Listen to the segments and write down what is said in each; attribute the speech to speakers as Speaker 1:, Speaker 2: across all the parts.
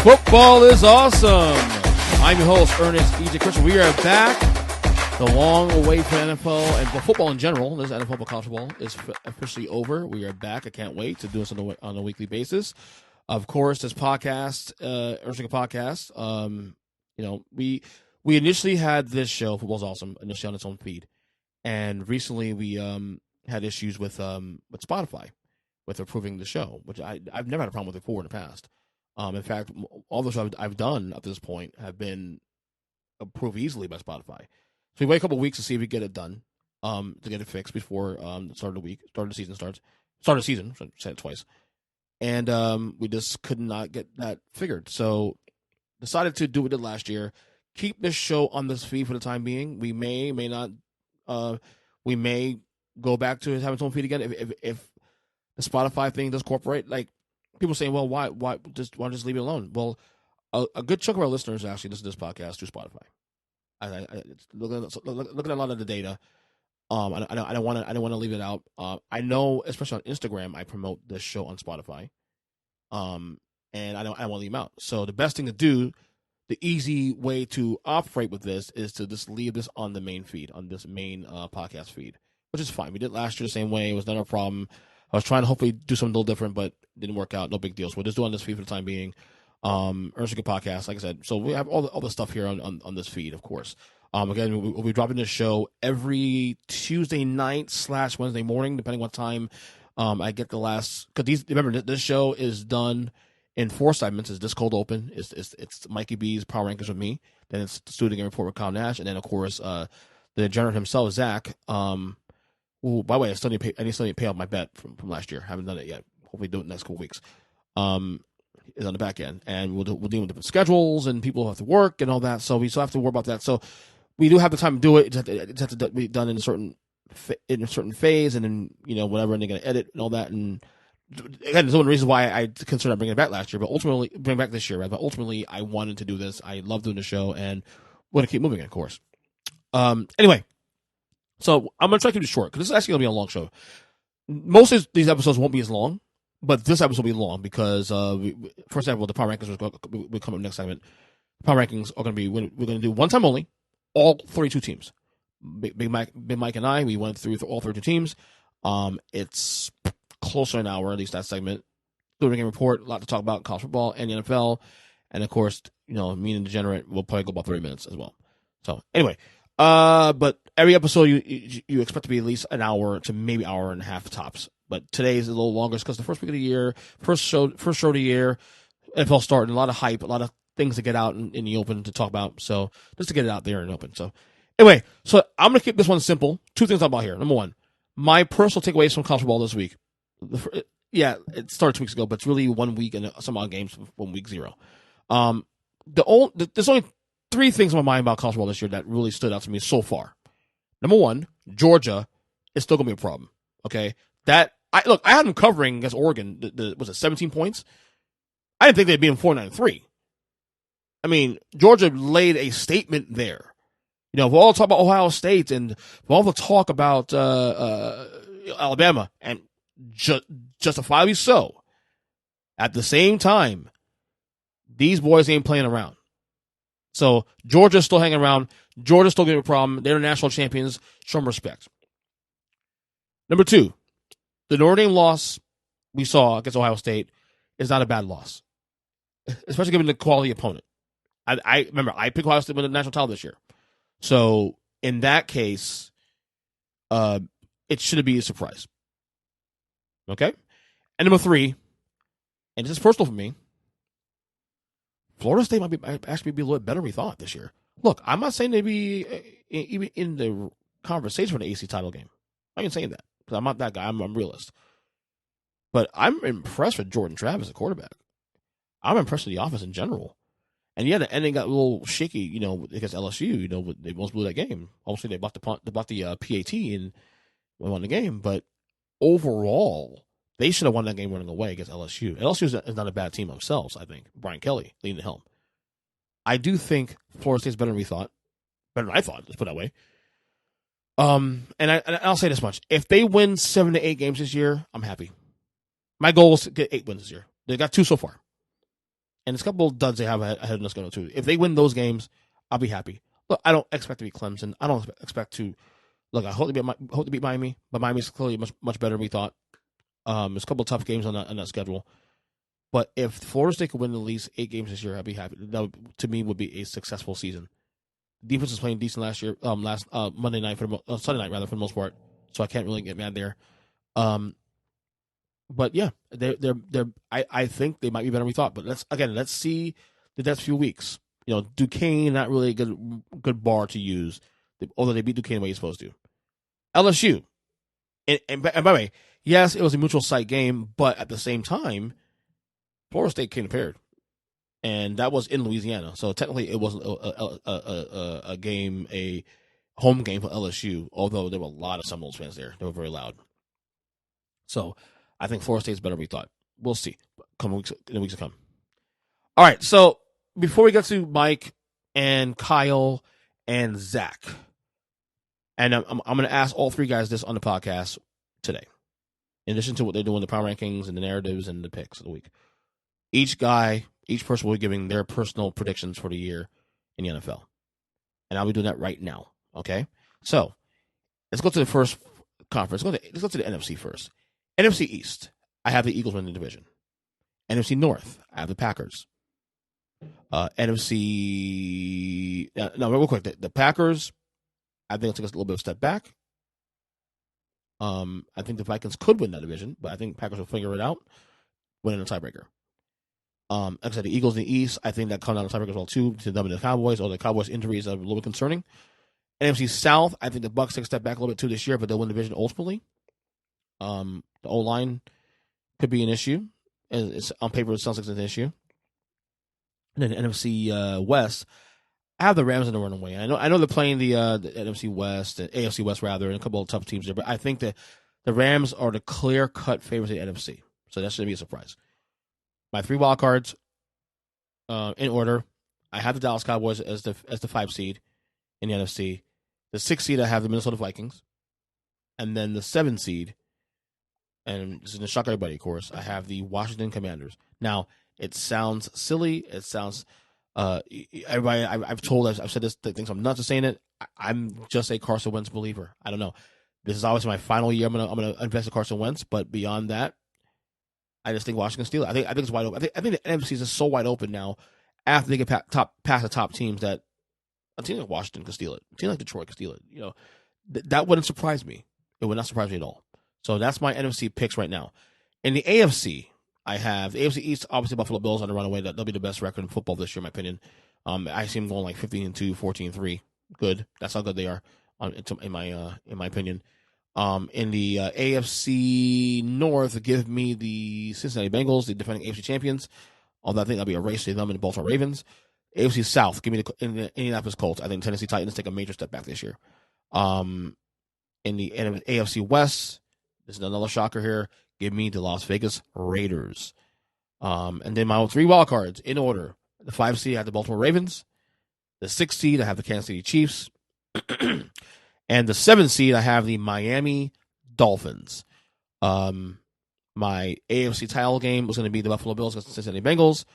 Speaker 1: Football is awesome. I'm your host, Ernest E.J. Christian. We are back. The long await for NFL and for football in general, this NFL for college football, is officially over. We are back. I can't wait to do this on a weekly basis. Of course, this podcast, Ernest Podcast, we initially had this show, Football's Awesome, initially on its own feed. And recently we had issues with Spotify, with approving the show, which I've never had a problem with before in the past. In fact, all the shows I've done at this point have been approved easily by Spotify. So we wait a couple of weeks to see if we get it done, to get it fixed before the start of the season starts. Start of the season, I said it twice. And we just could not get that figured. So decided to do what we did last year. Keep this show on this feed for the time being. We may not. We may go back to having its own feed again if the Spotify thing does cooperate. Like people saying, well, why just leave it alone? Well, a good chunk of our listeners actually listen to this podcast through Spotify. Looking at a lot of the data, I don't want to leave it out. I know, especially on Instagram, I promote this show on Spotify, and I don't want to leave them out. So the best thing to do, the easy way to operate with this, is to just leave this on the main feed, on this main podcast feed, which is fine. We did last year the same way. It was not a problem. I was trying to hopefully do something a little different, but it didn't work out. No big deal. So we're just doing this feed for the time being. Ernest Podcast, like I said. So we have all the stuff here on this feed, of course. Again, we'll be dropping this show every Tuesday night / Wednesday morning, depending what time I get the last. Because remember, this show is done in 4 segments. It's this cold open. It's Mikey B's Power Rankings with me. Then it's the Student Game Report with Kyle Nash, and then of course the degenerate himself, Zach. By the way, I still need to pay off my bet from last year. I haven't done it yet. Hopefully do it in the next couple weeks. Is on the back end, and we'll deal with different schedules, and people have to work and all that. So we still have to worry about that. So we do have the time to do it. It has to be done in a certain phase, and then whatever, and they're going to edit and all that. And again, there's one reason why I considered bringing it back last year, but ultimately bring it back this year. Right? But ultimately, I wanted to do this. I love doing the show, and we're going to keep moving it, of course. Anyway, so I'm going to try to keep it short because this is actually going to be a long show. Most of these episodes won't be as long. But this episode will be long because, first of all, the Power Rankings will come up next segment. Power Rankings are going to be, we're going to do one time only, all 32 teams. Big Mike and I, we went through all 32 teams. It's close to an hour, at least that segment. Student Game Report, a lot to talk about, college football and the NFL. And of course, me and Degenerate will probably go about 30 minutes as well. So anyway, but every episode you expect to be at least an hour to maybe hour and a half tops. But today's a little longer because the first week of the year, first show of the year, NFL starting, a lot of hype, a lot of things to get out in the open to talk about. So just to get it out there and open. So anyway, so I'm going to keep this one simple. 2 things to talk about here. Number 1, my personal takeaways from college football this week. Yeah, it started 2 weeks ago, but it's really 1 week and some odd games from week 0. There's only 3 things in my mind about college football this year that really stood out to me so far. Number 1, Georgia is still going to be a problem. Okay, I had them covering against Oregon. Was it 17 points? I didn't think they'd be in 4-9-3. I mean, Georgia laid a statement there. For all the talk about Ohio State and for all the talk about Alabama, and justifiably so. At the same time, these boys ain't playing around. So Georgia's still hanging around. Georgia's still getting a problem. They're the national champions. Show them respect. Number 2. The Notre Dame loss we saw against Ohio State is not a bad loss, especially given the quality opponent. I remember I picked Ohio State with the national title this year. So in that case, it shouldn't be a surprise. Okay? And number 3, and this is personal for me, Florida State might actually be a little bit better than we thought this year. Look, I'm not saying they'd be even in the conversation for the AC title game. I'm not even saying that. I'm not that guy. I'm a realist. But I'm impressed with Jordan Travis, the quarterback. I'm impressed with the offense in general. And yeah, the ending got a little shaky, against LSU. They almost blew that game. Obviously, they blocked the PAT and won the game. But overall, they should have won that game running away against LSU. LSU is not a bad team themselves, I think. Brian Kelly leading the helm. I do think Florida State's better than we thought. Better than I thought, let's put it that way. And I'll say this much. If they win 7 to 8 games this year, I'm happy. My goal is to get 8 wins this year. They got 2 so far. And there's a couple of duds they have ahead of the schedule too. If they win those games, I'll be happy. Look, I don't expect to beat Clemson. I don't expect to. Look, I hope to beat Miami, but Miami's clearly much better than we thought. There's a couple of tough games on that schedule. But if Florida State could win at least 8 games this year, I'd be happy. That to me would be a successful season. Defense was playing decent last year. Last Sunday night rather for the most part. So I can't really get mad there. But yeah, I think they might be better than we thought. But let's see the next few weeks. Duquesne, not really a good bar to use, although they beat Duquesne the way you're supposed to. LSU, and by the way, yes, it was a neutral site game, but at the same time, Florida State came prepared, and that was in Louisiana. So technically, it wasn't a game, a home game for LSU. Although there were a lot of Seminoles fans there, they were very loud. So I think Florida State's better than we thought. We'll see in the weeks to come. All right, so before we get to Mike and Kyle and Zach, and I'm going to ask all 3 guys this on the podcast today, in addition to what they're doing, the power rankings and the narratives and the picks of the week. Each person will be giving their personal predictions for the year in the NFL. And I'll be doing that right now, okay? So, let's go to the first conference. Let's go to the NFC first. NFC East, I have the Eagles winning the division. NFC North, I have the Packers. Real quick, the Packers, I think it'll take us a little bit of a step back. I think the Vikings could win that division, but I think Packers will figure it out, winning a tiebreaker. Like I said, the Eagles in the East, I think that comes down to tiebreaker as well too, to them and the Cowboys. Or the Cowboys' injuries are a little bit concerning. NFC South, I think the Bucs take a step back a little bit too this year, but they'll win the division ultimately. The O-line could be an issue. It's on paper, it sounds like it's an issue. And then NFC West, I have the Rams in the runaway. I know they're playing the NFC West, the AFC West rather, and a couple of tough teams there, but I think that the Rams are the clear-cut favorites of the NFC, so that shouldn't be a surprise. My 3 wild cards, in order, I have the Dallas Cowboys as the 5 seed in the NFC. The 6 seed, I have the Minnesota Vikings, and then the 7 seed, and this is going to shock everybody, of course, I have the Washington Commanders. Now, it sounds silly. It sounds everybody. I've said this thing, so I'm not just saying it. I'm just a Carson Wentz believer. I don't know. This is obviously my final year. I'm gonna invest in Carson Wentz, but beyond that, I just think Washington steal it. I think it's wide open. I think the NFC is just so wide open now. After they get past the top teams, that a team like Washington could steal it. A team like Detroit could steal it. That wouldn't surprise me. It would not surprise me at all. So that's my NFC picks right now. In the AFC, I have the AFC East, obviously Buffalo Bills on the runaway. They'll be the best record in football this year, in my opinion. I see them going like 15-2, 14-3. Good. That's how good they are, in my opinion. In the AFC North, give me the Cincinnati Bengals, the defending AFC champions. Although I think that'll be a race to them and the Baltimore Ravens. AFC South, give me the Indianapolis Colts. I think Tennessee Titans take a major step back this year. In the AFC West, this is another shocker here. Give me the Las Vegas Raiders. And then my 3 wild cards in order. The 5 seed, I have the Baltimore Ravens. The 6 seed, I have the Kansas City Chiefs. And the 7 seed, I have the Miami Dolphins. My AFC title game was going to be the Buffalo Bills against the Cincinnati Bengals,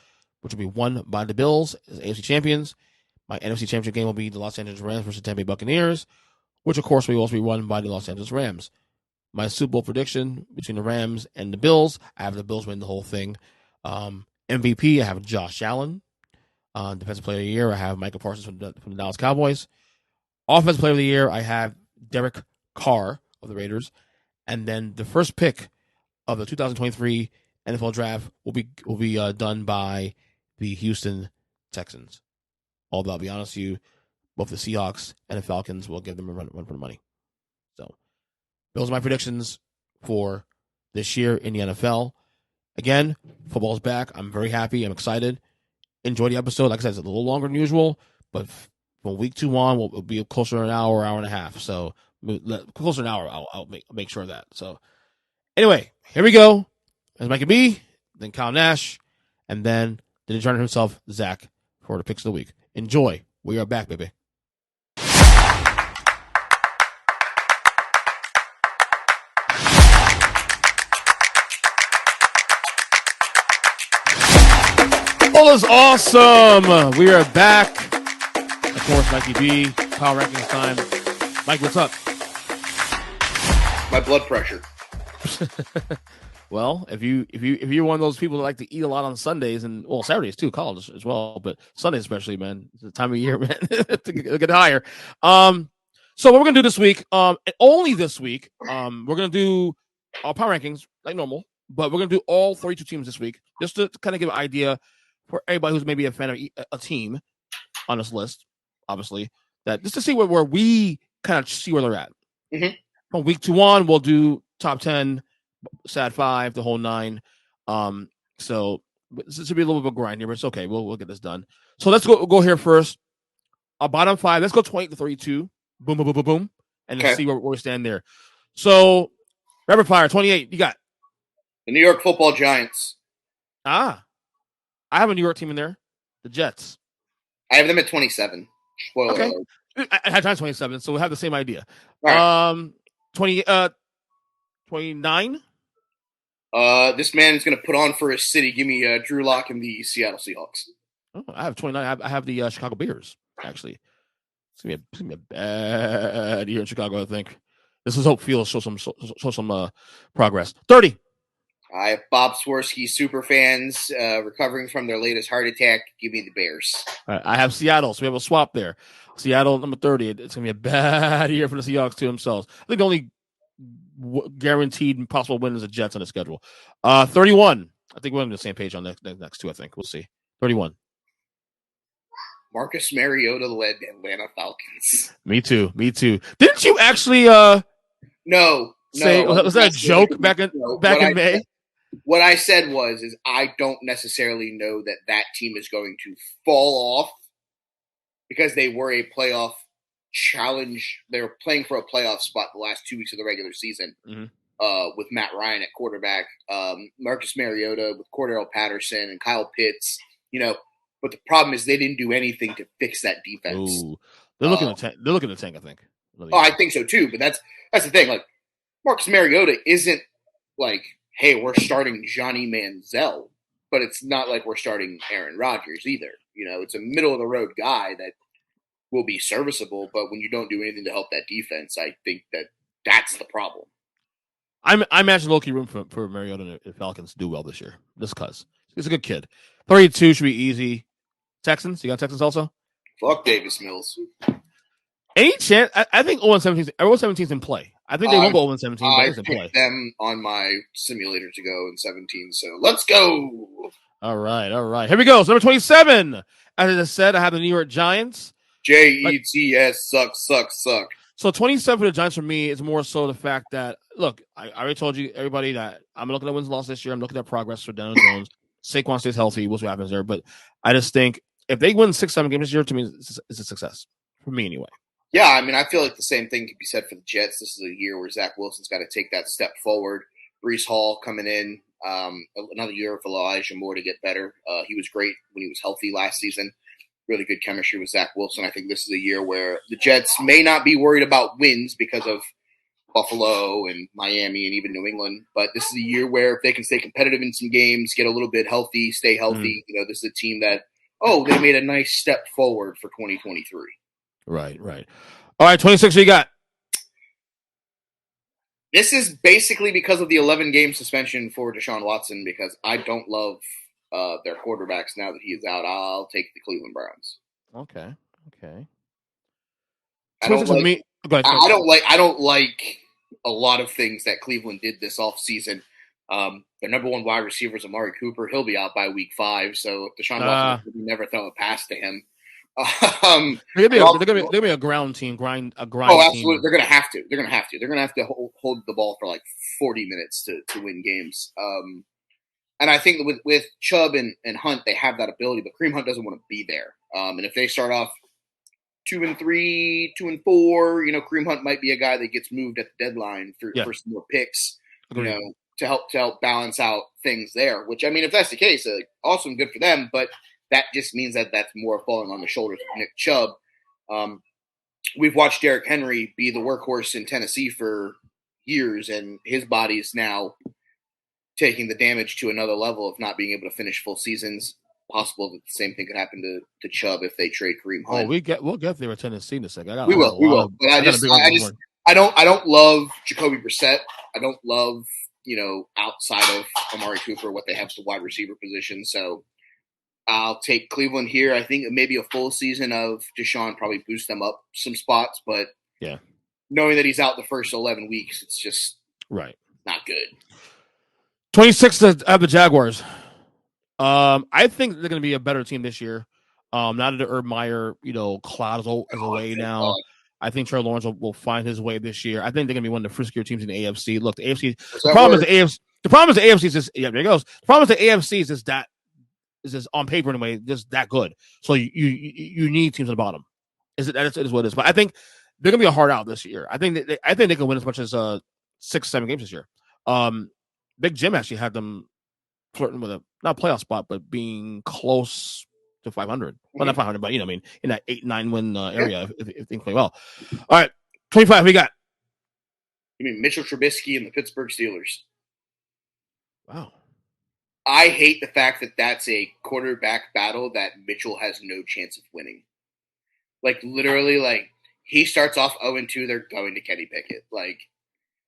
Speaker 1: which will be won by the Bills as AFC champions. My NFC championship game will be the Los Angeles Rams versus Tampa Bay Buccaneers, which of course will also be won by the Los Angeles Rams. My Super Bowl prediction between the Rams and the Bills, I have the Bills win the whole thing. MVP, I have Josh Allen. Defensive Player of the Year, I have Michael Parsons from the Dallas Cowboys. Offensive Player of the Year, I have Derek Carr of the Raiders. And then the first pick of the 2023 NFL Draft will be done by the Houston Texans. Although I'll be honest with you, both the Seahawks and the Falcons will give them a run for the money. So those are my predictions for this year in the NFL. Again, football's back. I'm very happy. I'm excited. Enjoy the episode. Like I said, it's a little longer than usual, but from week 2 on, we'll be closer to an hour and a half. So closer to an hour, I'll make sure of that. So anyway, here we go. As Mikey B, then Kyle Nash, and then the degenerate himself, Zach, for the picks of the week. Enjoy. We are back, baby. Football is awesome. We are back. Of course, Mikey B, Power Rankings time. Mike, what's up?
Speaker 2: My blood pressure.
Speaker 1: Well, if you're one of those people that like to eat a lot on Sundays and Saturdays too, college as well, but Sundays especially, man, it's the time of year, man, to get higher. So what we're gonna do this week, and only this week, we're gonna do our power rankings like normal, but we're gonna do all 32 teams this week, just to kind of give an idea for everybody who's maybe a fan of a team on this list, obviously, that just to see where we kind of see where they're at.
Speaker 2: Mm-hmm.
Speaker 1: From week 2 on, we'll do top 10. Sad 5, the whole 9. So this will be a little bit of a grind here, but it's okay. We'll get this done. So let's go here first. Our bottom 5. Let's go 20 to 32. Boom, boom, boom, boom, boom, and then see where we stand there. So rapid fire 28. You got
Speaker 2: the New York Football Giants.
Speaker 1: I have a New York team in there. The Jets.
Speaker 2: I have them at 27. Spoiler
Speaker 1: okay.
Speaker 2: alert.
Speaker 1: I had time 27, so we have the same idea.
Speaker 2: Right.
Speaker 1: 29.
Speaker 2: This man is going to put on for his city. Give me Drew Lock and the Seattle Seahawks.
Speaker 1: Oh, I have 29. I have the Chicago Bears, actually. It's going to be a bad year in Chicago, I think. This is Hope Field show some progress. 30.
Speaker 2: I have Bob Swirsky super fans recovering from their latest heart attack. Give me the Bears.
Speaker 1: All right, I have Seattle, so we have a swap there. Seattle, number 30. It's going to be a bad year for the Seahawks to themselves. I think the only guaranteed possible win is the Jets on the schedule. 31. I think we're on the same page on the next two, I think. We'll see. 31.
Speaker 2: Marcus Mariota led Atlanta Falcons.
Speaker 1: Me too. Didn't you actually
Speaker 2: No.
Speaker 1: Was that a joke back in May?
Speaker 2: What I said is I don't necessarily know that team is going to fall off because they were a playoff challenge. They were playing for a playoff spot the last 2 weeks of the regular season with Matt Ryan at quarterback, Marcus Mariota with Cordell Patterson and Kyle Pitts, but the problem is they didn't do anything to fix that defense.
Speaker 1: Ooh. They're looking to tank, I think.
Speaker 2: I think so too, but that's the thing. Like Marcus Mariota isn't like, hey, we're starting Johnny Manziel, but it's not like we're starting Aaron Rodgers either. It's a middle of the road guy that will be serviceable, but when you don't do anything to help that defense, I think that's the problem.
Speaker 1: I imagine low-key room for Mariota and the Falcons to do well this year, just because he's a good kid. 32 should be easy. Texans, you got Texans also?
Speaker 2: Fuck Davis Mills.
Speaker 1: Any chance? I think 0-17 is in play. I think they won't go 0-17, but it's in play.
Speaker 2: I picked them on my simulator to go in 17, so let's go.
Speaker 1: All right. Here we go. So number 27. As I said, I have the New York Giants.
Speaker 2: Jets suck.
Speaker 1: So 27 for the Giants for me is more so the fact that, look, I already told you, everybody, that I'm looking at wins and losses this year. I'm looking at progress for Daniel Jones. Saquon stays healthy. We'll see what happens there. But I just think if they win 6-7 games this year, to me, it's a success. For me, anyway.
Speaker 2: Yeah, I mean, I feel like the same thing could be said for the Jets. This is a year where Zach Wilson's got to take that step forward. Breece Hall coming in. Another year for Elijah Moore to get better. He was great when he was healthy last season. Really good chemistry with Zach Wilson. I think this is a year where the Jets may not be worried about wins because of Buffalo and Miami and even New England, but this is a year where if they can stay competitive in some games, get a little bit healthy, stay healthy, this is a team that, they made a nice step forward for 2023.
Speaker 1: Right. All right, 26, what you got?
Speaker 2: This is basically because of the 11-game suspension for Deshaun Watson, because I don't love their quarterbacks now that he is out. I'll take the Cleveland Browns.
Speaker 1: Okay.
Speaker 2: I don't like a lot of things that Cleveland did this offseason. Their number one wide receiver is Amari Cooper. He'll be out by week 5. So Deshaun Watson never throw a pass to him.
Speaker 1: They're gonna be a ground team, grind. Oh,
Speaker 2: absolutely.
Speaker 1: Team.
Speaker 2: They're gonna have to. They're gonna have to hold the ball for like 40 minutes to win games. And I think that with Chubb and Hunt, they have that ability, but Kareem Hunt doesn't want to be there. And if they start off 2-3, 2-4, Kareem Hunt might be a guy that gets moved at the deadline for some more picks, to help balance out things there. Which, I mean, if that's the case, awesome, good for them. But that just means that that's more falling on the shoulders of Nick Chubb. We've watched Derrick Henry be the workhorse in Tennessee for years, and his body's now taking the damage to another level of not being able to finish full seasons. possible that the same thing could happen to Chubb if they trade Kareem Hunt.
Speaker 1: We'll get there with Tennessee in a second.
Speaker 2: We will. But I don't love Jacoby Brissett. I don't love, outside of Amari Cooper, what they have to wide receiver position. So I'll take Cleveland here. I think maybe a full season of Deshaun probably boost them up some spots, but
Speaker 1: yeah,
Speaker 2: knowing that he's out the first 11 weeks, it's just
Speaker 1: right,
Speaker 2: not good.
Speaker 1: 26 of the Jaguars. I think they're going to be a better team this year. Now that the Urban Meyer, cloud is away now. God. I think Trevor Lawrence will find his way this year. I think they're going to be one of the friskier teams in the AFC. Look, the AFC. The problem is the AFC is just, yeah, there it goes. The problem is the AFC is just on paper anyway, just that good. So you need teams on the bottom. That is what it is. But I think they're going to be a hard out this year. I think they can win as much as 6-7 games this year. Big Jim actually had them flirting with not a playoff spot, but being close to 500. Well, not 500, but in that 8-9 win area if things play well. All right, 25. We got.
Speaker 2: You mean Mitchell Trubisky and the Pittsburgh Steelers?
Speaker 1: Wow.
Speaker 2: I hate the fact that that's a quarterback battle that Mitchell has no chance of winning. Like, literally, he starts off 0-2, they're going to Kenny Pickett.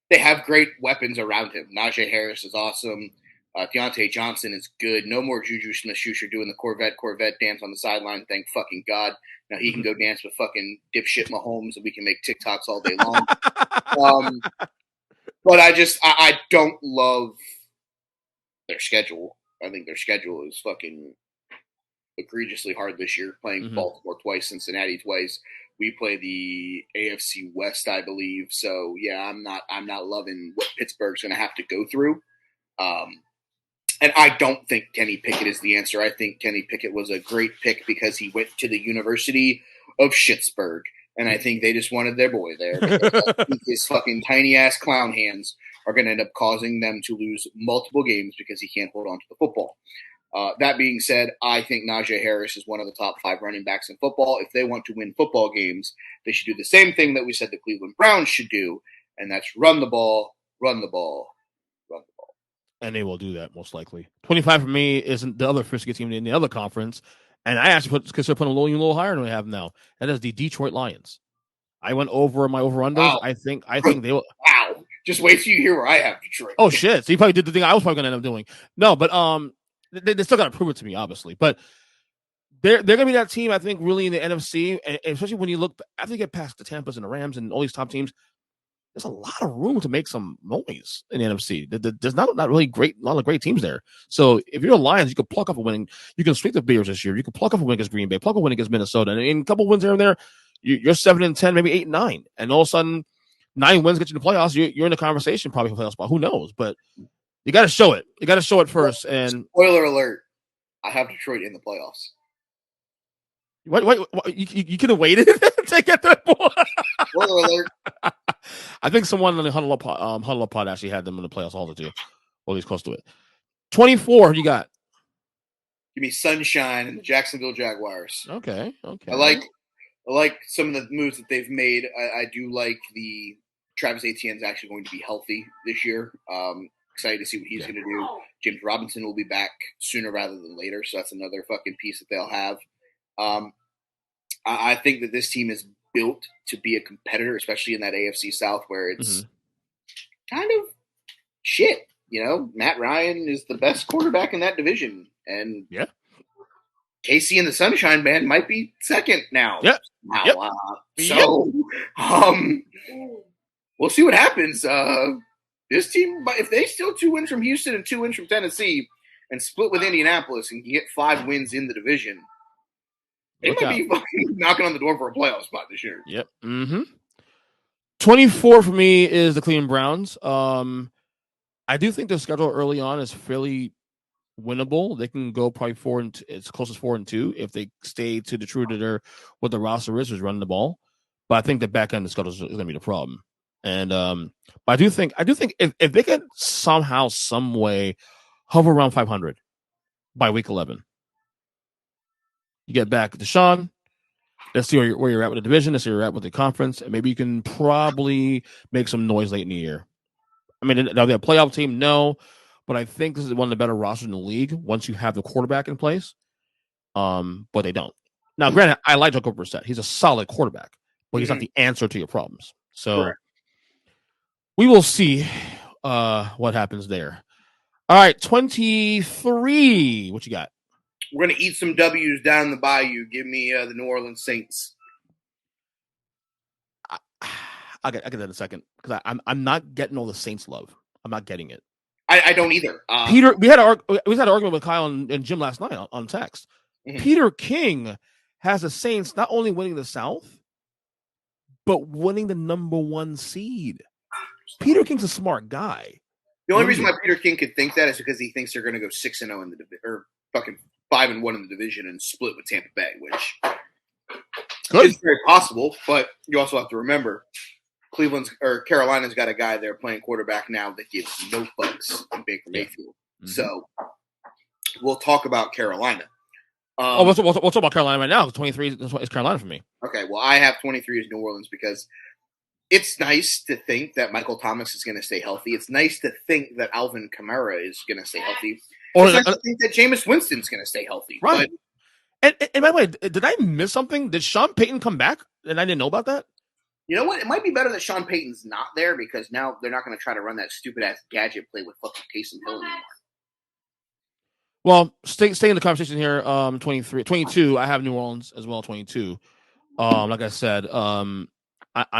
Speaker 2: They have great weapons around him. Najee Harris is awesome. Deontay Johnson is good. No more Juju Smith-Schuster doing the Corvette dance on the sideline. Thank fucking God. Now he can go dance with fucking dipshit Mahomes, and we can make TikToks all day long. But I don't love their schedule. I think their schedule is fucking egregiously hard this year, playing Baltimore twice, Cincinnati twice. We play the AFC West, I believe. So yeah, I'm not loving what Pittsburgh's going to have to go through. And I don't think Kenny Pickett is the answer. I think Kenny Pickett was a great pick because he went to the University of Schittsburg. And I think they just wanted their boy there. I think his fucking tiny-ass clown hands are going to end up causing them to lose multiple games because he can't hold on to the football. That being said, I think Najee Harris is one of the top 5 running backs in football. If they want to win football games, they should do the same thing that we said the Cleveland Browns should do, and that's run the ball, run the ball, run the ball.
Speaker 1: And they will do that most likely. 25 for me isn't the other frisky team in the other conference, and I actually consider putting a little higher than we have now. That is the Detroit Lions. I went over my over-unders.
Speaker 2: Wow.
Speaker 1: I think they will.
Speaker 2: Wow. Just wait till you hear where I have Detroit.
Speaker 1: Oh, shit. So you probably did the thing I was probably going to end up doing. No, but they still got to prove it to me, obviously. But they're going to be that team, I think, really in the NFC, and especially when you look after you get past the Tampas and the Rams and all these top teams, there's a lot of room to make some noise in the NFC. There's not really a lot of great teams there. So if you're the Lions, you can pluck up a win. You can sweep the Bears this year. You can pluck up a win against Green Bay, pluck up a win against Minnesota, and in a couple wins here and there, you're 7-10, maybe 8-9, and all of a sudden 9 wins get you in the playoffs. You're in the conversation probably for playoff spot. Who knows? But you got to show it. You got to show it first. And
Speaker 2: spoiler alert: I have Detroit in the playoffs.
Speaker 1: What you could have waited to get that ball.
Speaker 2: Spoiler alert.
Speaker 1: I think someone on the Huddle Up Pod actually had them in the playoffs all the time, or at least close to it. 24, you got?
Speaker 2: Give me Sunshine and the Jacksonville Jaguars.
Speaker 1: Okay.
Speaker 2: I like some of the moves that they've made. I do like the Travis Etienne's actually going to be healthy this year. Excited to see what he's going to do. James Robinson will be back sooner rather than later, so that's another fucking piece that they'll have. I think that this team is built to be a competitor, especially in that AFC South where it's kind of shit. Matt Ryan is the best quarterback in that division, and KC and the Sunshine Band might be second now.
Speaker 1: Yep.
Speaker 2: We'll see what happens. This team, if they steal 2 wins from Houston and 2 wins from Tennessee and split with Indianapolis and can get 5 wins in the division, they might be fucking knocking on the door for a playoff spot this year.
Speaker 1: Yep. 24 for me is the Cleveland Browns. I do think the schedule early on is fairly winnable. They can go probably as close as 4-2 if they stay to the true to what the roster is running the ball. But I think the back end of the schedule is going to be the problem. And but I do think if they can somehow, some way hover around 500 by week 11, you get back to Deshaun. Let's see where you're at with the division. Let's see where you're at with the conference, and maybe you can probably make some noise late in the year. I mean, are they a playoff team? No, but I think this is one of the better rosters in the league once you have the quarterback in place. but they don't. Now, granted, I like Jacoby Brissett. He's a solid quarterback, but he's not the answer to your problems. So
Speaker 2: Correct.
Speaker 1: we will see what happens there. All right, 23. What you got?
Speaker 2: We're going to eat some W's down the bayou. Give me the New Orleans Saints.
Speaker 1: I'll get that in a second because I'm not getting all the Saints love. I'm not getting it.
Speaker 2: I don't either.
Speaker 1: Peter, we had an argument with Kyle and Jim last night on text. Mm-hmm. Peter King has the Saints not only winning the South, but winning the number 1 seed. Peter King's a smart guy.
Speaker 2: The only reason why Peter King could think that is because he thinks they're going to go 6-0 in the division, or fucking 5-1 in the division and split with Tampa Bay, which is very possible. But you also have to remember, Carolina's got a guy there playing quarterback now that gives no fucks in Baker Mayfield. Mm-hmm. So we'll talk about Carolina.
Speaker 1: We'll talk about Carolina right now. 23 is Carolina for me.
Speaker 2: Okay, well, I have 23 as New Orleans because it's nice to think that Michael Thomas is going to stay healthy. It's nice to think that Alvin Kamara is going to stay healthy. It's nice to think that Jameis Winston's going to stay healthy.
Speaker 1: Right. But, and by the way, did I miss something? Did Sean Payton come back and I didn't know about that?
Speaker 2: You know what? It might be better that Sean Payton's not there because now they're not going to try to run that stupid-ass gadget play with fucking Taysom Hill anymore.
Speaker 1: Well, stay in the conversation here. 22. I have New Orleans as well. 22. Like I said, I'm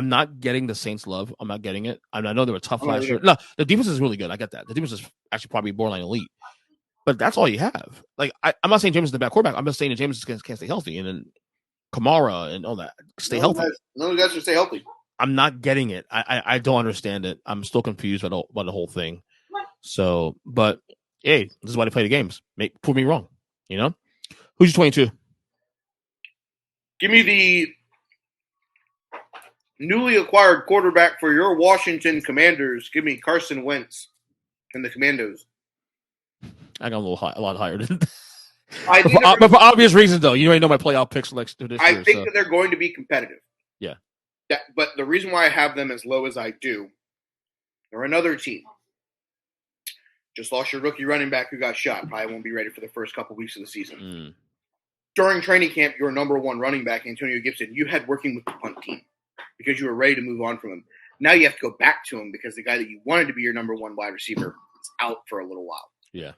Speaker 1: not getting the Saints love. I'm not getting it. I know they were tough last year. No, the defense is really good. I get that. The defense is actually probably borderline elite. But that's all you have. Like I'm not saying James is the bad quarterback. I'm just saying that James can't stay healthy, and then Kamara and all that stay healthy.
Speaker 2: None of the guys can stay healthy.
Speaker 1: I'm not getting it. I don't understand it. I'm still confused by the whole thing. So, but hey, this is why they play the games. Prove me wrong. You know, who's your 22?
Speaker 2: Give me the newly acquired quarterback for your Washington Commanders. Give me Carson Wentz and the Commandos.
Speaker 1: I got a lot higher than but for obvious reasons, though. You already know my playoff picks next to this year.
Speaker 2: I think that they're going to be competitive.
Speaker 1: Yeah.
Speaker 2: But the reason why I have them as low as I do, they're another team. Just lost your rookie running back who got shot. Probably won't be ready for the first couple weeks of the season. During training camp, your number 1 running back, Antonio Gibson, you had working with the punt team because you were ready to move on from him. Now you have to go back to him because the guy that you wanted to be your number 1 wide receiver is out for a little while.
Speaker 1: Yeah.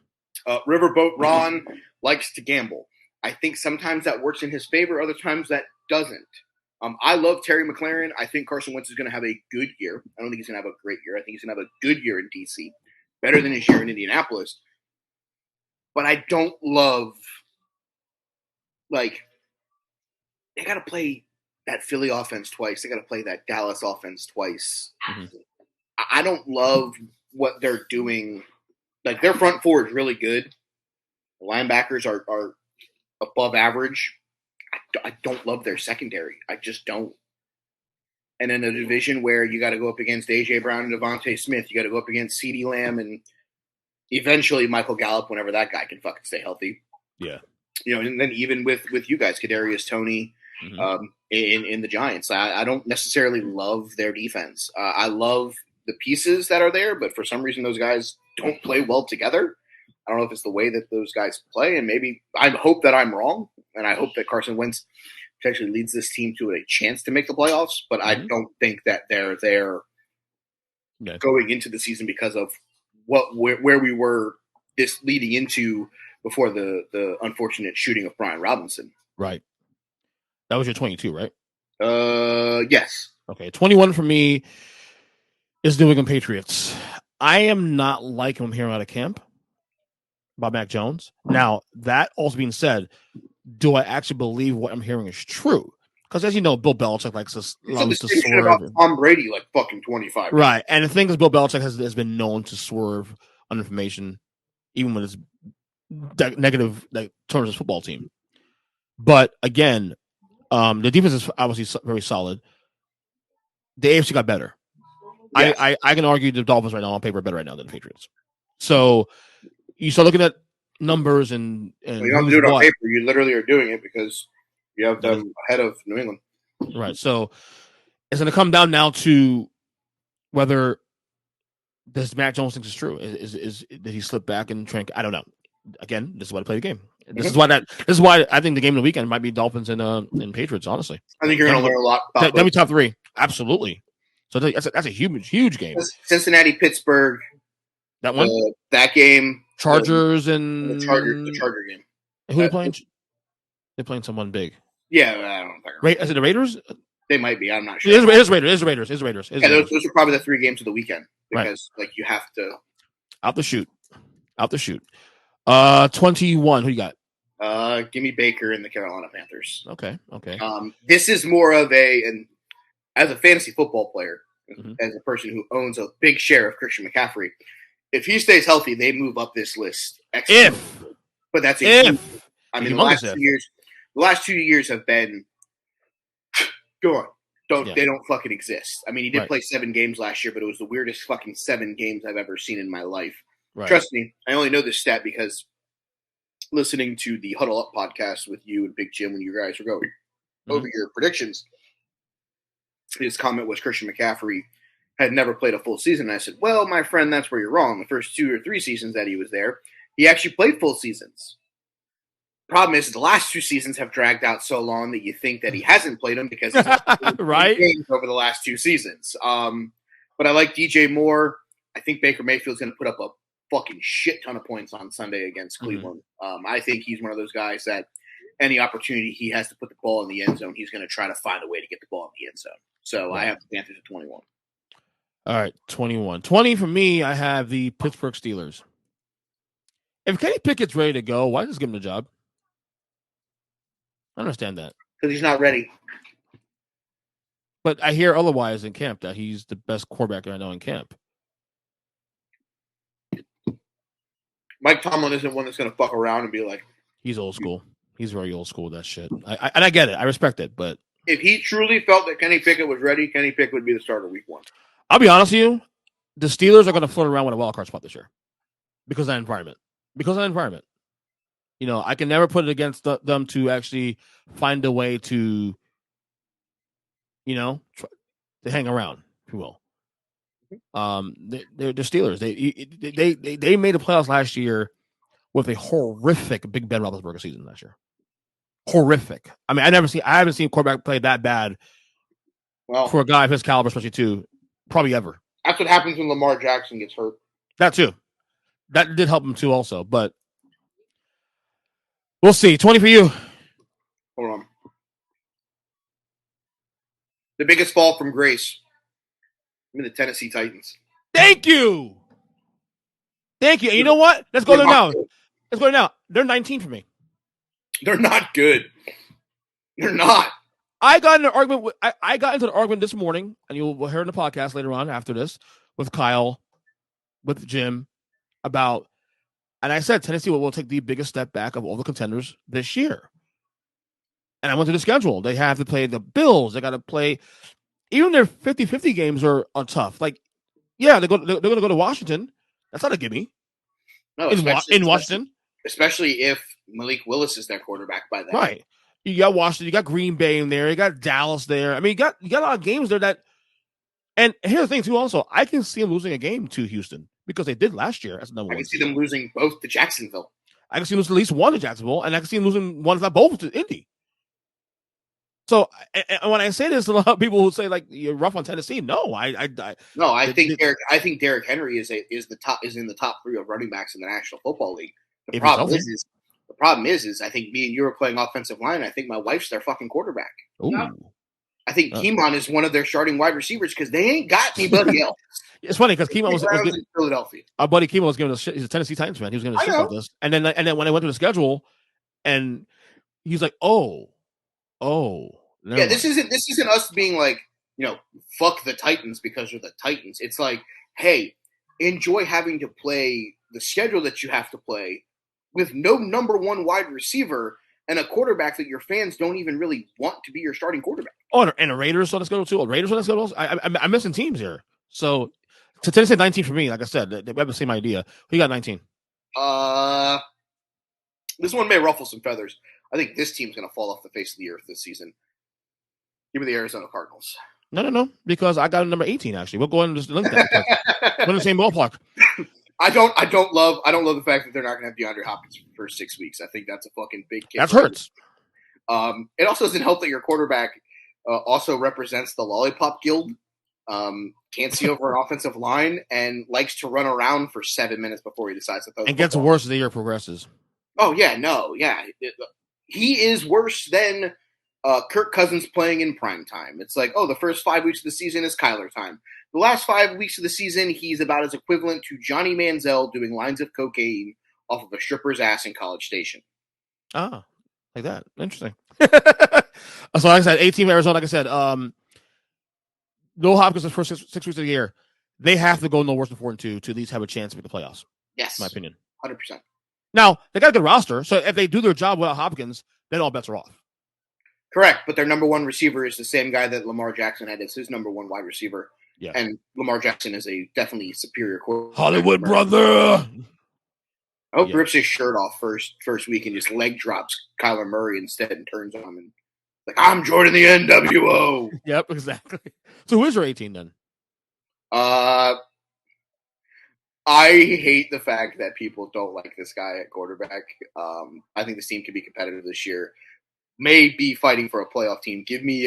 Speaker 2: Riverboat Ron likes to gamble. I think sometimes that works in his favor. Other times that doesn't. I love Terry McLaurin. I think Carson Wentz is going to have a good year. I don't think he's going to have a great year. I think he's going to have a good year in D.C. Better than his year in Indianapolis. But I don't love, like, they got to play that Philly offense twice. They got to play that Dallas offense twice. Mm-hmm. I don't love what they're doing. Like, their front four is really good. The linebackers are above average. I don't love their secondary. I just don't. And in a division where you got to go up against A.J. Brown and Devontae Smith, you got to go up against CeeDee Lamb and eventually Michael Gallup whenever that guy can fucking stay healthy.
Speaker 1: Yeah.
Speaker 2: You know, and then even with you guys, Kadarius Toney in the Giants, I don't necessarily love their defense. I love the pieces that are there, but for some reason those guys don't play well together. I don't know if it's the way that those guys play, and maybe I hope that I'm wrong, and I hope that Carson Wentz potentially leads this team to a chance to make the playoffs, but I don't think that they're there going into the season because of where we were this leading into before the unfortunate shooting of Brian Robinson.
Speaker 1: Right. That was your 22, right?
Speaker 2: Yes.
Speaker 1: Okay, 21 for me is New England Patriots. I am not liking what I'm hearing out of camp about Mac Jones. Now, that also being said, do I actually believe what I'm hearing is true? Because as you know, Bill Belichick likes to swerve.
Speaker 2: About Tom Brady like fucking 25.
Speaker 1: Right. And the thing is, Bill Belichick has been known to swerve on information, even when it's negative like terms of his football team. But again, the defense is obviously very solid. The AFC got better. Yes. I can argue the Dolphins right now on paper are better right now than the Patriots. So you start looking at numbers and
Speaker 2: well, you don't have to do it on paper. You literally are doing it because you have them ahead of New England.
Speaker 1: Right. So it's going to come down now to whether this Mac Jones thinks is true. Is did he slip back and train? I don't know. Again, this is why I play the game. This is why I think the game of the weekend might be Dolphins and Patriots. Honestly,
Speaker 2: I think you're going to learn a lot about
Speaker 1: that'd be top three. Absolutely. So that's a huge game.
Speaker 2: Cincinnati, Pittsburgh.
Speaker 1: That one.
Speaker 2: That game.
Speaker 1: Chargers and
Speaker 2: the Charger game.
Speaker 1: Who are they playing? They're playing someone big.
Speaker 2: Yeah, I don't know.
Speaker 1: Is it the Raiders?
Speaker 2: They might be. I'm not sure.
Speaker 1: It is Raiders.
Speaker 2: Yeah, those are probably the three games of the weekend because you have to
Speaker 1: out the shoot. 21. Who you got?
Speaker 2: Give me Baker and the Carolina Panthers.
Speaker 1: Okay.
Speaker 2: This is more of and as a fantasy football player, as a person who owns a big share of Christian McCaffrey, if he stays healthy, they move up this list. But that's if. I mean, the last 2 years have been. Go on. They don't fucking exist. I mean, he did play 7 games last year, but it was the weirdest fucking 7 games I've ever seen in my life. Right. Trust me, I only know this stat because listening to the Huddle Up podcast with you and Big Jim when you guys were going over your predictions, his comment was Christian McCaffrey had never played a full season. And I said, well, my friend, that's where you're wrong. The first 2 or 3 seasons that he was there, he actually played full seasons. Problem is, the last 2 seasons have dragged out so long that you think that he hasn't played them because he's
Speaker 1: right
Speaker 2: games over the last 2 seasons. But I like DJ Moore. I think Baker Mayfield's going to put up a fucking shit ton of points on Sunday against Cleveland. I think he's one of those guys that any opportunity he has to put the ball in the end zone, he's going to try to find a way to get the ball in the end zone. So I have the Panthers at 21.
Speaker 1: All right, 21. 20 for me, I have the Pittsburgh Steelers. If Kenny Pickett's ready to go, why just give him the job? I understand that.
Speaker 2: Because he's not ready.
Speaker 1: But I hear otherwise in camp that he's the best quarterback I know in camp.
Speaker 2: Mike Tomlin isn't one that's going to fuck around and be like...
Speaker 1: He's old school. He's very old school, that shit. I get it. I respect it, but...
Speaker 2: If he truly felt that Kenny Pickett was ready, Kenny Pickett would be the starter week 1.
Speaker 1: I'll be honest with you. The Steelers are going to float around with a wild card spot this year. Because of that environment. You know, I can never put it against them to actually find a way to, you know, to hang around, if you will. They're Steelers. They made the playoffs last year with a horrific Big Ben Roethlisberger season last year. Horrific. I mean, I haven't seen a quarterback play that bad for a guy of his caliber, especially too, probably ever.
Speaker 2: That's what happens when Lamar Jackson gets hurt.
Speaker 1: That too. That did help him too, also, but. We'll see. 20 for you.
Speaker 2: Hold on. The biggest fall from grace. I'm in the Tennessee Titans.
Speaker 1: Thank you. And you know what? Let's go there now. They're 19 for me.
Speaker 2: They're not good. They're not.
Speaker 1: I got into an argument this morning, and you'll hear in the podcast later on after this with Kyle, with Jim, about. And I said Tennessee will take the biggest step back of all the contenders this year. And I went to the schedule. They have to play the Bills. They got to play. Even their 50-50 games are tough. Like, yeah, they're going to go to Washington. That's not a gimme.
Speaker 2: No,
Speaker 1: in Washington.
Speaker 2: Especially if Malik Willis is their quarterback by then.
Speaker 1: Right. You got Washington. You got Green Bay in there. You got Dallas there. I mean, you got a lot of games there that. And here's the thing, too, also. I can see them losing a game to Houston. Because they did last year. That's number 1.
Speaker 2: I can see them losing both to Jacksonville.
Speaker 1: I can see them losing at least one to Jacksonville, and I can see them losing one, if not both, to Indy. So, and when I say this, a lot of people who say like you're rough on Tennessee. No, I
Speaker 2: think Derrick Henry is in the top 3 of running backs in the National Football League. The problem is I think me and you are playing offensive line. I think my wife's their fucking quarterback.
Speaker 1: Ooh.
Speaker 2: I think Keemon is one of their starting wide receivers because they ain't got anybody else.
Speaker 1: It's funny because Keemon was
Speaker 2: in Philadelphia.
Speaker 1: Our buddy Keemon was giving us shit. He's a Tennessee Titans fan. He was giving us shit about this. And then when I went to the schedule, and he's like,
Speaker 2: yeah, this isn't us being like, you know, fuck the Titans because they're the Titans. It's like, hey, enjoy having to play the schedule that you have to play with no number 1 wide receiver and a quarterback that your fans don't even really want to be your starting quarterback.
Speaker 1: Oh, and the Raiders on the schedule too. Raiders on the schedule. I'm missing teams here. So to Tennessee 19 for me, like I said, they have the same idea. Who you got 19?
Speaker 2: This one may ruffle some feathers. I think this team's going to fall off the face of the earth this season. Give me the Arizona Cardinals.
Speaker 1: No, because I got number 18. Actually, we'll go ahead and just link that. We're in the same ballpark.
Speaker 2: I don't love the fact that they're not going to have DeAndre Hopkins for 6 weeks. I think that's a fucking big kick.
Speaker 1: That hurts.
Speaker 2: It also doesn't help that your quarterback also represents the lollipop guild. Can't see over an offensive line and likes to run around for 7 minutes before he decides to throw.
Speaker 1: And gets worse as the year progresses.
Speaker 2: Oh yeah, he is worse than Kirk Cousins playing in prime time. It's like, the first 5 weeks of the season is Kyler time. The last 5 weeks of the season, he's about as equivalent to Johnny Manziel doing lines of cocaine off of a stripper's ass in College Station.
Speaker 1: Ah, like that. Interesting. So like I said, 18 Arizona, like I said, no Hopkins the first 6 weeks of the year. They have to go no worse than 4-2 to at least have a chance to make the playoffs.
Speaker 2: Yes.
Speaker 1: In my opinion.
Speaker 2: 100%.
Speaker 1: Now, they got a good roster, so if they do their job without Hopkins, then all bets are off.
Speaker 2: Correct, but their number one receiver is the same guy that Lamar Jackson had as his number one wide receiver.
Speaker 1: Yeah.
Speaker 2: And Lamar Jackson is a definitely superior quarterback.
Speaker 1: Hollywood brother!
Speaker 2: I hope rips his shirt off first week and just leg drops Kyler Murray instead and turns on him and like, I'm Jordan the NWO.
Speaker 1: Yep, exactly. So who is your 18 then?
Speaker 2: I hate the fact that people don't like this guy at quarterback. I think this team can be competitive this year. May be fighting for a playoff team. Give me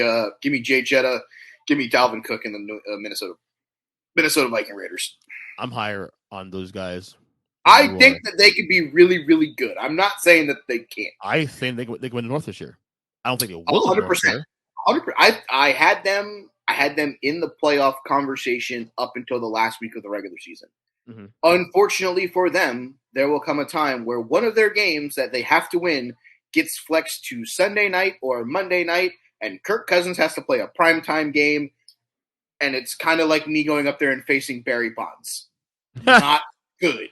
Speaker 2: Jay Jetta, give me Dalvin Cook and the Minnesota Viking Raiders.
Speaker 1: I'm higher on those guys.
Speaker 2: I think that they could be really, really good. I'm not saying that they can't.
Speaker 1: I think they could win the North this year. I don't think they will.
Speaker 2: 100%. 100%. I had them in the playoff conversation up until the last week of the regular season.
Speaker 1: Mm-hmm.
Speaker 2: Unfortunately for them, there will come a time where one of their games that they have to win gets flexed to Sunday night or Monday night, and Kirk Cousins has to play a primetime game, and it's kind of like me going up there and facing Barry Bonds. Not good.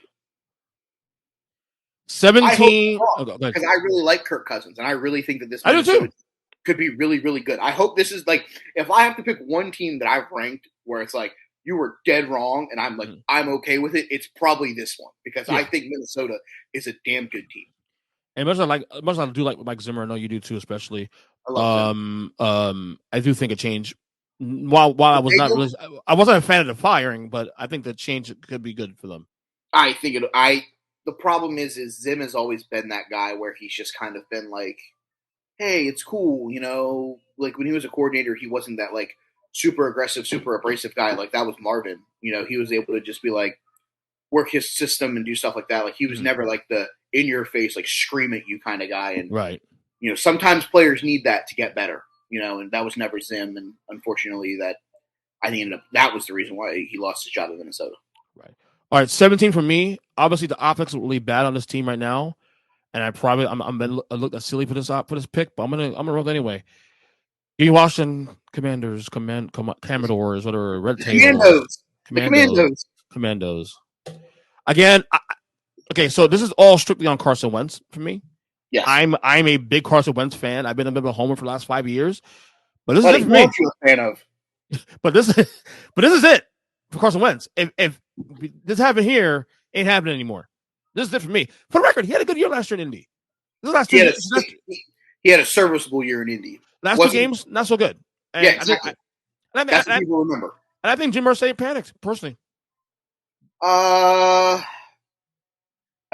Speaker 1: 17.
Speaker 2: Because I really like Kirk Cousins, and I really think that this could be really, really good. I hope this is like, if I have to pick one team that I've ranked where it's like, you were dead wrong, and I'm like, I'm okay with it, it's probably this one, because I think Minnesota is a damn good team.
Speaker 1: And much as I do like Mike Zimmer, I know you do too, especially.
Speaker 2: I love him.
Speaker 1: I do think a change. While I wasn't a fan of the firing, but I think the change could be good for them.
Speaker 2: I think the problem is Zim has always been that guy where he's just kind of been like, hey, it's cool, like when he was a coordinator, he wasn't that like super aggressive, super abrasive guy. Like that was Marvin. He was able to just be like, work his system and do stuff like that. Like he was never like the in your face, like scream at you kind of guy. And
Speaker 1: right.
Speaker 2: Sometimes players need that to get better, and that was never Zim. And unfortunately that was the reason why he lost his job in Minnesota.
Speaker 1: Right. All right. 17 for me. Obviously the offense is really bad on this team right now. And I looked silly for this pick, but I'm gonna roll it anyway. You Washington Commanders, Commodores, whatever, Red Tail. Commandos. Again, okay, so this is all strictly on Carson Wentz for me.
Speaker 2: Yes.
Speaker 1: I'm a big Carson Wentz fan. I've been a bit of a homer for the last 5 years. But this is it for me.
Speaker 2: You're a fan of.
Speaker 1: But this is it for Carson Wentz. If this happened here, ain't happening anymore. This is it for me. For the record, he had a good year last year in Indy.
Speaker 2: He had a serviceable year in Indy.
Speaker 1: Last 2 games, not so good. And
Speaker 2: yeah, exactly. That's what people remember.
Speaker 1: And I think Jim Irsay panicked, personally.
Speaker 2: I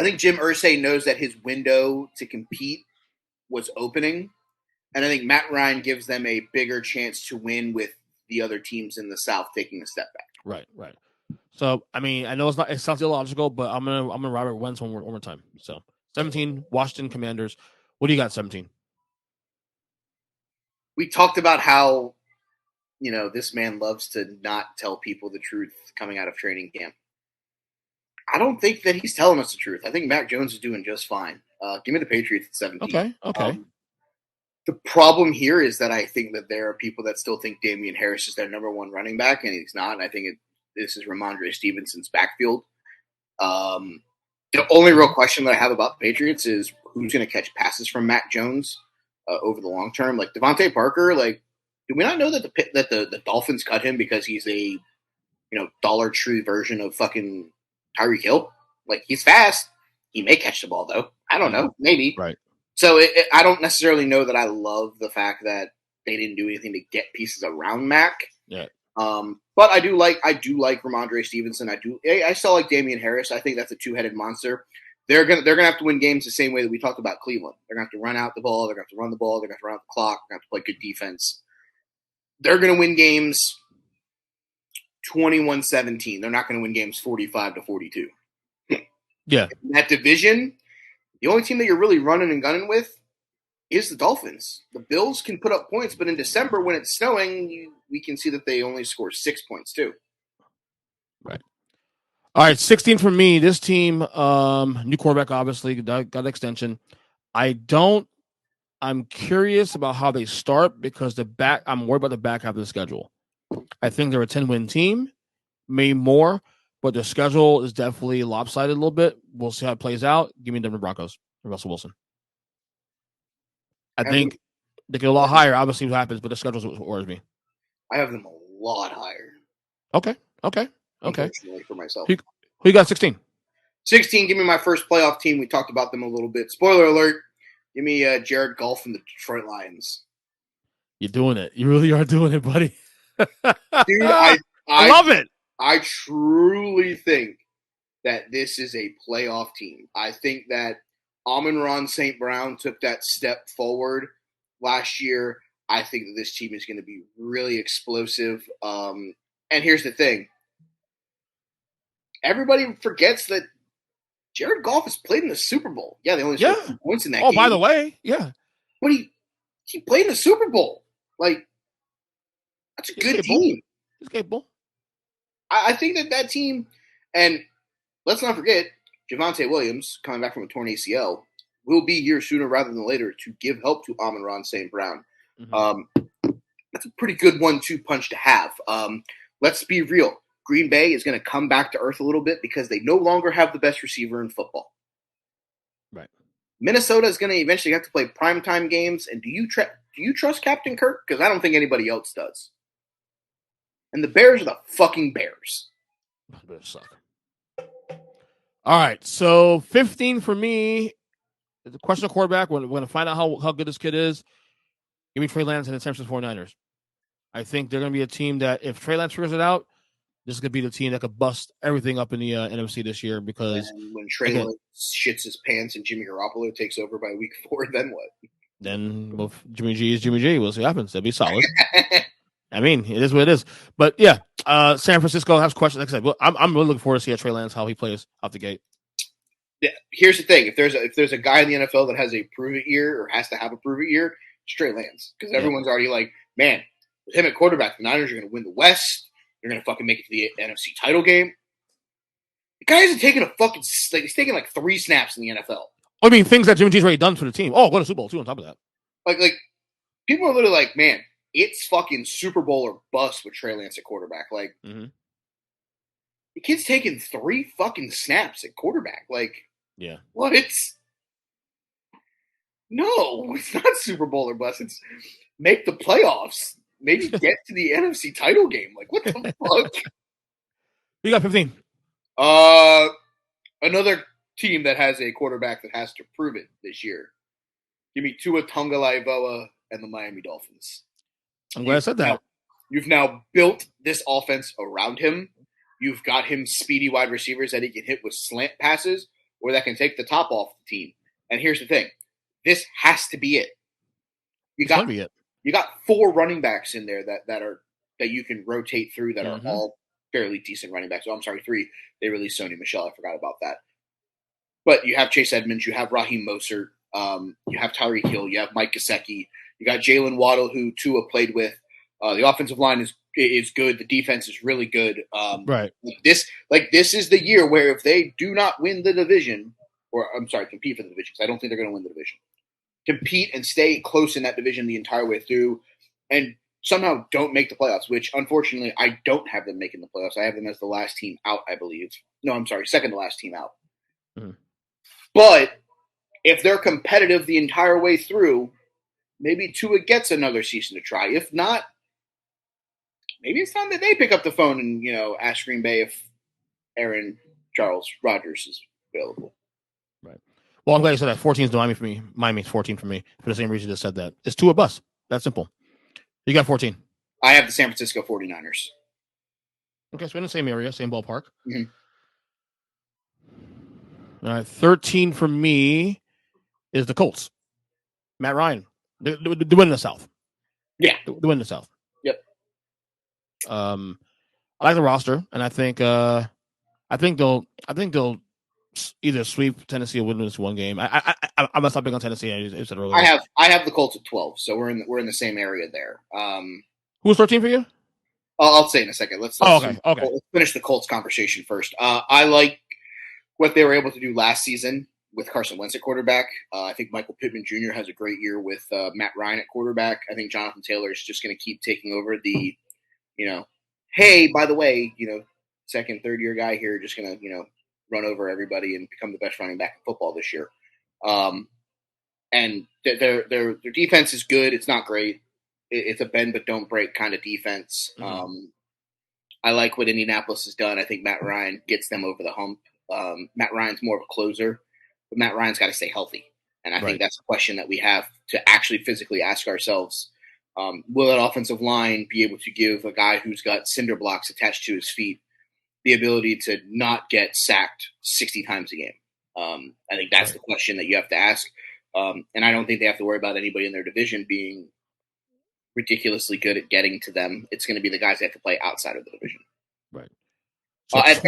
Speaker 2: think Jim Irsay knows that his window to compete was opening. And I think Matt Ryan gives them a bigger chance to win with the other teams in the South taking a step back.
Speaker 1: Right. So, I mean, I know it sounds illogical, but I'm gonna Robert Wentz one more time. So, 17, Washington Commanders. What do you got, 17?
Speaker 2: We talked about how, this man loves to not tell people the truth coming out of training camp. I don't think that he's telling us the truth. I think Mac Jones is doing just fine. Give me the Patriots at 17.
Speaker 1: Okay.
Speaker 2: The problem here is that I think that there are people that still think Damian Harris is their number one running back, and he's not. And I think this is Ramondre Stevenson's backfield. The only real question that I have about the Patriots is who's going to catch passes from Mac Jones over the long term. Like Devontae Parker, like, do we not know that the Dolphins cut him because he's a Dollar Tree version of fucking Tyreek Hill? Like, he's fast. He may catch the ball though. I don't know. Maybe.
Speaker 1: Right.
Speaker 2: So I don't necessarily know that I love the fact that they didn't do anything to get pieces around Mac.
Speaker 1: Yeah.
Speaker 2: But I do like Ramondre Stevenson. I still like Damian Harris. I think that's a two-headed monster. They're gonna have to win games the same way that we talked about Cleveland. They're gonna have to run out the ball. They're gonna have to run the ball. They're gonna have to run out the clock. They're gonna have to play good defense. They're gonna win games 21-17. They're not gonna win games 45-42.
Speaker 1: Yeah.
Speaker 2: In that division, the only team that you're really running and gunning with is the Dolphins. The Bills can put up points, but in December when it's snowing, we can see that they only score 6 points too.
Speaker 1: Right. All right, 16 for me. This team, new quarterback, obviously, got an extension. I'm curious about how they start because I'm worried about the back half of the schedule. I think they're a 10-win team, maybe more, but their schedule is definitely lopsided a little bit. We'll see how it plays out. Give me Denver Broncos and Russell Wilson. I think they get a lot higher. Obviously, what happens, but the schedule is what worries me.
Speaker 2: I have them a lot higher.
Speaker 1: Okay.
Speaker 2: Unfortunately for myself.
Speaker 1: Who you got 16?
Speaker 2: 16, give me my first playoff team. We talked about them a little bit. Spoiler alert, give me Jared Goff and the Detroit Lions.
Speaker 1: You're doing it. You really are doing it, buddy.
Speaker 2: Dude, I
Speaker 1: love it.
Speaker 2: I truly think that this is a playoff team. I think that Amon-Ra St. Brown took that step forward last year. I think that this team is going to be really explosive. And here's the thing. Everybody forgets that Jared Goff has played in the Super Bowl. Yeah, they only scored 2 points in that game.
Speaker 1: Oh, by the way, yeah.
Speaker 2: But he played in the Super Bowl. Like, that's a good team.
Speaker 1: He's capable.
Speaker 2: I think that team, and let's not forget, Javonte Williams, coming back from a torn ACL, will be here sooner rather than later to give help to Amon-Ra St. Brown. Mm-hmm. That's a pretty good 1-2 punch to have. Let's be real. Green Bay is going to come back to earth a little bit because they no longer have the best receiver in football.
Speaker 1: Right.
Speaker 2: Minnesota is going to eventually have to play primetime games. And do you trust Captain Kirk? Because I don't think anybody else does. And the Bears are the fucking Bears.
Speaker 1: The Bears suck. All right, so 15 for me. The question of quarterback. We're going to find out how good this kid is. Give me Trey Lance and the San Francisco 49ers. I think they're going to be a team that if Trey Lance figures it out, this is going to be the team that could bust everything up in the NFC this year because
Speaker 2: when Trey Lance shits his pants and Jimmy Garoppolo takes over by week 4, then what?
Speaker 1: Then Jimmy G is Jimmy G. We'll see what happens. That'd be solid. I mean, it is what it is. But yeah, San Francisco has questions. Like I said, well, I'm really looking forward to see Trey Lance how he plays out the gate.
Speaker 2: Yeah, here's the thing: if there's a guy in the NFL that has a prove it year or has to have a prove it year, it's Trey Lance because everyone's already like, man, with him at quarterback, the Niners are going to win the West. They're going to fucking make it to the NFC title game. The guy hasn't taken he's taken like 3 snaps in the NFL.
Speaker 1: I mean, things that Jimmy G's already done for the team. Oh, go to Super Bowl too on top of that.
Speaker 2: Like people are literally like, man, it's fucking Super Bowl or bust with Trey Lance at quarterback. Like, the kid's taking 3 fucking snaps at quarterback. Like,
Speaker 1: yeah.
Speaker 2: What? No, it's not Super Bowl or bust. It's make the playoffs. Maybe get to the NFC title game. Like, what the fuck?
Speaker 1: You got 15.
Speaker 2: Another team that has a quarterback that has to prove it this year. Give me Tua Tagovailoa and the Miami Dolphins.
Speaker 1: I'm glad I said that.
Speaker 2: You've now built this offense around him. You've got him speedy wide receivers that he can hit with slant passes or that can take the top off the team. And here's the thing. This has to be it. You got 4 running backs in there that you can rotate through that are all fairly decent running backs. Oh, I'm sorry, 3. They released Sony Michel. I forgot about that. But you have Chase Edmonds. You have Raheem Mostert. You have Tyreek Hill. You have Mike Gesicki. You got Jalen Waddle, who Tua played with. The offensive line is good. The defense is really good.
Speaker 1: Right.
Speaker 2: This is the year where if they do not win the division, compete for the division, because I don't think they're going to win the division. Compete and stay close in that division the entire way through, and somehow don't make the playoffs, which unfortunately I don't have them making the playoffs. I have them as the last team out, I believe. No, I'm sorry, second to last team out. Mm-hmm. But if they're competitive the entire way through, maybe Tua gets another season to try. If not, maybe it's time that they pick up the phone and, ask Green Bay if Aaron Charles Rodgers is available.
Speaker 1: Right. Well, I'm glad you said that. 14 is Miami for me. Miami's 14 for me for the same reason you just said that. It's Tua bust. That's simple. You got 14.
Speaker 2: I have the San Francisco 49ers.
Speaker 1: Okay, so we're in the same area, same ballpark.
Speaker 2: Mhm.
Speaker 1: All right, 13 for me is the Colts. Matt Ryan. They win the South.
Speaker 2: Yeah.
Speaker 1: They win the South.
Speaker 2: Yep.
Speaker 1: I like the roster, and I think they'll either sweep Tennessee or win this one game. I'm gonna stop big on Tennessee. I said earlier.
Speaker 2: I have the Colts at 12, so we're in the same area there.
Speaker 1: Who was 13 for you?
Speaker 2: I'll say in a second. Let's
Speaker 1: Okay.
Speaker 2: let's finish the Colts conversation first. I like what they were able to do last season with Carson Wentz at quarterback. I think Michael Pittman Jr. has a great year with Matt Ryan at quarterback. I think Jonathan Taylor is just going to keep taking over the, hey, by the way, second, third year guy here, just going to, run over everybody and become the best running back in football this year. And their defense is good. It's not great. It's a bend but don't break kind of defense. Mm-hmm. I like what Indianapolis has done. I think Matt Ryan gets them over the hump. Matt Ryan's more of a closer, but Matt Ryan's got to stay healthy. And I think that's a question that we have to actually physically ask ourselves. Will that offensive line be able to give a guy who's got cinder blocks attached to his feet the ability to not get sacked 60 times a game? I think that's the question that you have to ask. And I don't think they have to worry about anybody in their division being ridiculously good at getting to them. It's going to be the guys that have to play outside of the division.
Speaker 1: Right. So
Speaker 2: at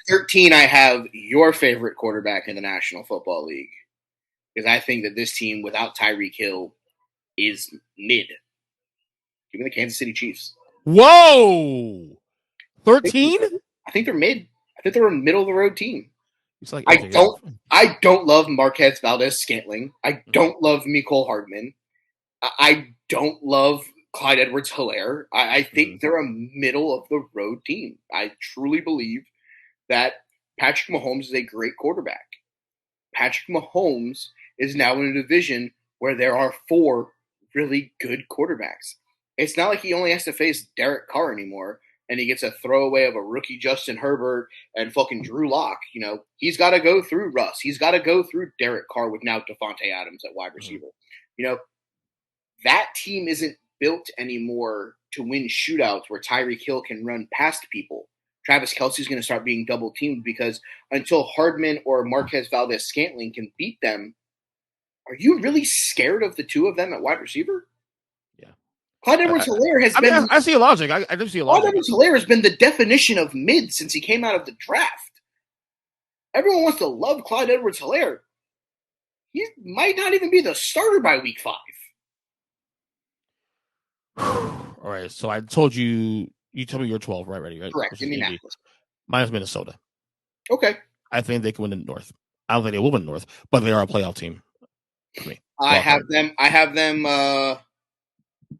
Speaker 2: 13, I have your favorite quarterback in the National Football League because I think that this team without Tyreek Hill is mid. Give me the Kansas City Chiefs.
Speaker 1: Whoa! 13?
Speaker 2: I think they're mid. I think they're a middle of the road team.
Speaker 1: It's like
Speaker 2: I don't love Marquez Valdez-Scantling. I don't love Mecole Hardman. I don't love Clyde Edwards-Helaire. I think they're a middle of the road team. I truly believe that Patrick Mahomes is a great quarterback. Patrick Mahomes is now in a division where there are 4 really good quarterbacks. It's not like he only has to face Derek Carr anymore and he gets a throwaway of a rookie Justin Herbert and fucking Drew Lock. He's got to go through Russ. He's got to go through Derek Carr with now Devontae Adams at wide receiver. That team isn't built anymore to win shootouts where Tyreek Hill can run past people. Travis Kelce's going to start being double teamed because until Hardman or Marquez Valdez-Scantling can beat them, are you really scared of the two of them at wide receiver?
Speaker 1: Yeah.
Speaker 2: Clyde Edwards-Helaire has been.
Speaker 1: I see a logic. I do see a logic.
Speaker 2: Clyde Edwards-Helaire has been the definition of mid since he came out of the draft. Everyone wants to love Clyde Edwards-Helaire. He might not even be the starter by week 5.
Speaker 1: All right, so I told you. You told me you're 12, right? Ready? Right?
Speaker 2: Correct. Indianapolis.
Speaker 1: Mine is Minnesota.
Speaker 2: Okay.
Speaker 1: I think they can win the North. I don't think they will win the North, but they are a playoff team for me.
Speaker 2: I have them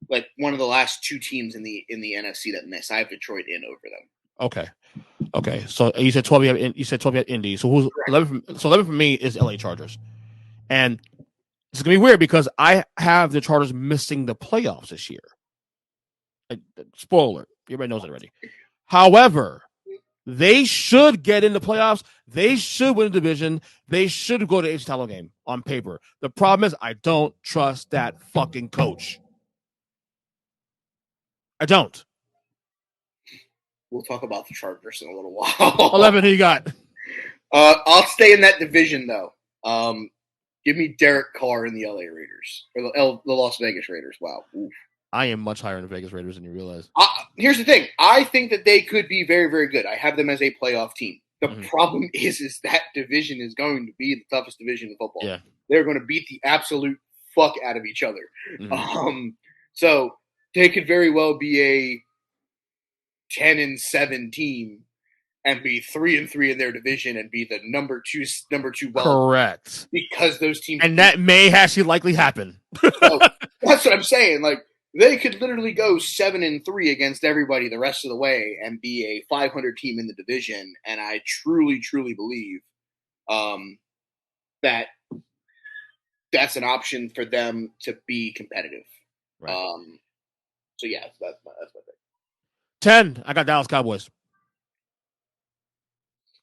Speaker 2: like one of the last 2 teams in the NFC that miss. I have Detroit in over them.
Speaker 1: Okay. So you said 12. You said 12 at Indy. So who's 11? 11 for me is LA Chargers, and it's gonna be weird because I have the Chargers missing the playoffs this year. Spoiler. Everybody knows it already. However, they should get in the playoffs. They should win the division. They should go to the AFC title game on paper. The problem is I don't trust that fucking coach. I don't.
Speaker 2: We'll talk about the Chargers in a little while.
Speaker 1: 11, who you got?
Speaker 2: I'll stay in that division, though. Give me Derek Carr and the LA Raiders. Or the Las Vegas Raiders. Wow. Oof.
Speaker 1: I am much higher in the Vegas Raiders than you realize.
Speaker 2: Here's the thing. I think that they could be very, very good. I have them as a playoff team. The problem is that division is going to be the toughest division in football.
Speaker 1: Yeah.
Speaker 2: They're going to beat the absolute fuck out of each other. So they could very well be a 10-7 team and be 3-3 in their division and be the number two.
Speaker 1: Correct.
Speaker 2: Because those teams,
Speaker 1: and that may actually likely happen.
Speaker 2: So, that's what I'm saying. Like they could literally go 7-3 against everybody the rest of the way and be a 500 team in the division. And I truly, truly believe that that's an option for them to be competitive.
Speaker 1: Right.
Speaker 2: So yeah, that's my pick.
Speaker 1: 10. I got Dallas Cowboys.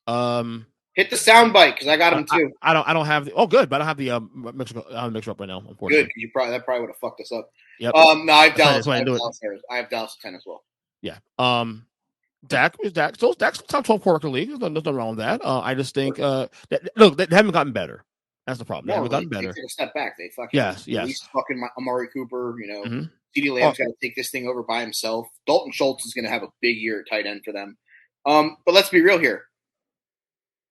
Speaker 2: Hit the soundbite because I got them too.
Speaker 1: I don't have the. Oh, good, but I don't have the mixer up right now. Unfortunately,
Speaker 2: good. That probably would have fucked us up.
Speaker 1: Yep.
Speaker 2: No, I have Dallas. I have Dallas 10 as well.
Speaker 1: Yeah. Dak's top 12 quarterback in the league. There's nothing wrong with that. I just think look, they haven't gotten better. That's the problem. They
Speaker 2: No,
Speaker 1: haven't gotten
Speaker 2: they
Speaker 1: better.
Speaker 2: took a step back. They fucking
Speaker 1: Yes.
Speaker 2: released fucking Amari Cooper.
Speaker 1: Mm-hmm.
Speaker 2: CeeDee Lamb's got to take this thing over by himself. Dalton Schultz is going to have a big year at tight end for them. But let's be real here.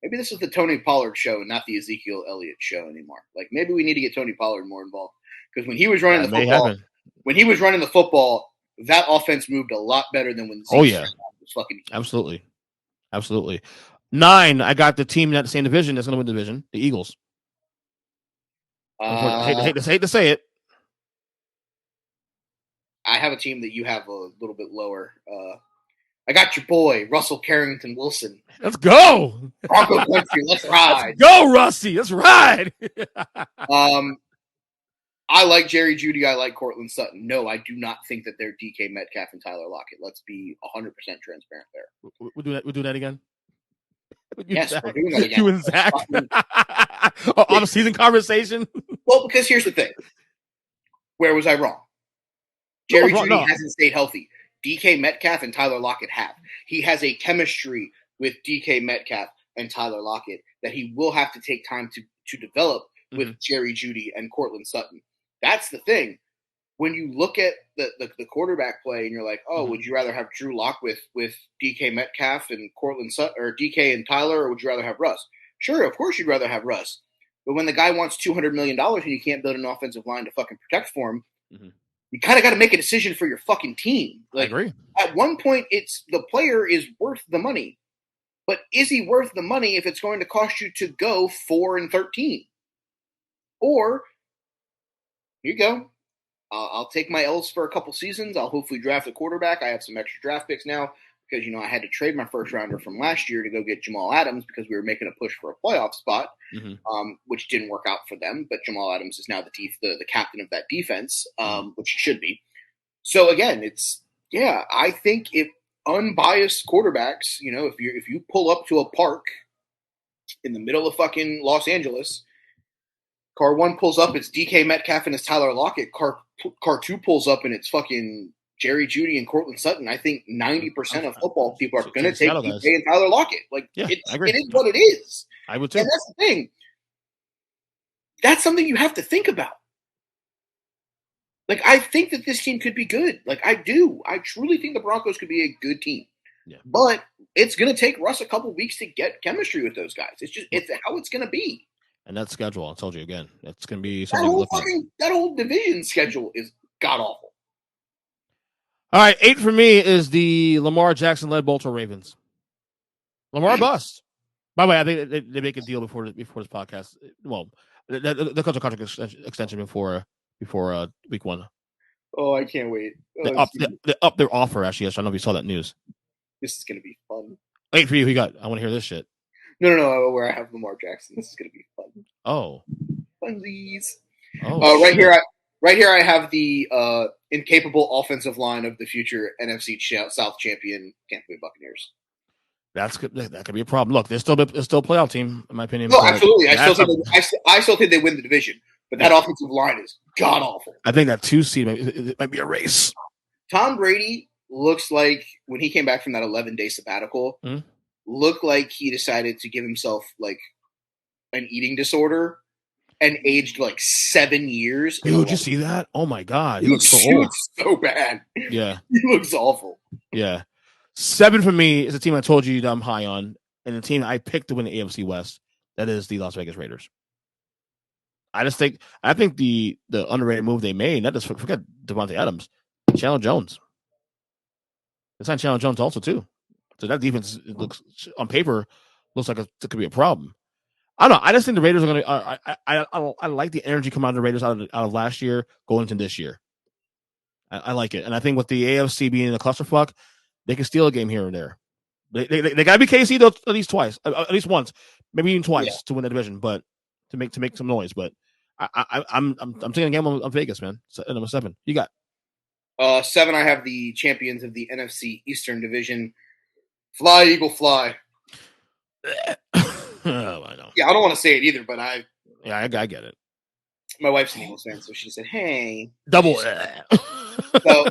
Speaker 2: Maybe this is the Tony Pollard show and not the Ezekiel Elliott show anymore. Like maybe we need to get Tony Pollard more involved because when he was running the football, that offense moved a lot better than when Zeke was fucking.
Speaker 1: Absolutely. 9. I got the team in that same division that's going to win the division, the Eagles. I hate to say it.
Speaker 2: I have a team that you have a little bit lower. I got your boy, Russell Carrington Wilson.
Speaker 1: Let's go.
Speaker 2: Bronco country, let's ride.
Speaker 1: Let's go, Rusty. Let's ride.
Speaker 2: I like Jerry Jeudy. I like Cortland Sutton. No, I do not think that they're DK Metcalf and Tyler Lockett. Let's be 100% transparent there.
Speaker 1: We'll do that again?
Speaker 2: Yes, we're doing that again.
Speaker 1: You and Zach? On a season conversation?
Speaker 2: Well, because here's the thing. Where was I wrong? Jerry Jeudy hasn't stayed healthy. DK Metcalf and Tyler Lockett have. He has a chemistry with DK Metcalf and Tyler Lockett that he will have to take time to develop with Jerry Jeudy and Cortland Sutton. That's the thing. When you look at the quarterback play and you're like, would you rather have Drew Lock with DK Metcalf and Cortland Sutton, or DK and Tyler, or would you rather have Russ? Sure, of course you'd rather have Russ. But when the guy wants $200 million and you can't build an offensive line to fucking protect for him, you kind of got to make a decision for your fucking team. Like,
Speaker 1: I agree.
Speaker 2: At one point, it's the player is worth the money. But is he worth the money if it's going to cost you to go 4-13? Or, here you go. I'll take my L's for a couple seasons. I'll hopefully draft a quarterback. I have some extra draft picks now because, I had to trade my first rounder from last year to go get Jamal Adams because we were making a push for a playoff spot, which didn't work out for them. But Jamal Adams is now the captain of that defense, which he should be. So, again, I think if unbiased quarterbacks, if you pull up to a park in the middle of fucking Los Angeles, car 1 pulls up, it's DK Metcalf and it's Tyler Lockett. Car 2 pulls up and it's fucking Jerry Jeudy and Cortland Sutton. I think 90% of football people are going to take DK and Tyler Lockett. Like, it is what it is.
Speaker 1: I would too.
Speaker 2: And that's the thing. That's something you have to think about. Like, I think that this team could be good. Like, I do. I truly think the Broncos could be a good team.
Speaker 1: Yeah.
Speaker 2: But it's going to take Russ a couple weeks to get chemistry with those guys. It's how it's going to be.
Speaker 1: And that schedule, I told you again, it's going to be something.
Speaker 2: That whole division schedule is god awful.
Speaker 1: All right, 8 for me is the Lamar Jackson-led Baltimore Ravens. Lamar bust. By the way, I think they make a deal before this podcast. Well, the contract extension before week 1.
Speaker 2: Oh, I can't wait.
Speaker 1: They upped their offer, actually. Yes, I don't know if you saw that news.
Speaker 2: This is going to be fun.
Speaker 1: 8 for you. Who you got? I want to hear this shit.
Speaker 2: No. Where I have Lamar Jackson, this is going to be fun.
Speaker 1: Oh,
Speaker 2: funsies.
Speaker 1: Oh,
Speaker 2: right here, I have the incapable offensive line of the future NFC South champion Tampa Bay Buccaneers.
Speaker 1: That could be a problem. Look, they're still a playoff team, in my opinion.
Speaker 2: No, absolutely. I still think they win the division, but that offensive line is god awful.
Speaker 1: I think that 2 seed might be a race.
Speaker 2: Tom Brady looks like when he came back from that 11-day sabbatical. Looked like he decided to give himself like an eating disorder and aged like 7 years.
Speaker 1: Dude, did you see that? Oh my god, he looks so old.
Speaker 2: So bad.
Speaker 1: Yeah,
Speaker 2: he looks awful.
Speaker 1: Yeah, 7 for me is a team I told you that I'm high on, and the team I picked to win the AFC West. That is the Las Vegas Raiders. I think the underrated move they made. Not just forget Devontae Adams, Chandler Jones. They signed Chandler Jones also too. So that defense looks on paper looks like it could be a problem. I don't know. I just think the Raiders are going to. I like the energy coming out of the Raiders out of last year going into this year. I like it, and I think with the AFC being a clusterfuck, they can steal a game here and there. They got to be KC though at least twice, at least once, maybe even twice to win the division, but to make some noise. But I'm taking a game on Vegas, man. So, number 7, you got
Speaker 2: 7. I have the champions of the NFC Eastern Division. Fly, Eagle, fly.
Speaker 1: Oh, I know.
Speaker 2: Yeah, I don't want to say it either, but I
Speaker 1: get it.
Speaker 2: My wife's an Eagles fan, so she said, "Hey,
Speaker 1: double."
Speaker 2: So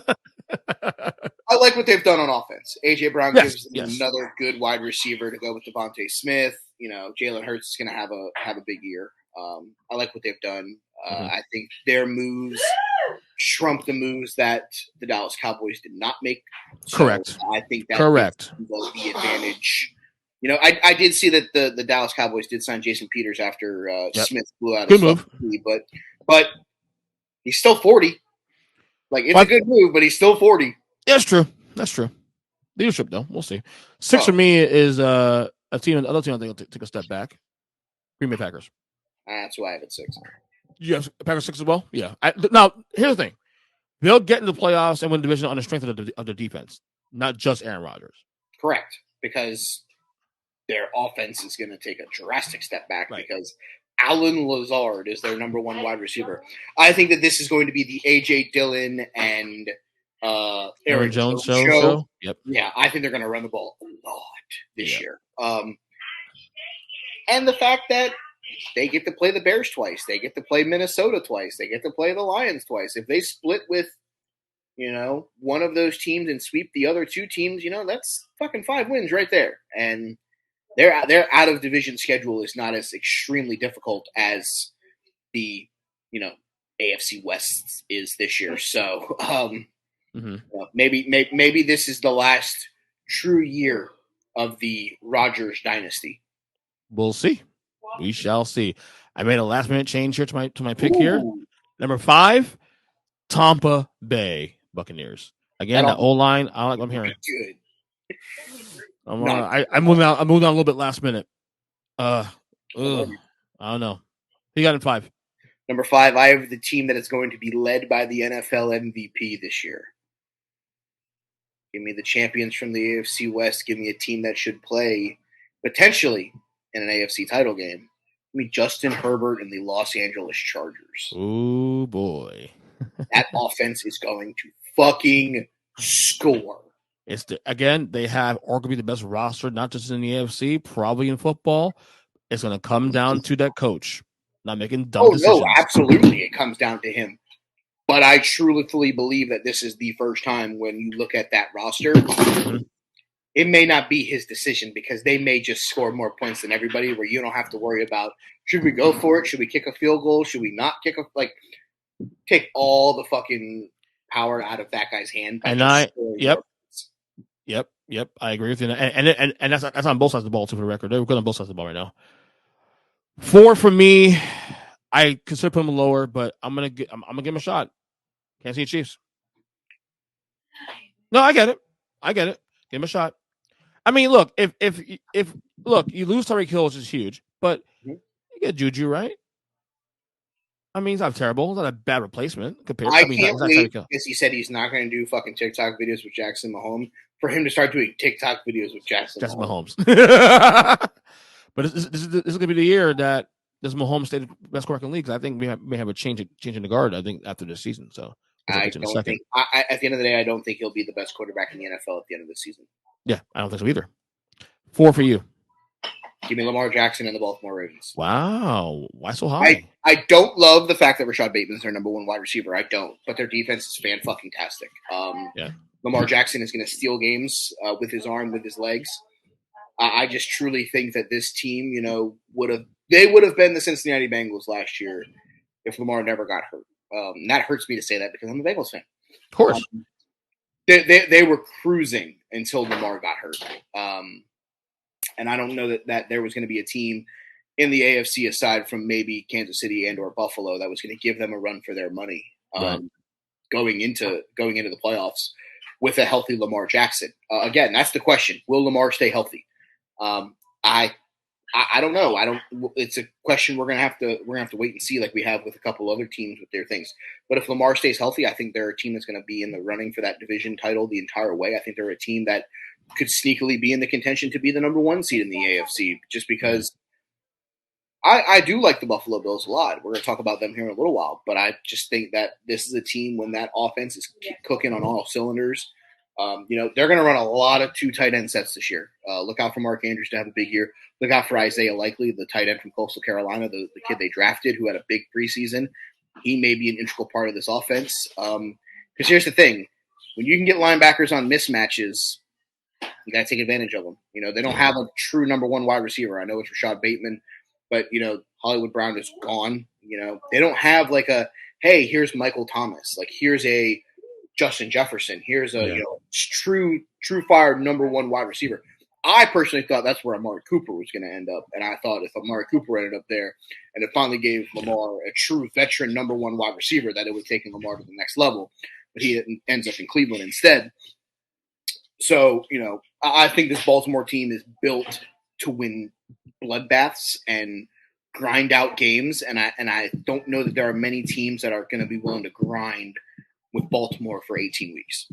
Speaker 2: I like what they've done on offense. A.J. Brown gives them
Speaker 1: Yes.
Speaker 2: another good wide receiver to go with Devontae Smith. Jalen Hurts is going to have a big year. I like what they've done. I think their moves trump the moves that the Dallas Cowboys did not make. So
Speaker 1: Correct.
Speaker 2: I think that
Speaker 1: Correct.
Speaker 2: gives them the advantage. I did see that the Dallas Cowboys did sign Jason Peters after Smith blew out
Speaker 1: Good
Speaker 2: his
Speaker 1: move.
Speaker 2: knee, but he's still 40. Like, it's a good move, but he's still 40.
Speaker 1: That's true. That's true. Leadership, though, we'll see. 6 for me is a team. Another team I think will take a step back. Green Bay Packers.
Speaker 2: That's why I have it 6.
Speaker 1: Yes, Packers 6 as well. Yeah. Now, here's the thing: they'll get into the playoffs and win the division on the strength of the defense, not just Aaron Rodgers.
Speaker 2: Correct, because their offense is going to take a drastic step back because Alan Lazard is their number one wide receiver. I think that this is going to be the A.J. Dillon and Aaron Jones show.
Speaker 1: Yep.
Speaker 2: Yeah, I think they're going to run the ball a lot this year. And the fact that they get to play the Bears twice. They get to play Minnesota twice. They get to play the Lions twice. If they split with, one of those teams and sweep the other two teams, that's fucking 5 wins right there. And their out of division schedule is not as extremely difficult as the AFC West is this year. So maybe this is the last true year of the Rodgers dynasty.
Speaker 1: We'll see. We shall see. I made a last minute change here to my pick here. Number 5, Tampa Bay Buccaneers. Again, that O-line. I like what I'm hearing.
Speaker 2: Good.
Speaker 1: I moved out a little bit last minute. I don't know. Who you got in 5?
Speaker 2: Number 5, I have the team that is going to be led by the NFL MVP this year. Give me the champions from the AFC West. Give me a team that should play potentially in an AFC title game. Give me Justin Herbert and the Los Angeles Chargers.
Speaker 1: Oh, boy.
Speaker 2: That offense is going to fucking score.
Speaker 1: Again, they have arguably the best roster, not just in the AFC, probably in football. It's going to come down to that coach not making dumb decisions.
Speaker 2: No, absolutely. It comes down to him. But I truly believe that this is the first time when you look at that roster, it may not be his decision because they may just score more points than everybody where you don't have to worry about, should we go for it? Should we kick a field goal? Should we not kick take all the fucking power out of that guy's hand.
Speaker 1: And Yep. I agree with you. And that's on both sides of the ball too. For the record, they're good on both sides of the ball right now. 4 for me. I consider putting them lower, but I'm gonna give him a shot. Kansas City Chiefs. No, I get it. Give him a shot. I mean, look, if you lose Tyreek Hill, which is huge, but you get Juju, right? I mean, he's not terrible. He's not a bad replacement compared.
Speaker 2: I can't wait because he said he's not going to do fucking TikTok videos with Jackson Mahomes. For him to start doing TikTok videos with Jackson Mahomes.
Speaker 1: But this is going to be the year that this Mahomes stayed the best quarterback in the league. I think we may have a change in the guard. I think after this season. So
Speaker 2: I don't think. At the end of the day, I don't think he'll be the best quarterback in the NFL at the end of the season.
Speaker 1: Yeah, I don't think so either. 4 for you.
Speaker 2: Give me Lamar Jackson and the Baltimore Ravens.
Speaker 1: Wow, why so high?
Speaker 2: I don't love the fact that Rashad Bateman's their number one wide receiver. I don't, but their defense is fan-fucking-tastic. Lamar Jackson is going to steal games with his arm, with his legs. I just truly think that this team, would have been the Cincinnati Bengals last year if Lamar never got hurt. That hurts me to say that because I'm a Bengals fan.
Speaker 1: Of course.
Speaker 2: They were cruising until Lamar got hurt. And I don't know that there was going to be a team in the AFC aside from maybe Kansas City and or Buffalo that was going to give them a run for their money going into the playoffs with a healthy Lamar Jackson. Again, that's the question. Will Lamar stay healthy? I don't know. It's a question we're gonna have to wait and see, like we have with a couple other teams with their things. But if Lamar stays healthy, I think they're a team that's going to be in the running for that division title the entire way. I think they're a team that could sneakily be in the contention to be the number 1 seed in the AFC, just because I do like the Buffalo Bills a lot. We're going to talk about them here in a little while, but I just think that this is a team when that offense is cooking on all cylinders. They're going to run a lot of 2 tight end sets this year. Look out for Mark Andrews to have a big year. Look out for Isaiah Likely, the tight end from Coastal Carolina, the kid they drafted who had a big preseason. He may be an integral part of this offense. Because here's the thing. when you can get linebackers on mismatches, you got to take advantage of them. They don't have a true number one wide receiver. I know it's Rashad Bateman, but Hollywood Brown is gone. They don't have like a, hey, here's Michael Thomas, like here's a Justin Jefferson, here's a true fire number one wide receiver. I personally thought that's where Amari Cooper was going to end up, and I thought if Amari Cooper ended up there, and it finally gave Lamar a true veteran number one wide receiver, that it would take Lamar to the next level. But he ends up in Cleveland instead. So I think this Baltimore team is built to win bloodbaths and grind out games, and I don't know that there are many teams that are going to be willing to grind with Baltimore for 18 weeks.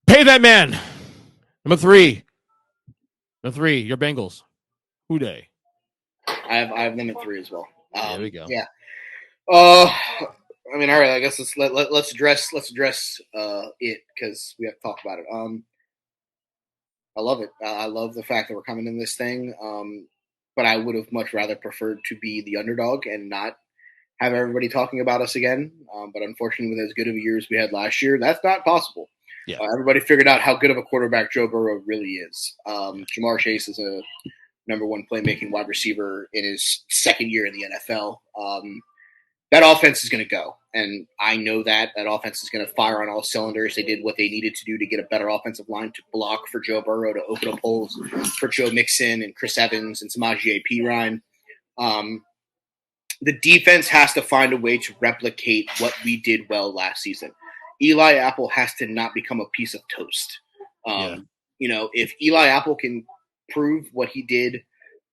Speaker 1: Pay that man. Number three, your Bengals. Who dey?
Speaker 2: I have them at 3 as well.
Speaker 1: There we go.
Speaker 2: Yeah. I mean, all right. I guess let's address it because we have to talk about it. I love it. I love the fact that we're coming in this thing. But I would have much rather preferred to be the underdog and not have everybody talking about us again. But unfortunately, with as good of a year as we had last year, that's not possible.
Speaker 1: Yeah.
Speaker 2: Everybody figured out how good of a quarterback Joe Burrow really is. Jamar Chase is a number one playmaking wide receiver in his second year in the NFL. That offense is going to go. And I know that offense is going to fire on all cylinders. They did what they needed to do to get a better offensive line to block for Joe Burrow, to open up holes for Joe Mixon and Chris Evans and Samaje Perine. The defense has to find a way to replicate what we did well last season. Eli Apple has to not become a piece of toast. If Eli Apple can prove what he did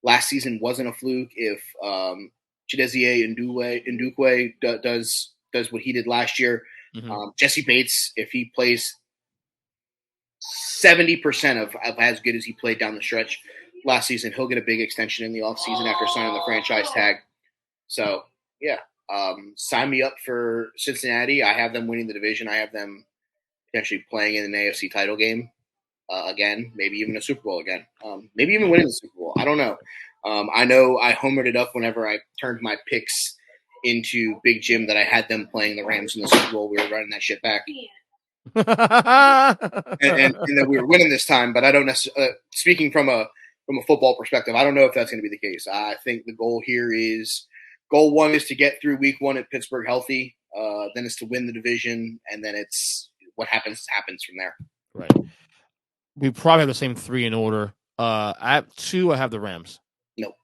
Speaker 2: last season wasn't a fluke, if Chidozie Ndukwe does what he did last year, Jesse Bates, if he plays 70% of as good as he played down the stretch last season, he'll get a big extension in the offseason after signing the franchise tag. So, yeah. Sign me up for Cincinnati. I have them winning the division. I have them potentially playing in an AFC title game again, maybe even a Super Bowl again, maybe even winning the Super Bowl. I don't know. I know I homered it up whenever I turned my picks into Big Jim that I had them playing the Rams in the Super Bowl. We were running that shit back. and that we were winning this time, but I don't necessarily, speaking from a football perspective, I don't know if that's going to be the case. I think the goal here is, goal one is to get through week one at Pittsburgh healthy. Then it's to win the division, and then it's what happens from there.
Speaker 1: Right. We probably have the same 3 in order. I have 2. I have the Rams.
Speaker 2: Nope.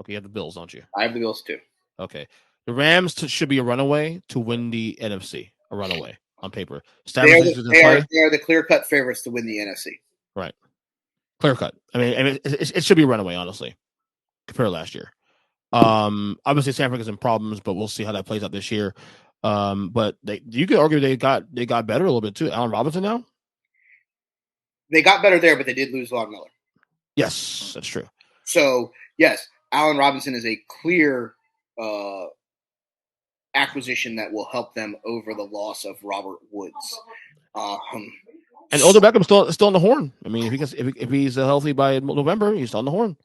Speaker 1: Okay, you have the Bills, don't you?
Speaker 2: I have the Bills too.
Speaker 1: Okay. The Rams should be a runaway to win the NFC. A runaway on paper.
Speaker 2: They are the clear-cut favorites to win the NFC.
Speaker 1: Right. Clear cut. I mean, it should be a runaway, honestly, compared to last year. Obviously, Stanford is in problems, but we'll see how that plays out this year. But you could argue they got better a little bit too. Allen Robinson now.
Speaker 2: They got better there, but they did lose Von Miller.
Speaker 1: Yes, that's true.
Speaker 2: So yes, Allen Robinson is a clear acquisition that will help them over the loss of Robert Woods.
Speaker 1: And Odell Beckham's still on the horn. I mean, if he's healthy by November, he's on the horn.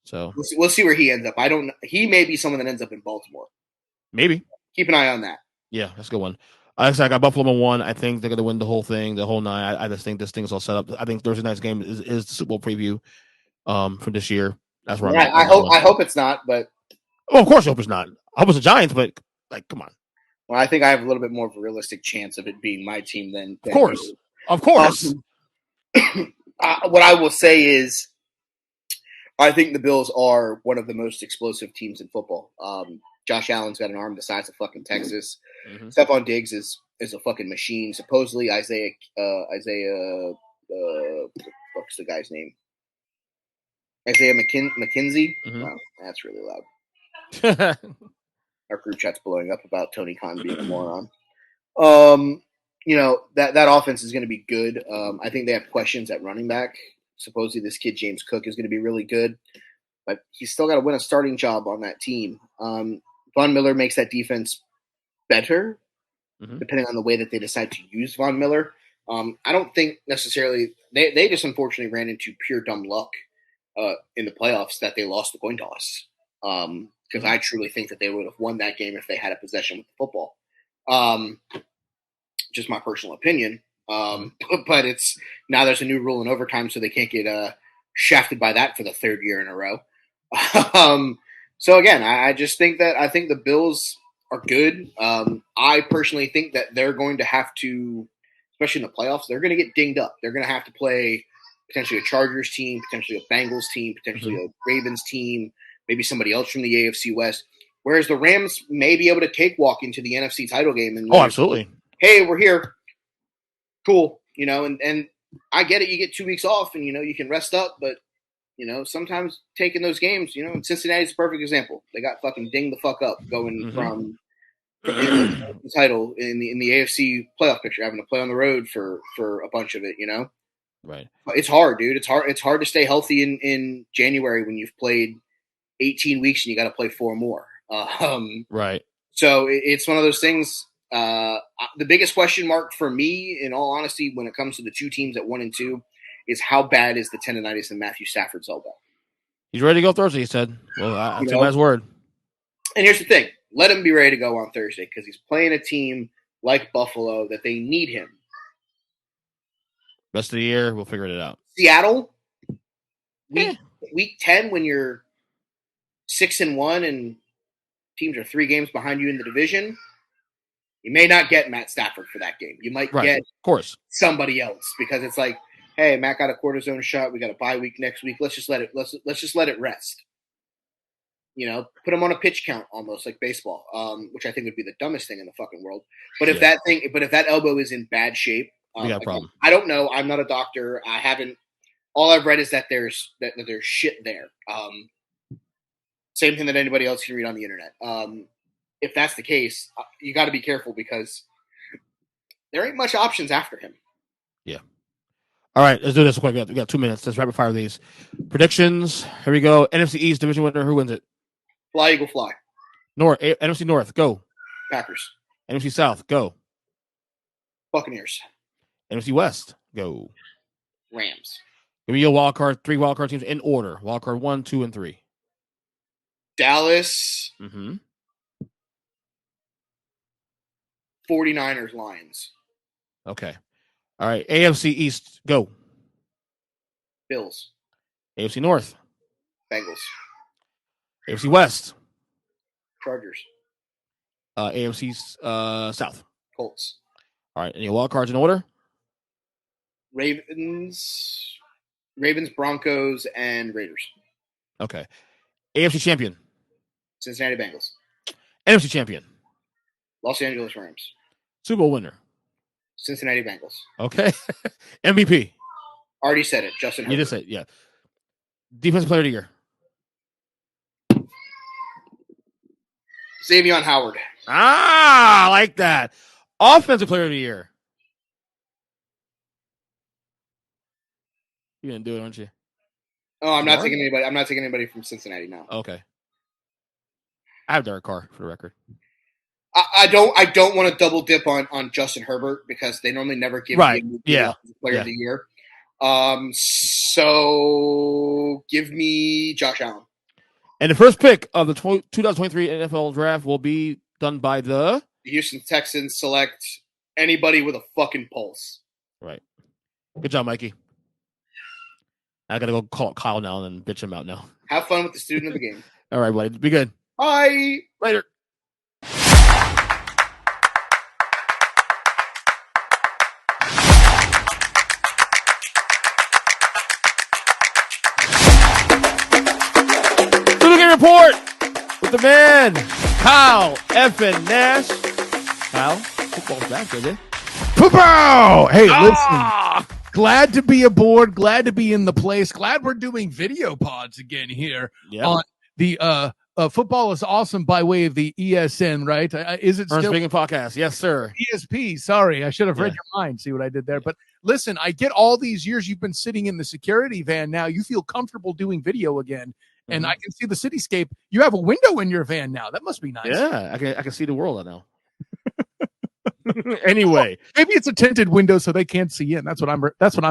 Speaker 1: So
Speaker 2: we'll see where he ends up. He may be someone that ends up in Baltimore.
Speaker 1: Maybe.
Speaker 2: Keep an eye on that.
Speaker 1: Yeah, that's a good one. I got Buffalo number 1. I think they're going to win the whole thing, the whole 9. I just think this thing's all set up. I think Thursday night's game is the Super Bowl preview for this year. That's where I'm at.
Speaker 2: I hope it's not, but
Speaker 1: of course I hope it's not. I hope it's the Giants, but come on.
Speaker 2: Well, I think I have a little bit more of a realistic chance of it being my team than
Speaker 1: of course. Of course.
Speaker 2: What I will say is, I think the Bills are one of the most explosive teams in football. Josh Allen's got an arm the size of fucking Texas. Mm-hmm. Stephon Diggs is a fucking machine. Supposedly Isaiah what's the guy's name? Isaiah McKenzie. Mm-hmm. Wow, that's really loud. Our group chat's blowing up about Tony Khan being a moron. That offense is going to be good. I think they have questions at running back. Supposedly this kid James Cook is going to be really good, but he's still got to win a starting job on that team. Von Miller makes that defense better, depending on the way that they decide to use Von Miller. I don't think necessarily they just unfortunately ran into pure dumb luck in the playoffs that they lost the coin toss. Because I truly think that they would have won that game if they had a possession with the football. just my personal opinion. But it's now there's a new rule in overtime, so they can't get shafted by that for the third year in a row. So again, I just think the Bills are good. I personally think that they're going to have to, especially in the playoffs, they're going to get dinged up. They're going to have to play potentially a Chargers team, potentially a Bengals team, potentially a Ravens team, maybe somebody else from the AFC West. Whereas the Rams may be able to cakewalk into the NFC title game. And
Speaker 1: absolutely.
Speaker 2: Hey, we're here. Cool. And I get it. You get 2 weeks off and, you can rest up. But, sometimes taking those games, and Cincinnati's a perfect example. They got fucking dinged the fuck up going from the title in the AFC playoff picture, having to play on the road for a bunch of it,
Speaker 1: Right.
Speaker 2: It's hard, dude. It's hard to stay healthy in January when you've played 18 weeks and you got to play 4 more.
Speaker 1: Right.
Speaker 2: So it's one of those things. The biggest question mark for me, in all honesty, when it comes to the two teams at 1 and 2, is how bad is the tendonitis in Matthew Stafford's elbow?
Speaker 1: He's ready to go Thursday, he said. Well, I took his word.
Speaker 2: And here's the thing. Let him be ready to go on Thursday because he's playing a team like Buffalo that they need him.
Speaker 1: Rest of the year, we'll figure it out.
Speaker 2: Seattle, week 10, when you're 6-1 and teams are 3 games behind you in the division, you may not get Matt Stafford for that game. You might get
Speaker 1: of course
Speaker 2: somebody else because it's like, hey, Matt got a cortisone shot. We got a bye week next week. Let's just let it rest. Put him on a pitch count almost like baseball, which I think would be the dumbest thing in the fucking world. But if that elbow is in bad shape,
Speaker 1: we got a problem.
Speaker 2: I don't know. I'm not a doctor. I haven't. All I've read is that there's shit there. Same thing that anybody else can read on the internet. If that's the case, you got to be careful because there ain't much options after him.
Speaker 1: Yeah. All right, let's do this quick. We got 2 minutes. Let's rapid fire these predictions. Here we go. NFC East division winner. Who wins it?
Speaker 2: Fly, Eagle, fly.
Speaker 1: NFC North. Go.
Speaker 2: Packers.
Speaker 1: NFC South. Go.
Speaker 2: Buccaneers.
Speaker 1: NFC West. Go.
Speaker 2: Rams.
Speaker 1: Give me your 3 wild card teams in order. Wild card 1, 2, and 3.
Speaker 2: Dallas. 49ers, Lions.
Speaker 1: Okay. All right. AFC East, go.
Speaker 2: Bills.
Speaker 1: AFC North.
Speaker 2: Bengals.
Speaker 1: AFC West.
Speaker 2: Chargers.
Speaker 1: AFC South.
Speaker 2: Colts.
Speaker 1: All right. Any wild cards in order?
Speaker 2: Ravens, Broncos, and Raiders.
Speaker 1: Okay. AFC champion.
Speaker 2: Cincinnati Bengals.
Speaker 1: NFC champion.
Speaker 2: Los Angeles Rams.
Speaker 1: Super Bowl winner.
Speaker 2: Cincinnati Bengals.
Speaker 1: Okay. MVP.
Speaker 2: Already said it. Justin Herbert.
Speaker 1: You just said it, yeah. Defensive player of the year.
Speaker 2: Xavier Howard.
Speaker 1: I like that. Offensive player of the year. You're going to do it, aren't you?
Speaker 2: Oh, I'm not taking anybody. I'm not taking anybody from Cincinnati now.
Speaker 1: Okay. I have Derek Carr for the record.
Speaker 2: I don't want to double dip on Justin Herbert because they normally never give me a player of the year. So give me Josh Allen.
Speaker 1: And the first pick of the 2023 NFL draft will be done by the
Speaker 2: Houston Texans. Select anybody with a fucking pulse.
Speaker 1: Right. Good job, Mikey. I got to go call Kyle now and then bitch him out now.
Speaker 2: Have fun with the student of the game.
Speaker 1: All right, buddy. Be good.
Speaker 2: Bye.
Speaker 1: Later. Report with the man, Kyle Effin Nash. Kyle, football's back, baby.
Speaker 3: Football! Hey, listen. Glad to be aboard. Glad to be in the place. Glad we're doing video pods again here on the Football is Awesome by way of the ESN, right? Is it
Speaker 1: Ernst
Speaker 3: still
Speaker 1: Speaking Podcast? Yes, sir.
Speaker 3: ESP. Sorry, I should have read your mind. See what I did there. But listen, I get all these years you've been sitting in the security van. Now you feel comfortable doing video again. And I can see the cityscape. You have a window in your van now. That must be nice.
Speaker 1: Yeah, I can see the world now. Anyway,
Speaker 3: maybe it's a tinted window so they can't see in. That's what I'm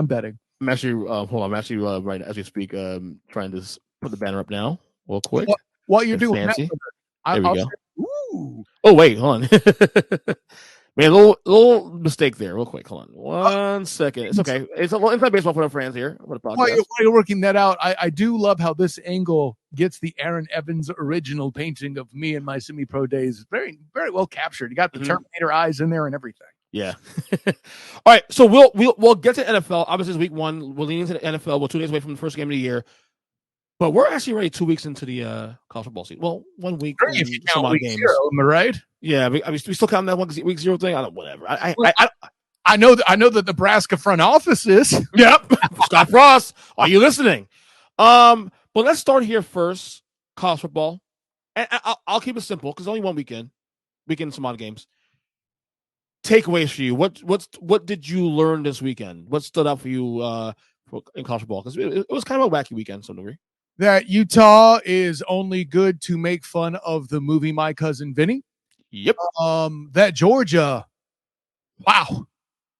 Speaker 3: betting.
Speaker 1: I'm actually hold on. I'm actually right as we speak trying to put the banner up now, real quick.
Speaker 3: What you're doing?
Speaker 1: Fancy.
Speaker 3: There we
Speaker 1: go.
Speaker 3: Ooh.
Speaker 1: Oh wait, hold on. We had a little mistake there, real quick. Hold on 1 second. It's okay. It's a little inside baseball for our friends here.
Speaker 3: While you're working that out, I do love how this angle gets the Aaron Evans original painting of me and my semi-pro days very, very well captured. You got the Terminator eyes in there and everything.
Speaker 1: Yeah. All right. So we'll get to NFL. Obviously, it's week 1. We're leaning into the NFL. We're 2 days away from the first game of the year. But we're actually already 2 weeks into the college football season. Well, 1 week.
Speaker 3: If you count week 0, am I right?
Speaker 1: Yeah, we still count that week 0 thing. I don't. Whatever.
Speaker 3: I know the Nebraska front office is.
Speaker 1: Yep. Scott Frost, are you listening? But let's start here first. College football, and I'll keep it simple because only 1 weekend, some odd games. Takeaways for you. What did you learn this weekend? What stood out for you in college football? Because it was kind of a wacky weekend, to some degree.
Speaker 3: That Utah is only good to make fun of the movie My Cousin Vinny.
Speaker 1: Yep.
Speaker 3: That Georgia, wow.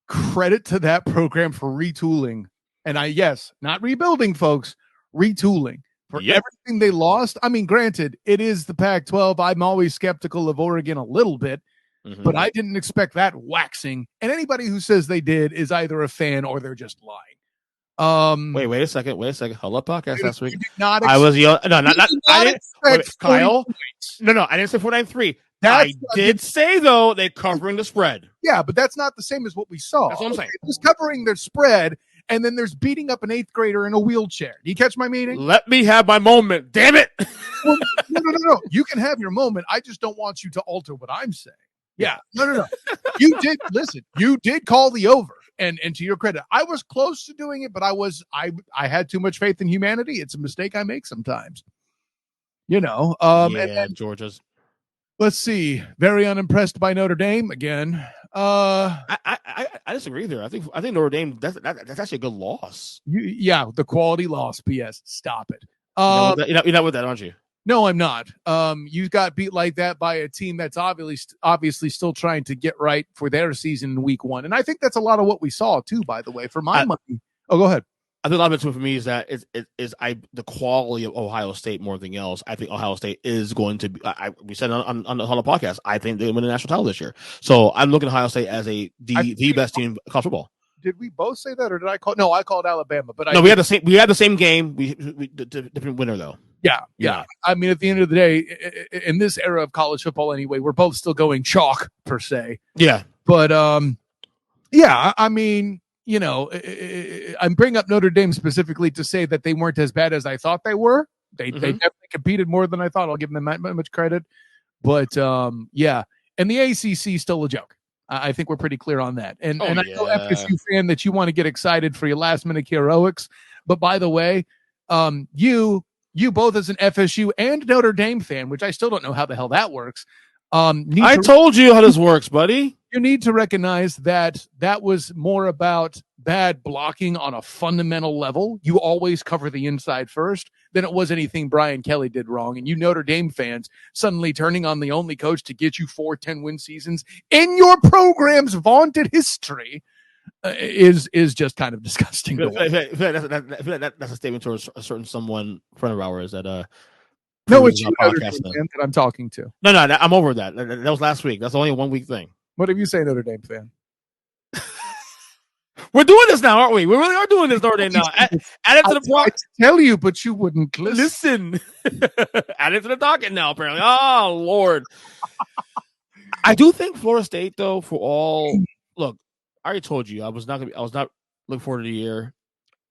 Speaker 3: Credit to that program for retooling. And not rebuilding, folks, retooling for everything they lost. I mean, granted, it is the Pac-12. I'm always skeptical of Oregon a little bit, but I didn't expect that waxing. And anybody who says they did is either a fan or they're just lying.
Speaker 1: Wait a second. Hold up, podcast last week.
Speaker 3: I
Speaker 1: was young. No, not. I didn't. Kyle. No. I didn't say 49-3. I did say though they covering the spread.
Speaker 3: Yeah, but that's not the same as what we saw.
Speaker 1: That's what I'm saying.
Speaker 3: It's covering their spread, and then there's beating up an 8th grader in a wheelchair. Do you catch my meaning?
Speaker 1: Let me have my moment. Damn it!
Speaker 3: Well, no. You can have your moment. I just don't want you to alter what I'm saying. Yeah. No. You did listen. You did call the over. And to your credit, I was close to doing it, but I had too much faith in humanity. It's a mistake I make sometimes. And then,
Speaker 1: Georgia's.
Speaker 3: Let's see. Very unimpressed by Notre Dame again.
Speaker 1: I disagree there. I think Notre Dame that's actually a good loss.
Speaker 3: The quality loss. P.S. Stop it.
Speaker 1: You're not with that, aren't you?
Speaker 3: No, I'm not. You got beat like that by a team that's obviously still trying to get right for their season in week 1. And I think that's a lot of what we saw too, by the way, for my money. Oh, go ahead.
Speaker 1: I think a lot of it for me is that the quality of Ohio State more than anything else. I think Ohio State is going to be. We said on the podcast. I think they win the national title this year. So I'm looking at Ohio State as the best team in college football.
Speaker 3: Did we both say that, or did I call? No, I called Alabama. But
Speaker 1: we had the same. We had the same game. We different winner though.
Speaker 3: Yeah. I mean, at the end of the day, in this era of college football, anyway, we're both still going chalk per se.
Speaker 1: Yeah.
Speaker 3: But I mean. I'm bringing up Notre Dame specifically to say that they weren't as bad as I thought they were. They definitely competed more than I thought. I'll give them that much credit. But, and the ACC is still a joke. I think we're pretty clear on that. And I know FSU fan that you want to get excited for your last-minute heroics. But, by the way, you both as an FSU and Notre Dame fan, which I still don't know how the hell that works.
Speaker 1: I told you how this works, buddy.
Speaker 3: You need to recognize that was more about bad blocking on a fundamental level. You always cover the inside first than it was anything Brian Kelly did wrong. And you Notre Dame fans suddenly turning on the only coach to get you 4 10-win seasons in your program's vaunted history is just kind of disgusting.
Speaker 1: That's a statement towards a certain someone friend of ours that
Speaker 3: no, it's you Notre Dame fan that I'm talking to.
Speaker 1: No, I'm over that. That was last week. That's only a 1 week thing.
Speaker 3: What did you say, Notre Dame fan?
Speaker 1: We're doing this now, aren't we? We really are doing this, Notre Dame now. Add it to the
Speaker 3: I tell you, but you wouldn't
Speaker 1: listen. Add it to the docket now, apparently. Oh, Lord. I do think Florida State, though, look, I already told you I was not looking forward to the year.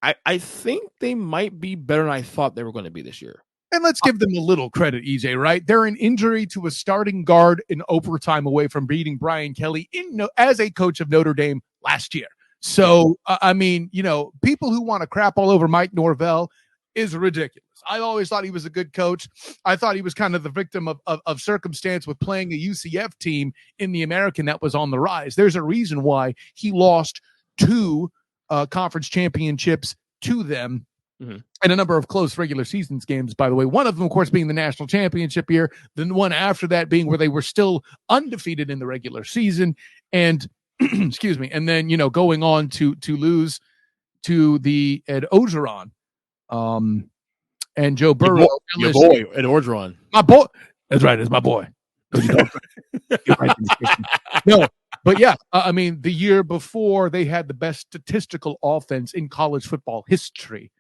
Speaker 1: I think they might be better than I thought they were going to be this year.
Speaker 3: And let's give them a little credit, EJ, right? They're an injury to a starting guard in overtime away from beating Brian Kelly as a coach of Notre Dame last year. So, I mean, people who want to crap all over Mike Norvell is ridiculous. I always thought he was a good coach. I thought he was kind of the victim of circumstance with playing a UCF team in the American that was on the rise. There's a reason why he lost 2 conference championships to them. And a number of close regular seasons games, by the way. One of them, of course, being the national championship year. Then one after that being where they were still undefeated in the regular season. And, excuse me, and then, going on to lose to the Ed Orgeron and Joe Burrow.
Speaker 1: Your boy, Ed Orgeron.
Speaker 3: My boy. That's right. It's my boy. No, But yeah, I mean, the year before they had the best statistical offense in college football history.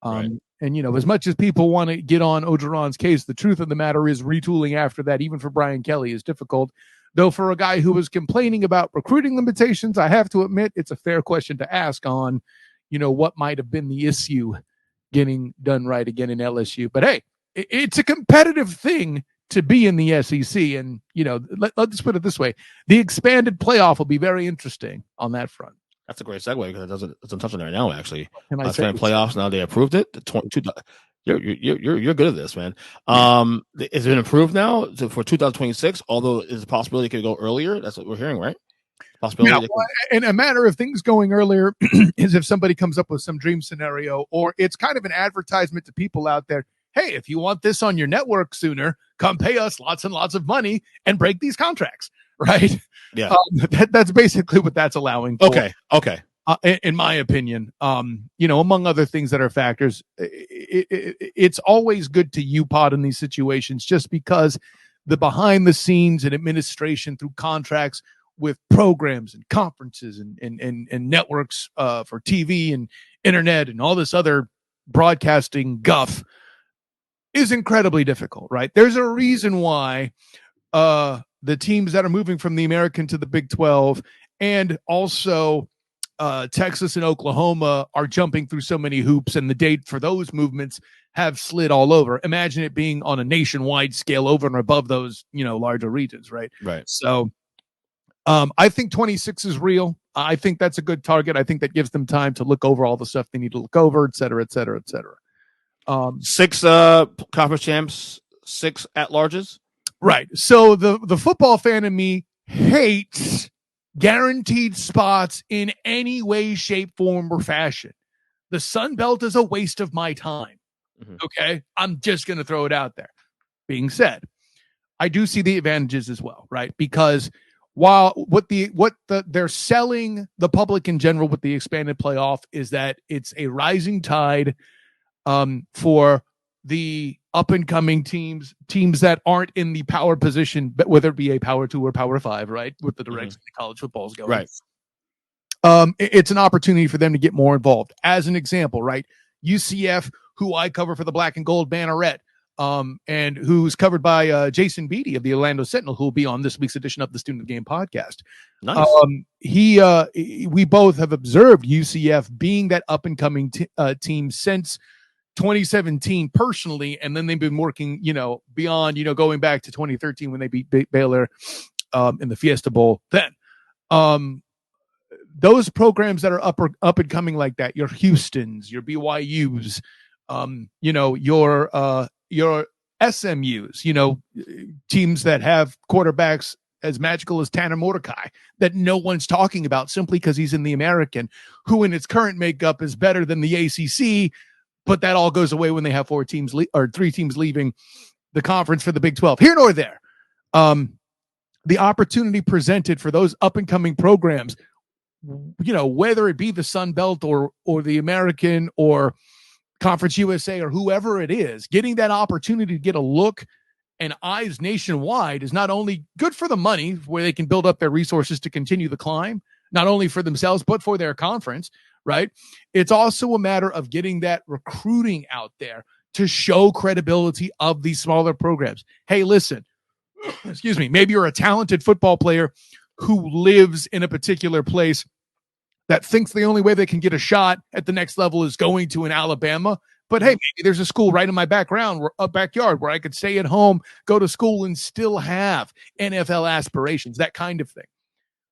Speaker 1: Right.
Speaker 3: And, as much as people want to get on Orgeron's case, the truth of the matter is retooling after that, even for Brian Kelly, is difficult. Though for a guy who was complaining about recruiting limitations, I have to admit it's a fair question to ask on, what might have been the issue getting done right again in LSU. But hey, it's a competitive thing to be in the SEC. And, let's put it this way. The expanded playoff will be very interesting on that front.
Speaker 1: That's a great segue because it doesn't touch on there now. Actually,
Speaker 3: expanded
Speaker 1: playoffs now they approved it. You're good at this, man. Is it improved now for 2026? Although there's a possibility it could go earlier. That's what we're hearing, right? Possibility.
Speaker 3: And a matter of things going earlier is if somebody comes up with some dream scenario, or it's kind of an advertisement to people out there. Hey, if you want this on your network sooner, come pay us lots and lots of money and break these contracts, right?
Speaker 1: Yeah,
Speaker 3: that's basically what that's allowing for.
Speaker 1: Okay.
Speaker 3: In my opinion, among other things that are factors, it's always good to UPod in these situations, just because the behind the scenes and administration through contracts with programs and conferences and networks for TV and internet and all this other broadcasting guff is incredibly difficult, right? There's a reason why the teams that are moving from the American to the Big 12 and also Texas and Oklahoma are jumping through so many hoops, and the date for those movements have slid all over. Imagine it being on a nationwide scale over and above those, larger regions, right?
Speaker 1: Right.
Speaker 3: So I think 26 is real. I think that's a good target. I think that gives them time to look over all the stuff they need to look over, et cetera, et cetera, et cetera.
Speaker 1: 6 conference champs, 6 at-larges.
Speaker 3: Right. So the football fan in me hates guaranteed spots in any way, shape, form, or fashion. The Sun Belt is a waste of my time. Mm-hmm. Okay. I'm just going to throw it out there. Being said, I do see the advantages as well, right? Because while they're selling the public in general with the expanded playoff is that it's a rising tide for the up and coming teams that aren't in the power position, but whether it be a power 2 or power 5, right? With the direction the college football is going.
Speaker 1: Right.
Speaker 3: It's an opportunity for them to get more involved. As an example, right? UCF, who I cover for the Black and Gold Banneret, and who's covered by Jason Beatty of the Orlando Sentinel, who will be on this week's edition of the Student of the Game podcast.
Speaker 1: Nice.
Speaker 3: We both have observed UCF being that up and coming team since 2017 personally, and then they've been working, beyond, going back to 2013 when they beat Baylor in the Fiesta Bowl. Then those programs that are up and coming like that, your Houstons, your BYUs, your SMUs, teams that have quarterbacks as magical as Tanner Mordecai that no one's talking about simply because he's in the American, who in its current makeup is better than the ACC. But that all goes away when they have 3 teams leaving the conference for the Big 12. Here nor there. The opportunity presented for those up and coming programs, whether it be the Sun Belt or the American or Conference USA or whoever it is, getting that opportunity to get a look and eyes nationwide is not only good for the money, where they can build up their resources to continue the climb, not only for themselves, but for their conference, right? It's also a matter of getting that recruiting out there to show credibility of these smaller programs. Hey, listen, excuse me, maybe you're a talented football player who lives in a particular place that thinks the only way they can get a shot at the next level is going to an Alabama. But hey, maybe there's a school right in my backyard where I could stay at home, go to school, and still have NFL aspirations, that kind of thing.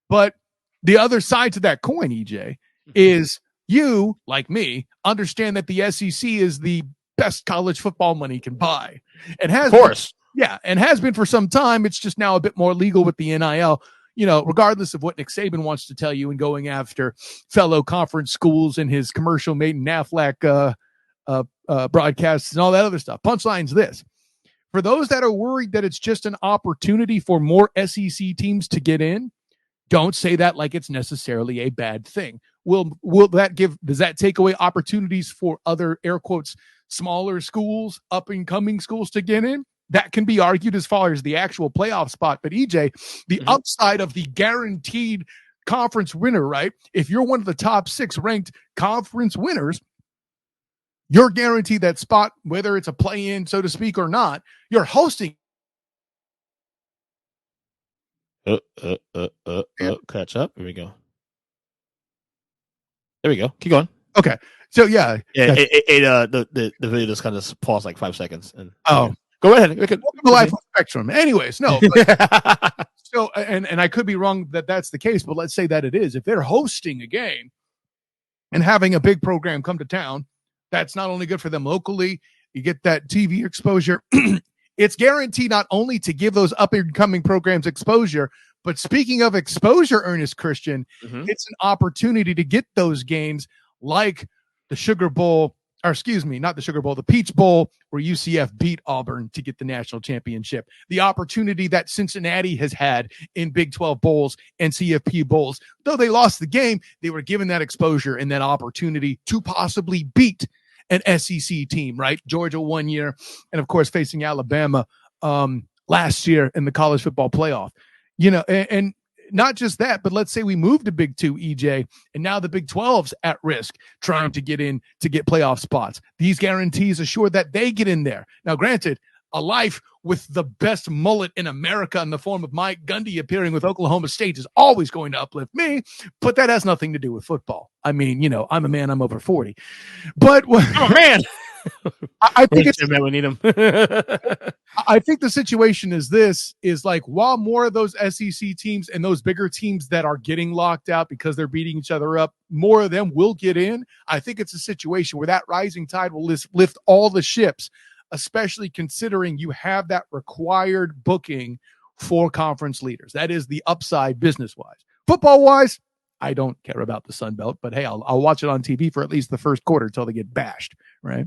Speaker 3: But the other side to that coin, EJ, is you, like me, understand that the SEC is the best college football money can buy. And has,
Speaker 1: of course.
Speaker 3: And has been for some time. It's just now a bit more legal with the NIL. Regardless of what Nick Saban wants to tell you and going after fellow conference schools and his commercial made in Aflac broadcasts and all that other stuff. Punchline's this. For those that are worried that it's just an opportunity for more SEC teams to get in, don't say that like it's necessarily a bad thing. Does that take away opportunities for other, air quotes, smaller schools, up and coming schools to get in? that can be argued as far as the actual playoff spot. But EJ, the upside of the guaranteed conference winner, right? If you're one of the top 6 ranked conference winners, you're guaranteed that spot, whether it's a play-in, so to speak, or not. You're hosting.
Speaker 1: Catch up. Here we go. There we go. Keep going.
Speaker 3: Okay. So yeah.
Speaker 1: The video just kind of paused like 5 seconds. And go ahead.
Speaker 3: Welcome to Life on Spectrum. Anyways, no. But, so and I could be wrong that that's the case, but let's say that it is. If they're hosting a game and having a big program come to town, that's not only good for them locally. You get that TV exposure. It's guaranteed not only to give those up-and-coming programs exposure, but speaking of exposure, Ernest Christian, it's an opportunity to get those games like the Sugar Bowl, or excuse me, not the Sugar Bowl, the Peach Bowl, where UCF beat Auburn to get the national championship. The opportunity that Cincinnati has had in Big 12 bowls and CFP bowls. Though they lost the game, they were given that exposure and that opportunity to possibly beat an SEC team, right? Georgia 1 year, and of course facing Alabama last year in the college football playoff. You know, and not just that, but let's say we move to Big 2, EJ, and now the Big 12's at risk trying to get in to get playoff spots. These guarantees assure that they get in there. Now, granted, a life with the best mullet in America in the form of Mike Gundy appearing with Oklahoma State is always going to uplift me, but that has nothing to do with football. I mean, you know, I'm a man, I'm over 40. But
Speaker 1: man,
Speaker 3: I think it's,
Speaker 1: we need him.
Speaker 3: I think the situation is like, while more of those SEC teams and those bigger teams that are getting locked out because they're beating each other up, more of them will get in. I think it's a situation where that rising tide will lift all the ships, especially considering you have that required booking for conference leaders. That is the upside business-wise. Football-wise, I don't care about the Sun Belt, but hey, I'll watch it on TV for at least the first quarter until they get bashed, right?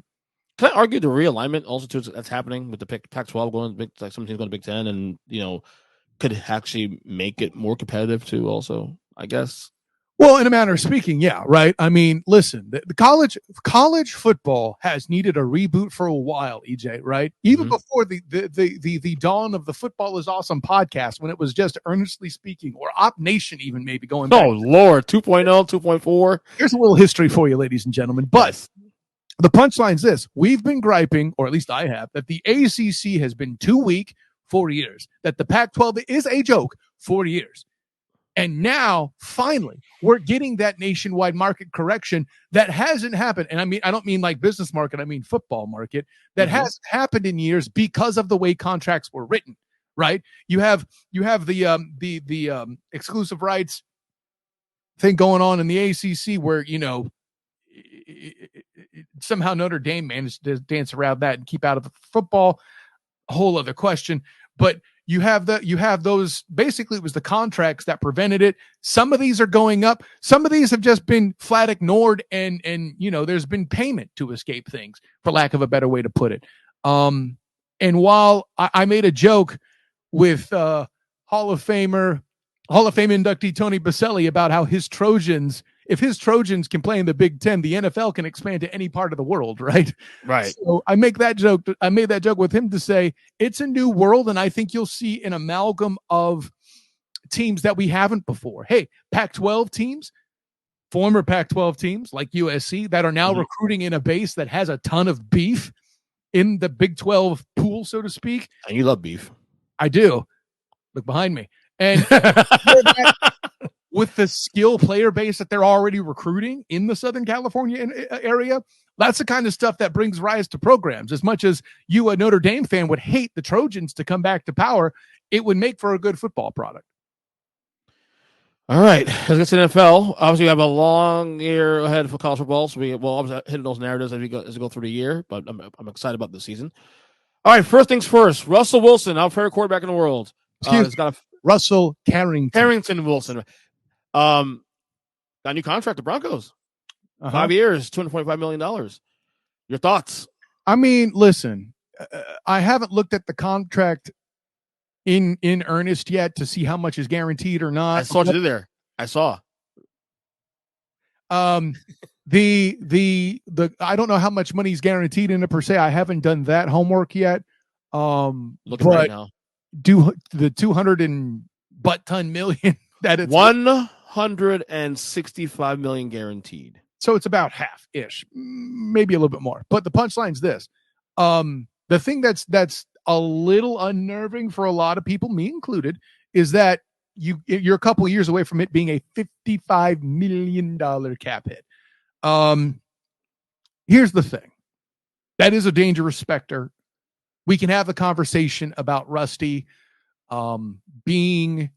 Speaker 1: Can I argue the realignment also too that's happening with the Pac-12 going big, like some teams going to Big 10, and you know, could actually make it more competitive too? Also, I guess.
Speaker 3: Well, in a manner of speaking, yeah, right. I mean, listen, the college football has needed a reboot for a while, EJ, right? Even before the dawn of the Football is Awesome podcast, when it was just Earnestly Speaking or Op Nation, even maybe going back.
Speaker 1: Oh Lord, 2.0, 2.4.
Speaker 3: Here's a little history for you, ladies and gentlemen. But the punchline is this: we've been griping, or at least I have, that the ACC has been too weak for years. That the Pac-12 is a joke for years. And now, finally, we're getting that nationwide market correction that hasn't happened. And I mean, I don't mean like business market, I mean football market. That hasn't happened in years because of the way contracts were written, right? You have the exclusive rights thing going on in the ACC where, you know, somehow Notre Dame managed to dance around that and keep out of the football. A whole other question. But you have those, basically it was the contracts that prevented it. Some of these are going up. Some of these have just been flat ignored, and you know, there's been payment to escape things, for lack of a better way to put it. And while I made a joke with Hall of Fame inductee Tony Baselli about how if his Trojans can play in the Big Ten, the NFL can expand to any part of the world, right?
Speaker 1: Right.
Speaker 3: So I made that joke with him to say it's a new world, and I think you'll see an amalgam of teams that we haven't before. Hey, Pac-12 teams, former Pac-12 teams like USC that are now recruiting in a base that has a ton of beef in the Big 12 pool, so to speak.
Speaker 1: And you love beef.
Speaker 3: I do. Look behind me. And with the skill player base that they're already recruiting in the Southern California area, that's the kind of stuff that brings rise to programs. As much as you, a Notre Dame fan, would hate the Trojans to come back to power, it would make for a good football product.
Speaker 1: All right, let's get to the NFL. Obviously, we have a long year ahead for college football, so we'll obviously hitting those narratives as we go through the year. But I'm excited about this season. All right, first things first. Russell Wilson, our favorite quarterback in the world.
Speaker 3: Russell Carrington
Speaker 1: Wilson. Got a new contract, the Broncos. 5 years, $225 million. Your thoughts?
Speaker 3: I mean, listen, I haven't looked at the contract in earnest yet to see how much is guaranteed or not.
Speaker 1: I saw you there. I saw.
Speaker 3: The I don't know how much money is guaranteed in it per se. I haven't done that homework yet.
Speaker 1: Looking right now.
Speaker 3: Do the 200 and butt-ton million that it's
Speaker 1: 165 million guaranteed.
Speaker 3: So it's about half-ish, maybe a little bit more. But the punchline's this. The thing that's a little unnerving for a lot of people, me included, is that you're a couple of years away from it being a $55 million cap hit. Here's the thing. That is a dangerous specter. We can have a conversation about Rusty being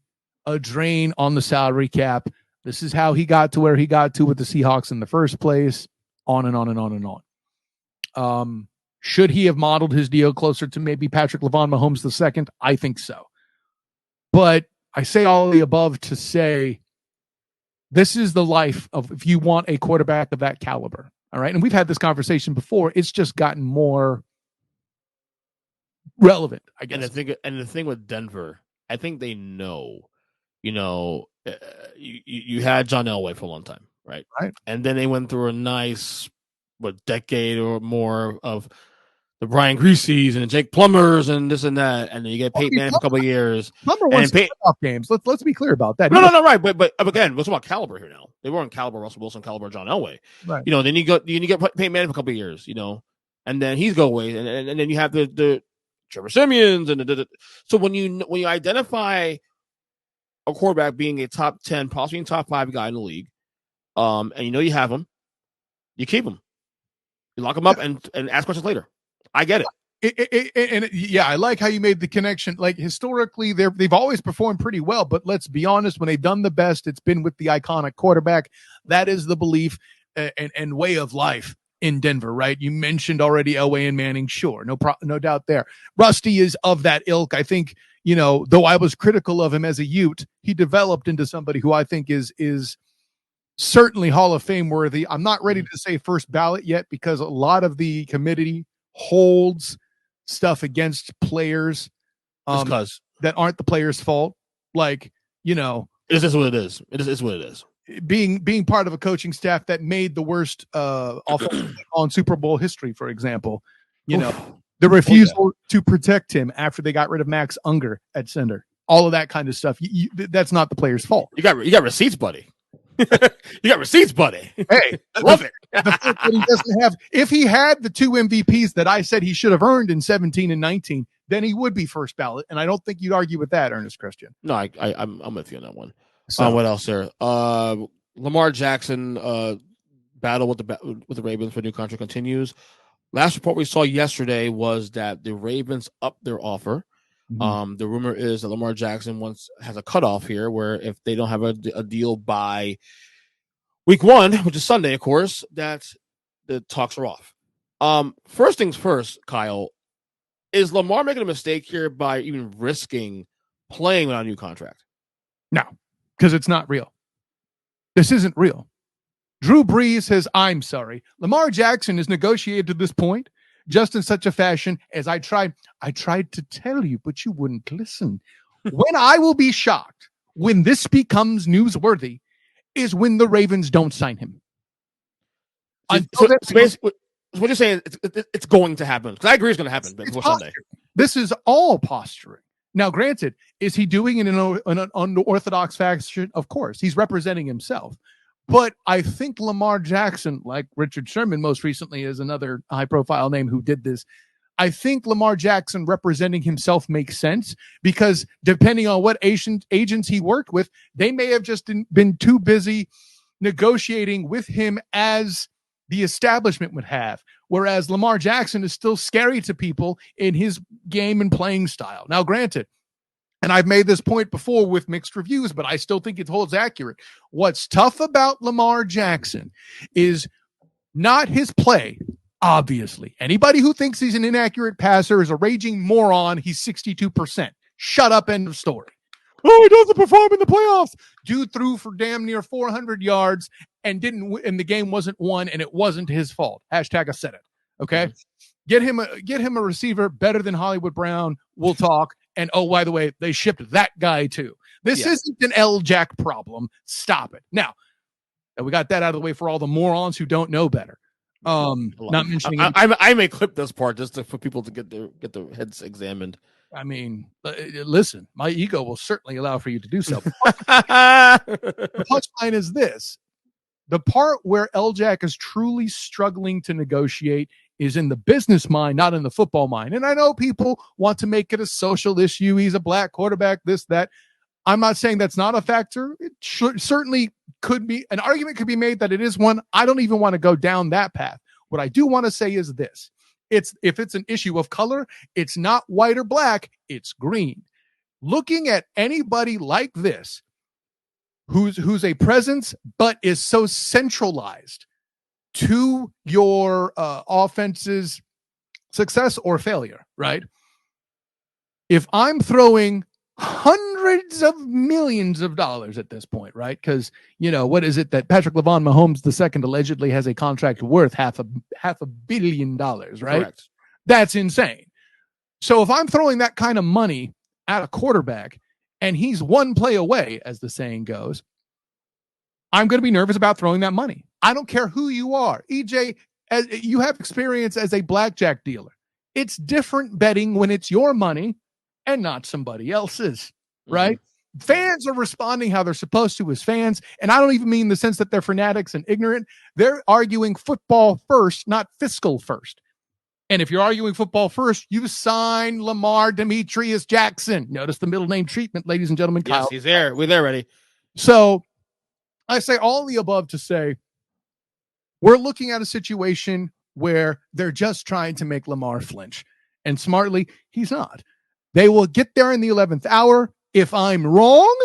Speaker 3: a drain on the salary cap. This is how he got to where he got to with the Seahawks in the first place, on and on and on and on. Should he have modeled his deal closer to maybe Patrick LeVon Mahomes II? I think so. But I say all of the above to say this is the life of if you want a quarterback of that caliber. All right. And we've had this conversation before. It's just gotten more relevant, I guess.
Speaker 1: And the thing with Denver, I think they know, you had John Elway for a long time, right?
Speaker 3: Right.
Speaker 1: And then they went through a nice, decade or more of the Brian Greaseys and the Jake Plumbers and this and that, and then you get Peyton Manning for a couple of years.
Speaker 3: Plumber won playoff games. Let's be clear about that.
Speaker 1: No, right. But again, what's about caliber here now? They weren't caliber Russell Wilson, caliber John Elway.
Speaker 3: Right.
Speaker 1: Then you get Peyton Manning for a couple of years, and then he's go away, and then you have the Trevor Siemians and so when you identify a quarterback being a top 10, possibly top 5 guy in the league, and you have him, you keep him, you lock him up, and ask questions later. I get it.
Speaker 3: Yeah, I like how you made the connection. Like historically, they've always performed pretty well, but let's be honest, when they've done the best, it's been with the iconic quarterback. That is the belief and way of life in Denver, right? You mentioned already Elway and Manning. Sure, no doubt there. Rusty is of that ilk. I think, though I was critical of him as a Ute, he developed into somebody who I think is certainly Hall of Fame worthy. I'm not ready to say first ballot yet because a lot of the committee holds stuff against players that aren't the players' fault. Like,
Speaker 1: it's just what it is. It is what it is.
Speaker 3: Being part of a coaching staff that made the worst offensive on Super Bowl history, for example, the refusal to protect him after they got rid of Max Unger at center, all of that kind of stuff. That's not the player's fault.
Speaker 1: You got receipts, buddy. You got receipts, buddy.
Speaker 3: Hey,
Speaker 1: love it.
Speaker 3: The fact that he doesn't have, if he had the 2 MVPs that I said he should have earned in 17 and 19, then he would be first ballot. And I don't think you'd argue with that, Ernest Christian.
Speaker 1: No, I'm with you on that one. So what else, sir? Lamar Jackson battle with the Ravens for new contract continues. Last report we saw yesterday was that the Ravens upped their offer. Mm-hmm. The rumor is that Lamar Jackson has a cutoff here where if they don't have a deal by week 1, which is Sunday, of course, that the talks are off. First things first, Kyle, is Lamar making a mistake here by even risking playing without a new contract?
Speaker 3: No, because it's not real. This isn't real. Drew Brees says, I'm sorry. Lamar Jackson is negotiated to this point just in such a fashion as I tried to tell you, but you wouldn't listen. When I will be shocked when this becomes newsworthy is when the Ravens don't sign him.
Speaker 1: So what you're saying, it's going to happen. Because I agree it's going to happen before Sunday.
Speaker 3: This is all posturing. Now, granted, is he doing it in an unorthodox fashion? Of course. He's representing himself. But I think Lamar Jackson, like Richard Sherman most recently is another high-profile name who did this, I think Lamar Jackson representing himself makes sense because depending on what agents he worked with, they may have just been too busy negotiating with him as the establishment would have, whereas Lamar Jackson is still scary to people in his game and playing style. Now, granted, and I've made this point before with mixed reviews, but I still think it holds accurate. What's tough about Lamar Jackson is not his play, obviously. Anybody who thinks he's an inaccurate passer is a raging moron. He's 62%. Shut up, end of story. Oh, he doesn't perform in the playoffs. Dude threw for damn near 400 yards and the game wasn't won, and it wasn't his fault. Hashtag I said it. Okay? Get him a receiver better than Hollywood Brown. We'll talk. And oh, by the way, they shipped that guy too. This isn't an L-Jack problem. Stop it. Now, we got that out of the way for all the morons who don't know better. Not mentioning.
Speaker 1: I may clip this part just for people to get their heads examined.
Speaker 3: I mean, listen, my ego will certainly allow for you to do so. The punchline is this. The part where LJack is truly struggling to negotiate is in the business mind, not in the football mind. And I know people want to make it a social issue. He's a black quarterback, this, that. I'm not saying that's not a factor. It certainly could be. An argument could be made that it is one. I don't even want to go down that path. What I do want to say is this. If it's an issue of color, it's not white or black, it's green. Looking at anybody like this, who's a presence, but is so centralized to your offense's success or failure, right? If I'm throwing hundreds of millions of dollars at this point, right? Because, what is it that Patrick LeVon Mahomes II allegedly has a contract worth $500 million, right?
Speaker 1: Correct.
Speaker 3: That's insane. So if I'm throwing that kind of money at a quarterback and he's one play away, as the saying goes, I'm going to be nervous about throwing that money. I don't care who you are. EJ, as you have experience as a blackjack dealer. It's different betting when it's your money and not somebody else's, right? Mm-hmm. Fans are responding how they're supposed to as fans. And I don't even mean the sense that they're fanatics and ignorant. They're arguing football first, not fiscal first. And if you're arguing football first, you sign Lamar Demetrius Jackson. Notice the middle name treatment, ladies and gentlemen.
Speaker 1: Yes,
Speaker 3: Kyle.
Speaker 1: he's there. We're there ready.
Speaker 3: So I say all the above to say we're looking at a situation where they're just trying to make Lamar flinch. And smartly, he's not. They will get there in the 11th hour. If I'm wrong,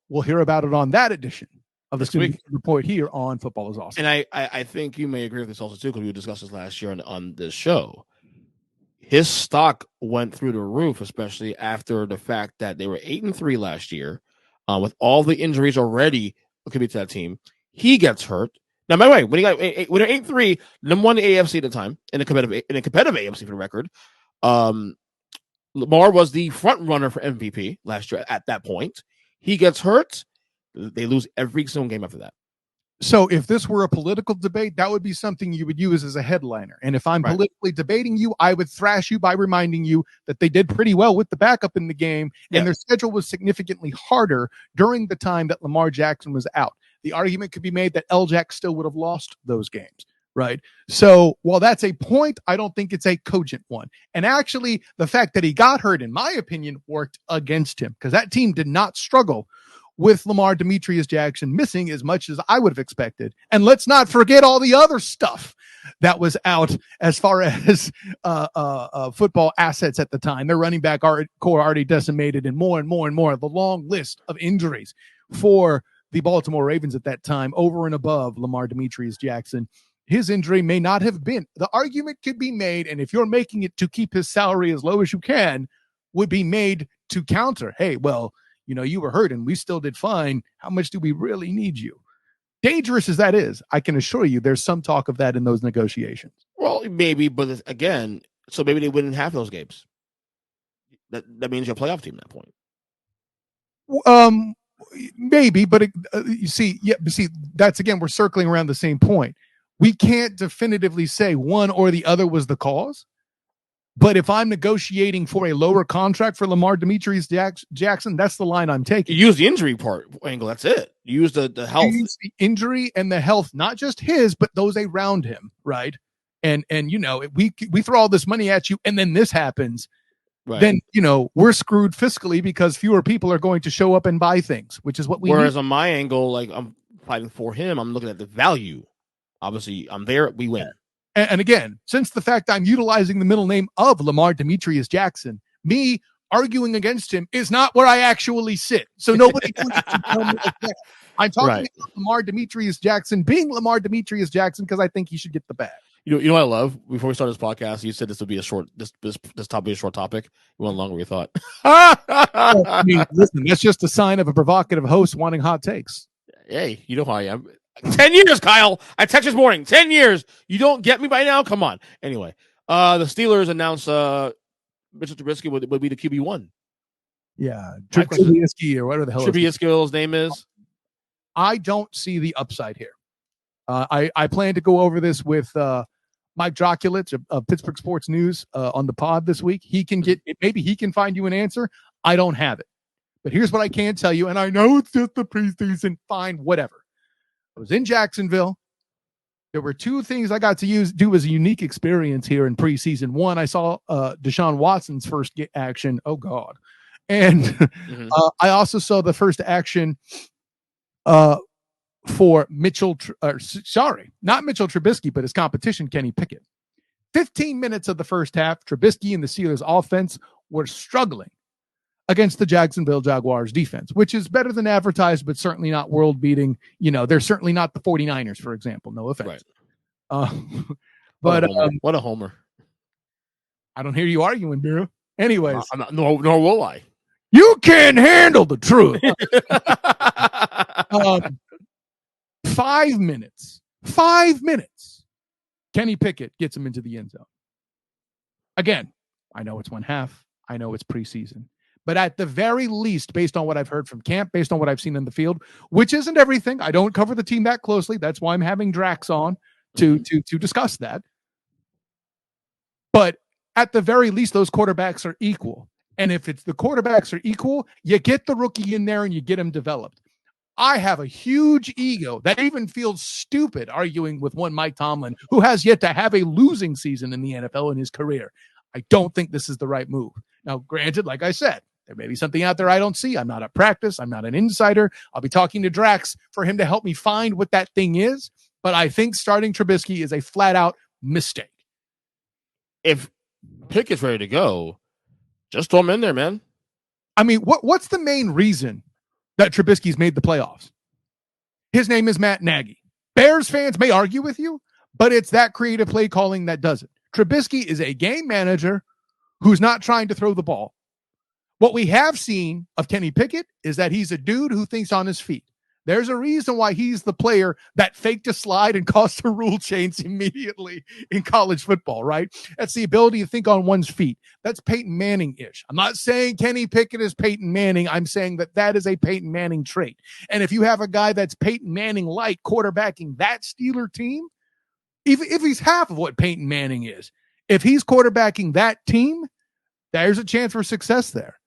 Speaker 3: we'll hear about it on that edition of the Student Report here on Football is Awesome.
Speaker 1: And I think you may agree with this also, too, because we discussed this last year on this show. His stock went through the roof, especially after the fact that they were 8-3 last year, with all the injuries already contributed to that team. He gets hurt. Now, by the way, when they're 8-3, number one in the AFC at the time, in a competitive AFC for the record, Lamar was the front runner for MVP last year at that point. He gets hurt. They lose every single game after that.
Speaker 3: So if this were a political debate, that would be something you would use as a headliner. And if I'm politically debating you, I would thrash you by reminding you that they did pretty well with the backup in the game, and their schedule was significantly harder during the time that Lamar Jackson was out. The argument could be made that LJack still would have lost those games, right? So while that's a point, I don't think it's a cogent one. And actually, the fact that he got hurt, in my opinion, worked against him, because that team did not struggle with Lamar Demetrius Jackson missing as much as I would have expected. And let's not forget all the other stuff that was out as far as football assets at the time. Their running back core already decimated, and more. The long list of injuries for the Baltimore Ravens at that time, over and above Lamar Demetrius Jackson. His injury may not have been. The argument could be made, and if you're making it to keep his salary as low as you can, would be made to counter, hey, well, you were hurt and we still did fine. How much do we really need you? Dangerous as that is, I can assure you there's some talk of that in those negotiations.
Speaker 1: Well, maybe, but again, so maybe they wouldn't have those games. That means you're a playoff team at that point.
Speaker 3: Maybe, but you see, that's again, we're circling around the same point. We can't definitively say one or the other was the cause. But if I'm negotiating for a lower contract for Lamar Demetrius Jackson, that's the line I'm taking.
Speaker 1: You use the injury part angle. That's it. You use the health. You use
Speaker 3: the injury and the health, not just his, but those around him, right? And we throw all this money at you, and then this happens. Right. Then, we're screwed fiscally because fewer people are going to show up and buy things, which is what we
Speaker 1: Whereas
Speaker 3: need.
Speaker 1: On my angle, like I'm fighting for him, I'm looking at the value. Obviously, I'm there. We win.
Speaker 3: And again, since the fact I'm utilizing the middle name of Lamar Demetrius Jackson, me arguing against him is not where I actually sit. So nobody can tell me that. I'm talking about Lamar Demetrius Jackson being Lamar Demetrius Jackson because I think he should get the bag.
Speaker 1: You know what I love? Before we started this podcast, you said this would be a short. This topic be a short topic. You went longer than we thought.
Speaker 3: I mean, listen, that's just a sign of a provocative host wanting hot takes.
Speaker 1: Hey, you know how I am. 10 years, Kyle. I texted this morning. 10 years. You don't get me by now? Come on. Anyway, the Steelers announced Mitchell Trubisky would be the QB1.
Speaker 3: Yeah. Trubisky or whatever the hell
Speaker 1: Trubisky's name is.
Speaker 3: I don't see the upside here. I plan to go over this with Mike Drokulitz of Pittsburgh Sports News on the pod this week. Maybe he can find you an answer. I don't have it. But here's what I can tell you, and I know it's just the preseason, fine, whatever. I was in Jacksonville. There were two things I got to do as a unique experience here in preseason. One, I saw Deshaun Watson's first action. Oh, God. And I also saw the first action for not Mitchell Trubisky, but his competition, Kenny Pickett. 15 minutes of the first half, Trubisky and the Steelers offense were struggling against the Jacksonville Jaguars defense, which is better than advertised, but certainly not world beating. They're certainly not the 49ers, for example. No offense. Right. But
Speaker 1: what a homer.
Speaker 3: I don't hear you arguing, Bureau. Anyways.
Speaker 1: Nor will I.
Speaker 3: You can't handle the truth. 5 minutes. 5 minutes. Kenny Pickett gets him into the end zone. Again, I know it's one half. I know it's preseason. But at the very least, based on what I've heard from camp, based on what I've seen in the field, which isn't everything. I don't cover the team that closely. That's why I'm having Drax on to discuss that. But at the very least, those quarterbacks are equal. And if it's the quarterbacks are equal, you get the rookie in there and you get him developed. I have a huge ego that even feels stupid arguing with one Mike Tomlin, who has yet to have a losing season in the NFL in his career. I don't think this is the right move. Now, granted, like I said, there may be something out there I don't see. I'm not at practice. I'm not an insider. I'll be talking to Drax for him to help me find what that thing is. But I think starting Trubisky is a flat-out mistake.
Speaker 1: If Pickett's ready to go, just throw him in there, man.
Speaker 3: I mean, what's the main reason that Trubisky's made the playoffs? His name is Matt Nagy. Bears fans may argue with you, but it's that creative play calling that does it. Trubisky is a game manager who's not trying to throw the ball. What we have seen of Kenny Pickett is that he's a dude who thinks on his feet. There's a reason why he's the player that faked a slide and caused a rule change immediately in college football, right? That's the ability to think on one's feet. That's Peyton Manning-ish. I'm not saying Kenny Pickett is Peyton Manning. I'm saying that is a Peyton Manning trait. And if you have a guy that's Peyton Manning-like quarterbacking that Steeler team, even if he's half of what Peyton Manning is, if he's quarterbacking that team, there's a chance for success there.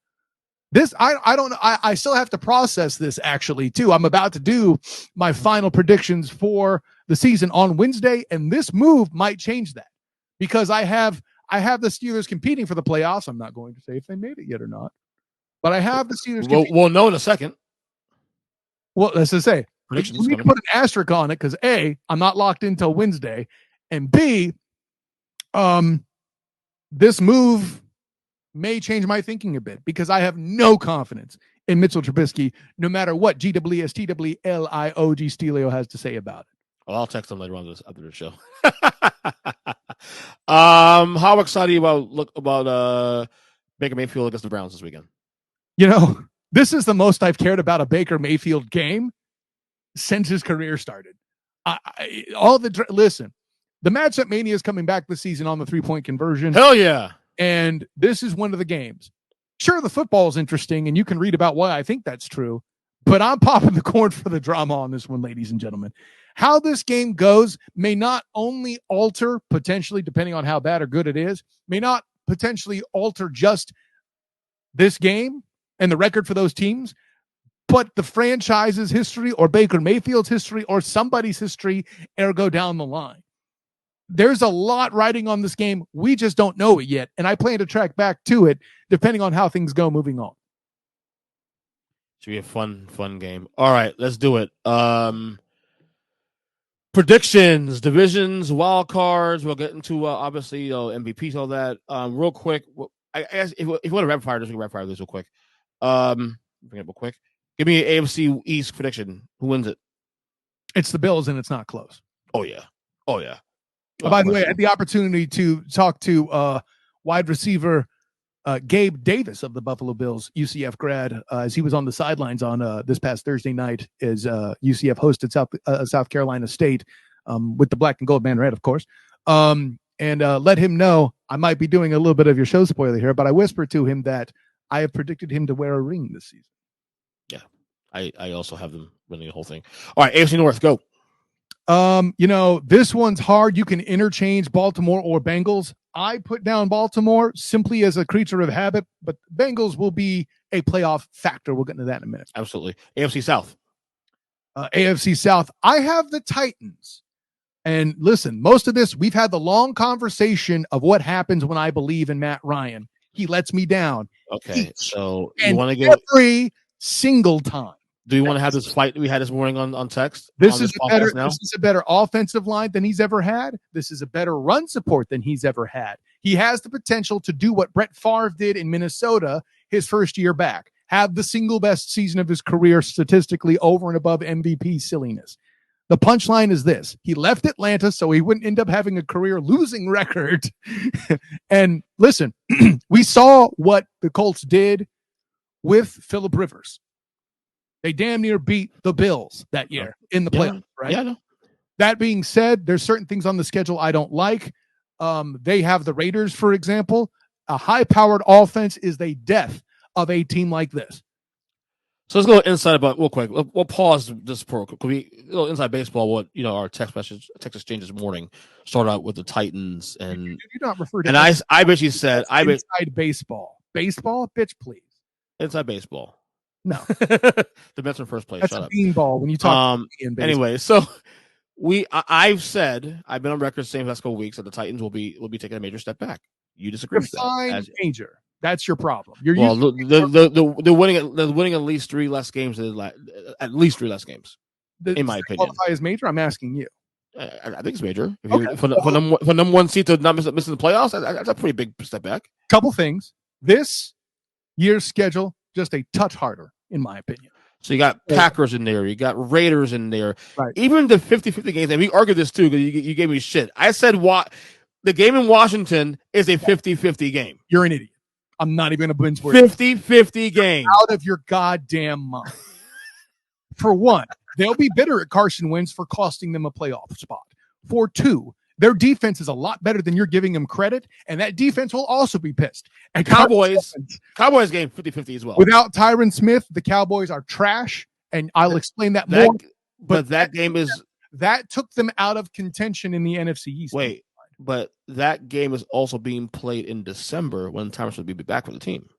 Speaker 3: This, I don't know. I still have to process this actually too. I'm about to do my final predictions for the season on Wednesday, and this move might change that because I have the Steelers competing for the playoffs. I'm not going to say if they made it yet or not, but I have the Steelers.
Speaker 1: We'll know in a second.
Speaker 3: Well, let's just say we need to put an asterisk on it because A, I'm not locked in until Wednesday, and B, this move may change my thinking a bit because I have no confidence in Mitchell Trubisky, no matter what GWSTWLIOG Stelio has to say about it.
Speaker 1: Well, I'll text him later on after the show. How excited are you about Baker Mayfield against the Browns this weekend?
Speaker 3: This is the most I've cared about a Baker Mayfield game since his career started. Listen, the matchup mania is coming back this season on the 3-point conversion.
Speaker 1: Hell yeah.
Speaker 3: And this is one of the games. Sure, the football is interesting, and you can read about why I think that's true, but I'm popping the corn for the drama on this one, ladies and gentlemen. How this game goes may not only alter, potentially, depending on how bad or good it is, may not potentially alter just this game and the record for those teams, but the franchise's history or Baker Mayfield's history or somebody's history, ergo down the line. There's a lot riding on this game. We just don't know it yet. And I plan to track back to it depending on how things go moving on.
Speaker 1: Should be a fun game. All right, let's do it. Predictions, divisions, wild cards. We'll get into obviously MVPs, all that. Real quick. I guess if you want to rapid fire this, we can rapid fire this real quick. Bring it up real quick. Give me an AFC East prediction. Who wins it?
Speaker 3: It's the Bills, and it's not close.
Speaker 1: Oh yeah.
Speaker 3: By the way, I had the opportunity to talk to wide receiver Gabe Davis of the Buffalo Bills, UCF grad, as he was on the sidelines on this past Thursday night as UCF hosted South Carolina State with the black and gold banneret, of course, and let him know I might be doing a little bit of your show spoiler here, but I whispered to him that I have predicted him to wear a ring this season.
Speaker 1: Yeah, I also have them winning the whole thing. All right, AFC North, go.
Speaker 3: This one's hard. You can interchange Baltimore or Bengals. I put down Baltimore simply as a creature of habit, but Bengals will be a playoff factor. We'll get into that in a minute.
Speaker 1: Absolutely. AFC South.
Speaker 3: AFC South. I have the Titans. And listen, most of this, we've had the long conversation of what happens when I believe in Matt Ryan. He lets me down.
Speaker 1: Okay. So you want to go
Speaker 3: every single time.
Speaker 1: Do you want to have this fight we had this morning on text?
Speaker 3: This is a better offensive line than he's ever had. This is a better run support than he's ever had. He has the potential to do what Brett Favre did in Minnesota his first year back. Have the single best season of his career statistically over and above MVP silliness. The punchline is this. He left Atlanta so he wouldn't end up having a career losing record. And listen, we saw what the Colts did with Phillip Rivers. They damn near beat the Bills that year in the playoffs, right?
Speaker 1: Yeah, no.
Speaker 3: That being said, there's certain things on the schedule I don't like. They have the Raiders, for example. A high-powered offense is the death of a team like this.
Speaker 1: So let's go inside about real quick. We'll pause this for inside baseball. What our text exchange this morning started out with the Titans and
Speaker 3: you do not refer to.
Speaker 1: And I basically said
Speaker 3: inside baseball, bitch, please.
Speaker 1: Inside baseball.
Speaker 3: No,
Speaker 1: the Mets in first place.
Speaker 3: That's
Speaker 1: Shut
Speaker 3: a
Speaker 1: up.
Speaker 3: beanball when you talk.
Speaker 1: Anyway, so I've said I've been on record saying the last couple of weeks that the Titans will be taking a major step back. You disagree with that?
Speaker 3: Major. That's your problem.
Speaker 1: They're winning at least three less games in my opinion.
Speaker 3: Qualify as major? I'm asking you.
Speaker 1: I think it's major. For number one seed to not missing the playoffs, that's a pretty big step back.
Speaker 3: Couple things. This year's schedule just a touch harder, in my opinion.
Speaker 1: So you got Packers in there. You got Raiders in there.
Speaker 3: Right.
Speaker 1: Even the 50-50 games, and we argued this too because you gave me shit. I said the game in Washington is a 50-50 game.
Speaker 3: You're an idiot. I'm not even going to binge
Speaker 1: 50-50 game.
Speaker 3: Out of your goddamn mind. For one, they'll be bitter at Carson Wentz for costing them a playoff spot. For two, their defense is a lot better than you're giving them credit, and that defense will also be pissed. And
Speaker 1: Cowboys game 50-50 as well.
Speaker 3: Without Tyron Smith, the Cowboys are trash, and I'll explain that more.
Speaker 1: But that game
Speaker 3: took them out of contention in the NFC East.
Speaker 1: Wait, but that game is also being played in December when Tyron should be back for the team.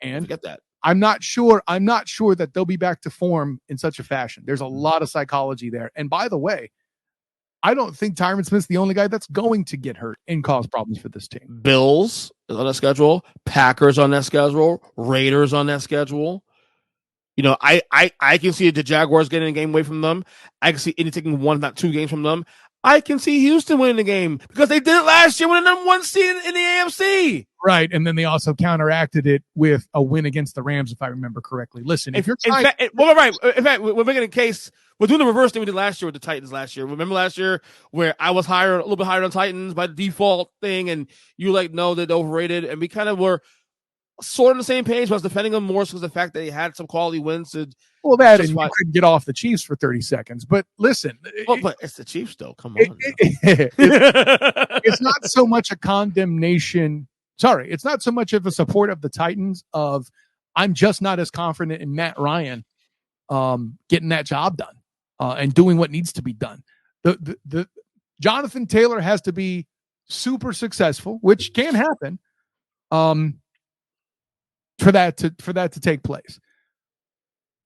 Speaker 3: And
Speaker 1: forget that.
Speaker 3: I'm not sure that they'll be back to form in such a fashion. There's a lot of psychology there. And by the way, I don't think Tyron Smith's the only guy that's going to get hurt and cause problems for this team.
Speaker 1: Bills on that schedule, Packers on that schedule, Raiders on that schedule. I can see the Jaguars getting a game away from them. I can see Indy taking one, not two games from them. I can see Houston winning the game because they did it last year with a number one seed in the AFC.
Speaker 3: Right, and then they also counteracted it with a win against the Rams, if I remember correctly. Listen, if you're trying...
Speaker 1: In fact, we're making a case. We're doing the reverse thing we did last year with the Titans last year. Remember last year where I was a little bit higher on Titans by default thing, and you no, they're overrated, and we kind of were sort of on the same page. But I was defending them more because the fact that they had some quality wins.
Speaker 3: And you couldn't get off the Chiefs for 30 seconds. But listen,
Speaker 1: but it's the Chiefs, though. Come on,
Speaker 3: it's not so much a condemnation. Sorry, it's not so much of a support of the Titans. I'm just not as confident in Matt Ryan getting that job done and doing what needs to be done. The Jonathan Taylor has to be super successful, which can happen. For that to take place.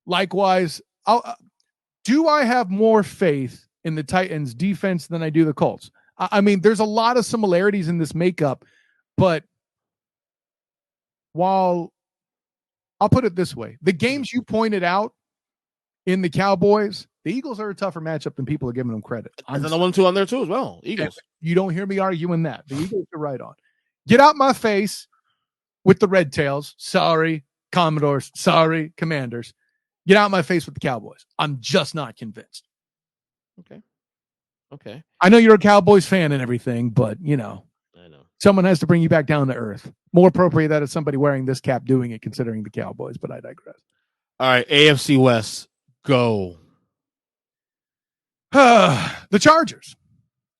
Speaker 3: Likewise, do I have more faith in the Titans defense than I do the Colts? I mean, there's a lot of similarities in this makeup, but while I'll put it this way, the games you pointed out in the Cowboys, the Eagles are a tougher matchup than people are giving them credit.
Speaker 1: There's another 1-2 on there too as well. Eagles.
Speaker 3: You don't hear me arguing that. The Eagles are right on. Get out my face with the Red Tails. Sorry, Commodores. Sorry, Commanders. Get out my face with the Cowboys. I'm just not convinced.
Speaker 1: Okay.
Speaker 3: I know you're a Cowboys fan and everything, but
Speaker 1: I know
Speaker 3: someone has to bring you back down to earth. More appropriate that it's somebody wearing this cap doing it, considering the Cowboys, but I digress.
Speaker 1: All right, AFC West, go.
Speaker 3: The Chargers,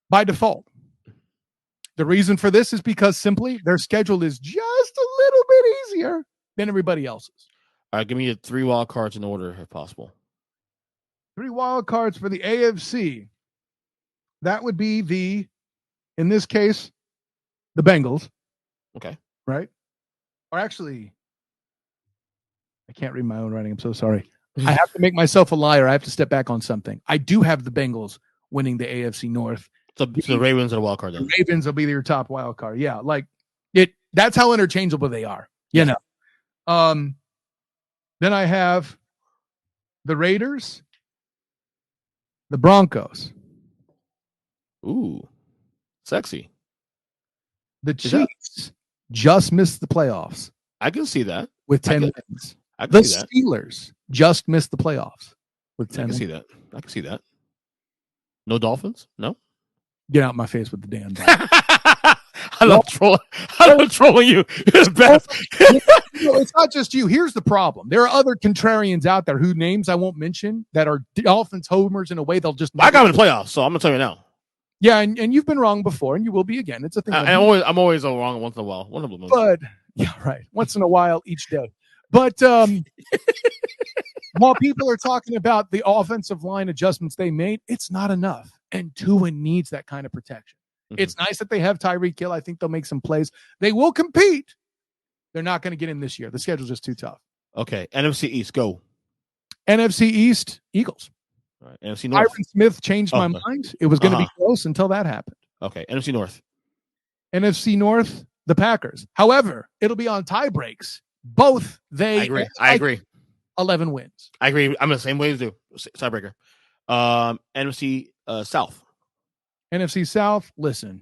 Speaker 3: by default. The reason for this is because simply their schedule is just a little bit easier than everybody else's.
Speaker 1: All right, give me your 3 wild cards in order if possible.
Speaker 3: 3 wild cards for the AFC. That would be in this case, the Bengals.
Speaker 1: Okay.
Speaker 3: Right? Or actually, I can't read my own writing. I'm so sorry. I have to make myself a liar. I have to step back on something. I do have the Bengals winning the AFC North.
Speaker 1: So the Ravens are the wild card then.
Speaker 3: The Ravens will be your top wild card. Yeah, like it. That's how interchangeable they are. You know. Then I have the Raiders, the Broncos.
Speaker 1: Ooh, sexy.
Speaker 3: The Chiefs just missed the playoffs.
Speaker 1: I can see that
Speaker 3: with 10 wins.
Speaker 1: The
Speaker 3: Steelers just missed the playoffs with 10
Speaker 1: wins. I can see that. No Dolphins? No?
Speaker 3: Get out my face with the damn
Speaker 1: I love trolling you. It's best.
Speaker 3: It's not just you. Here's the problem. There are other contrarians out there whose names I won't mention that are Dolphins homers in a way they'll just...
Speaker 1: I got in the playoffs, so I'm going to tell you now.
Speaker 3: Yeah, and you've been wrong before, and you will be again. It's a thing.
Speaker 1: I'm always wrong once in a while.
Speaker 3: But, yeah, right. Once in a while, each day. But while people are talking about the offensive line adjustments they made, it's not enough. And Tua needs that kind of protection. Mm-hmm. It's nice that they have Tyreek Hill. I think they'll make some plays. They will compete. They're not going to get in this year. The schedule's just too tough.
Speaker 1: Okay. NFC East, go.
Speaker 3: NFC East, Eagles.
Speaker 1: All right. NFC North.
Speaker 3: Tyron Smith changed my mind. It was going to be close until that happened.
Speaker 1: Okay. NFC North.
Speaker 3: NFC North, the Packers. However, it'll be on tie breaks. Both
Speaker 1: I agree.
Speaker 3: 11 wins.
Speaker 1: I agree. I'm the same way as you. Tiebreaker. NFC South.
Speaker 3: NFC South, listen,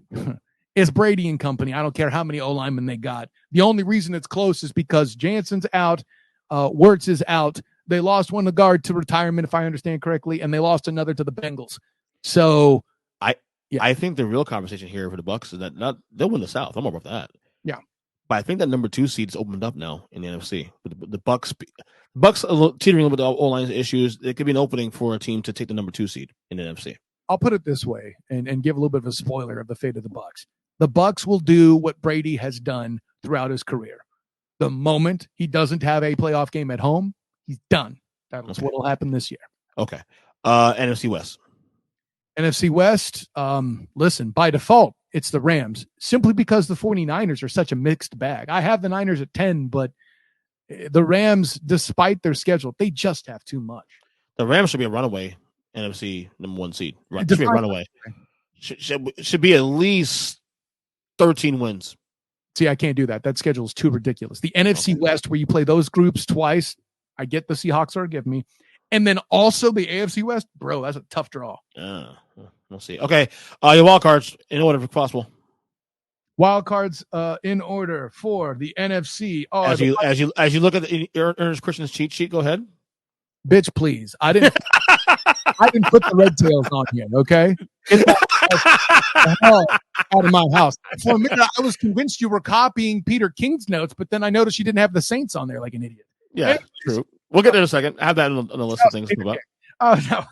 Speaker 3: it's Brady and company. I don't care how many O-linemen they got. The only reason it's close is because Jansen's out, Wirtz is out. They lost one guard to retirement, if I understand correctly, and they lost another to the Bengals. So
Speaker 1: I think the real conversation here for the Bucs is that they'll win the South. I'm over that.
Speaker 3: Yeah.
Speaker 1: But I think that number 2 seed is opened up now in the NFC. The Bucs teetering with the O-line issues, it could be an opening for a team to take the number 2 seed in the NFC.
Speaker 3: I'll put it this way and give a little bit of a spoiler of the fate of the Bucs. The Bucs will do what Brady has done throughout his career. The moment he doesn't have a playoff game at home, he's done. That's what will happen this year.
Speaker 1: Okay. NFC West.
Speaker 3: NFC West, listen, by default, it's the Rams, simply because the 49ers are such a mixed bag. I have the Niners at 10, but the Rams, despite their schedule, they just have too much.
Speaker 1: The Rams should be a runaway NFC number 1 seed. Should be a runaway. Should be at least 13 wins.
Speaker 3: See, I can't do that. That schedule is too ridiculous. The NFC West, where you play those groups twice, I get the Seahawks are give me. And then also the AFC West, bro, that's a tough draw.
Speaker 1: We'll see. Okay, your wild cards in order if possible.
Speaker 3: Wild cards in order for the NFC.
Speaker 1: As you look at Ernest Christian's cheat sheet, go ahead.
Speaker 3: Bitch, please. I didn't put the red tails on here, okay? Get the hell out of my house. For a minute, I was convinced you were copying Peter King's notes, but then I noticed you didn't have the Saints on there like an idiot.
Speaker 1: Yeah, true. We'll get there in a second. I have that on the list of things to move up.
Speaker 3: Oh, no.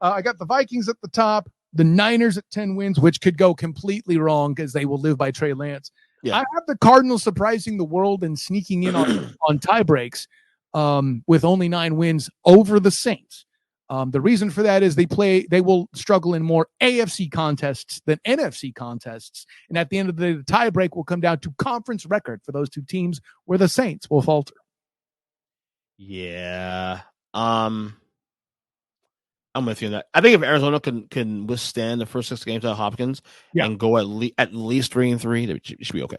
Speaker 3: I got the Vikings at the top, the Niners at 10 wins, which could go completely wrong because they will live by Trey Lance. Yeah. I have the Cardinals surprising the world and sneaking in on tie breaks with only 9 wins over the Saints. The reason for that is they will struggle in more AFC contests than NFC contests. And at the end of the day, the tie break will come down to conference record for those 2 teams where the Saints will falter.
Speaker 1: Yeah. I'm with you on that. I think if Arizona can withstand the first 6 games at Hopkins and go at least 3-3, they should be okay.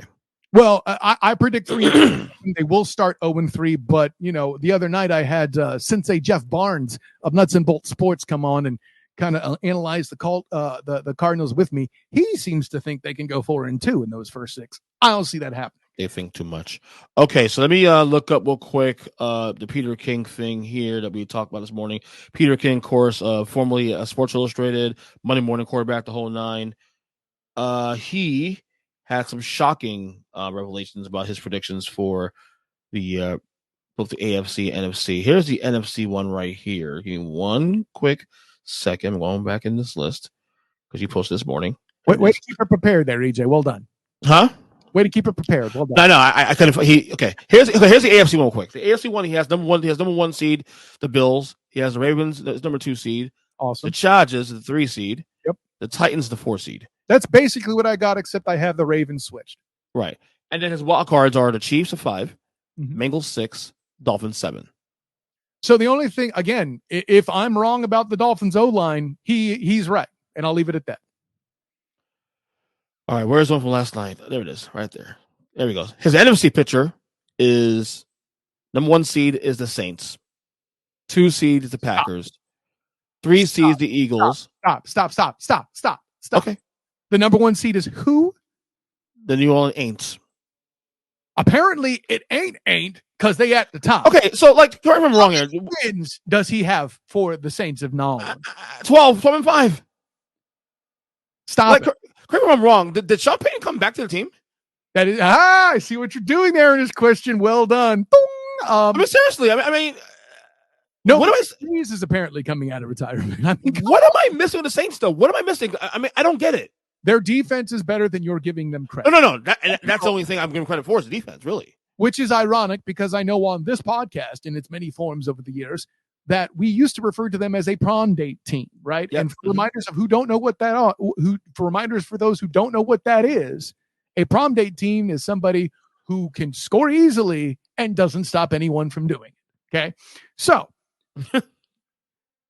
Speaker 3: Well, I predict 3-3. They will start 0-3, but the other night I had Sensei Jeff Barnes of Nuts and Bolts Sports come on and kind of analyze the Cardinals with me. He seems to think they can go 4-2 in those first 6. I don't see that happening.
Speaker 1: They think too much. Okay, so let me look up real quick the Peter King thing here that we talked about this morning. Peter King, of course, formerly Sports Illustrated, Monday Morning Quarterback, the whole 9. He had some shocking revelations about his predictions for the both the AFC and NFC. Here's the NFC one right here. Give me one quick second. I'm going back in this list because you posted this morning.
Speaker 3: Wait to keep it prepared there, EJ. Well done.
Speaker 1: Huh?
Speaker 3: Way to keep it prepared. Well done.
Speaker 1: No, I couldn't. Okay. Here's the AFC one real quick. The AFC one, he has number 1 seed, the Bills. He has the Ravens, that's number 2 seed.
Speaker 3: Awesome.
Speaker 1: The Chargers, the 3 seed.
Speaker 3: Yep.
Speaker 1: The Titans, the 4 seed.
Speaker 3: That's basically what I got, except I have the Ravens switched.
Speaker 1: Right. And then his wild cards are the Chiefs at 5,
Speaker 3: Mhm.
Speaker 1: Bengals 6, Dolphins 7.
Speaker 3: So the only thing, again, if I'm wrong about the Dolphins O-line, he's right, and I'll leave it at that.
Speaker 1: All right, where's one from last night? There it is, right there. There he goes. His NFC picture is number 1 seed is the Saints, 2 seed is the Packers, 3 seed is the Eagles.
Speaker 3: Stop.
Speaker 1: Okay.
Speaker 3: The number 1 seed is who?
Speaker 1: The New Orleans Aints.
Speaker 3: Apparently, it ain't because they at the top.
Speaker 1: Okay, so like, correct me if I'm wrong here.
Speaker 3: Wins does he have for the Saints of New Orleans?
Speaker 1: 12 and 5.
Speaker 3: Stop
Speaker 1: Like,
Speaker 3: it.
Speaker 1: correct me if I'm wrong. Did Sean Payton come back to the team?
Speaker 3: That is, I see what you're doing there in this question. Well done.
Speaker 1: I mean, seriously. I mean,
Speaker 3: no.
Speaker 1: What am
Speaker 3: Breeze is apparently coming out of retirement. I mean,
Speaker 1: what am I missing with the Saints, though? What am I missing? I mean, I don't get it.
Speaker 3: Their defense is better than you're giving them credit.
Speaker 1: No. That's the only thing I'm giving credit for is the defense, really.
Speaker 3: Which is ironic because I know on this podcast, in its many forms over the years, that we used to refer to them as a prom date team, right?
Speaker 1: Yep.
Speaker 3: And for reminders of who don't know what that are, for reminders for those who don't know what that is, a prom date team is somebody who can score easily and doesn't stop anyone from doing it. Okay, so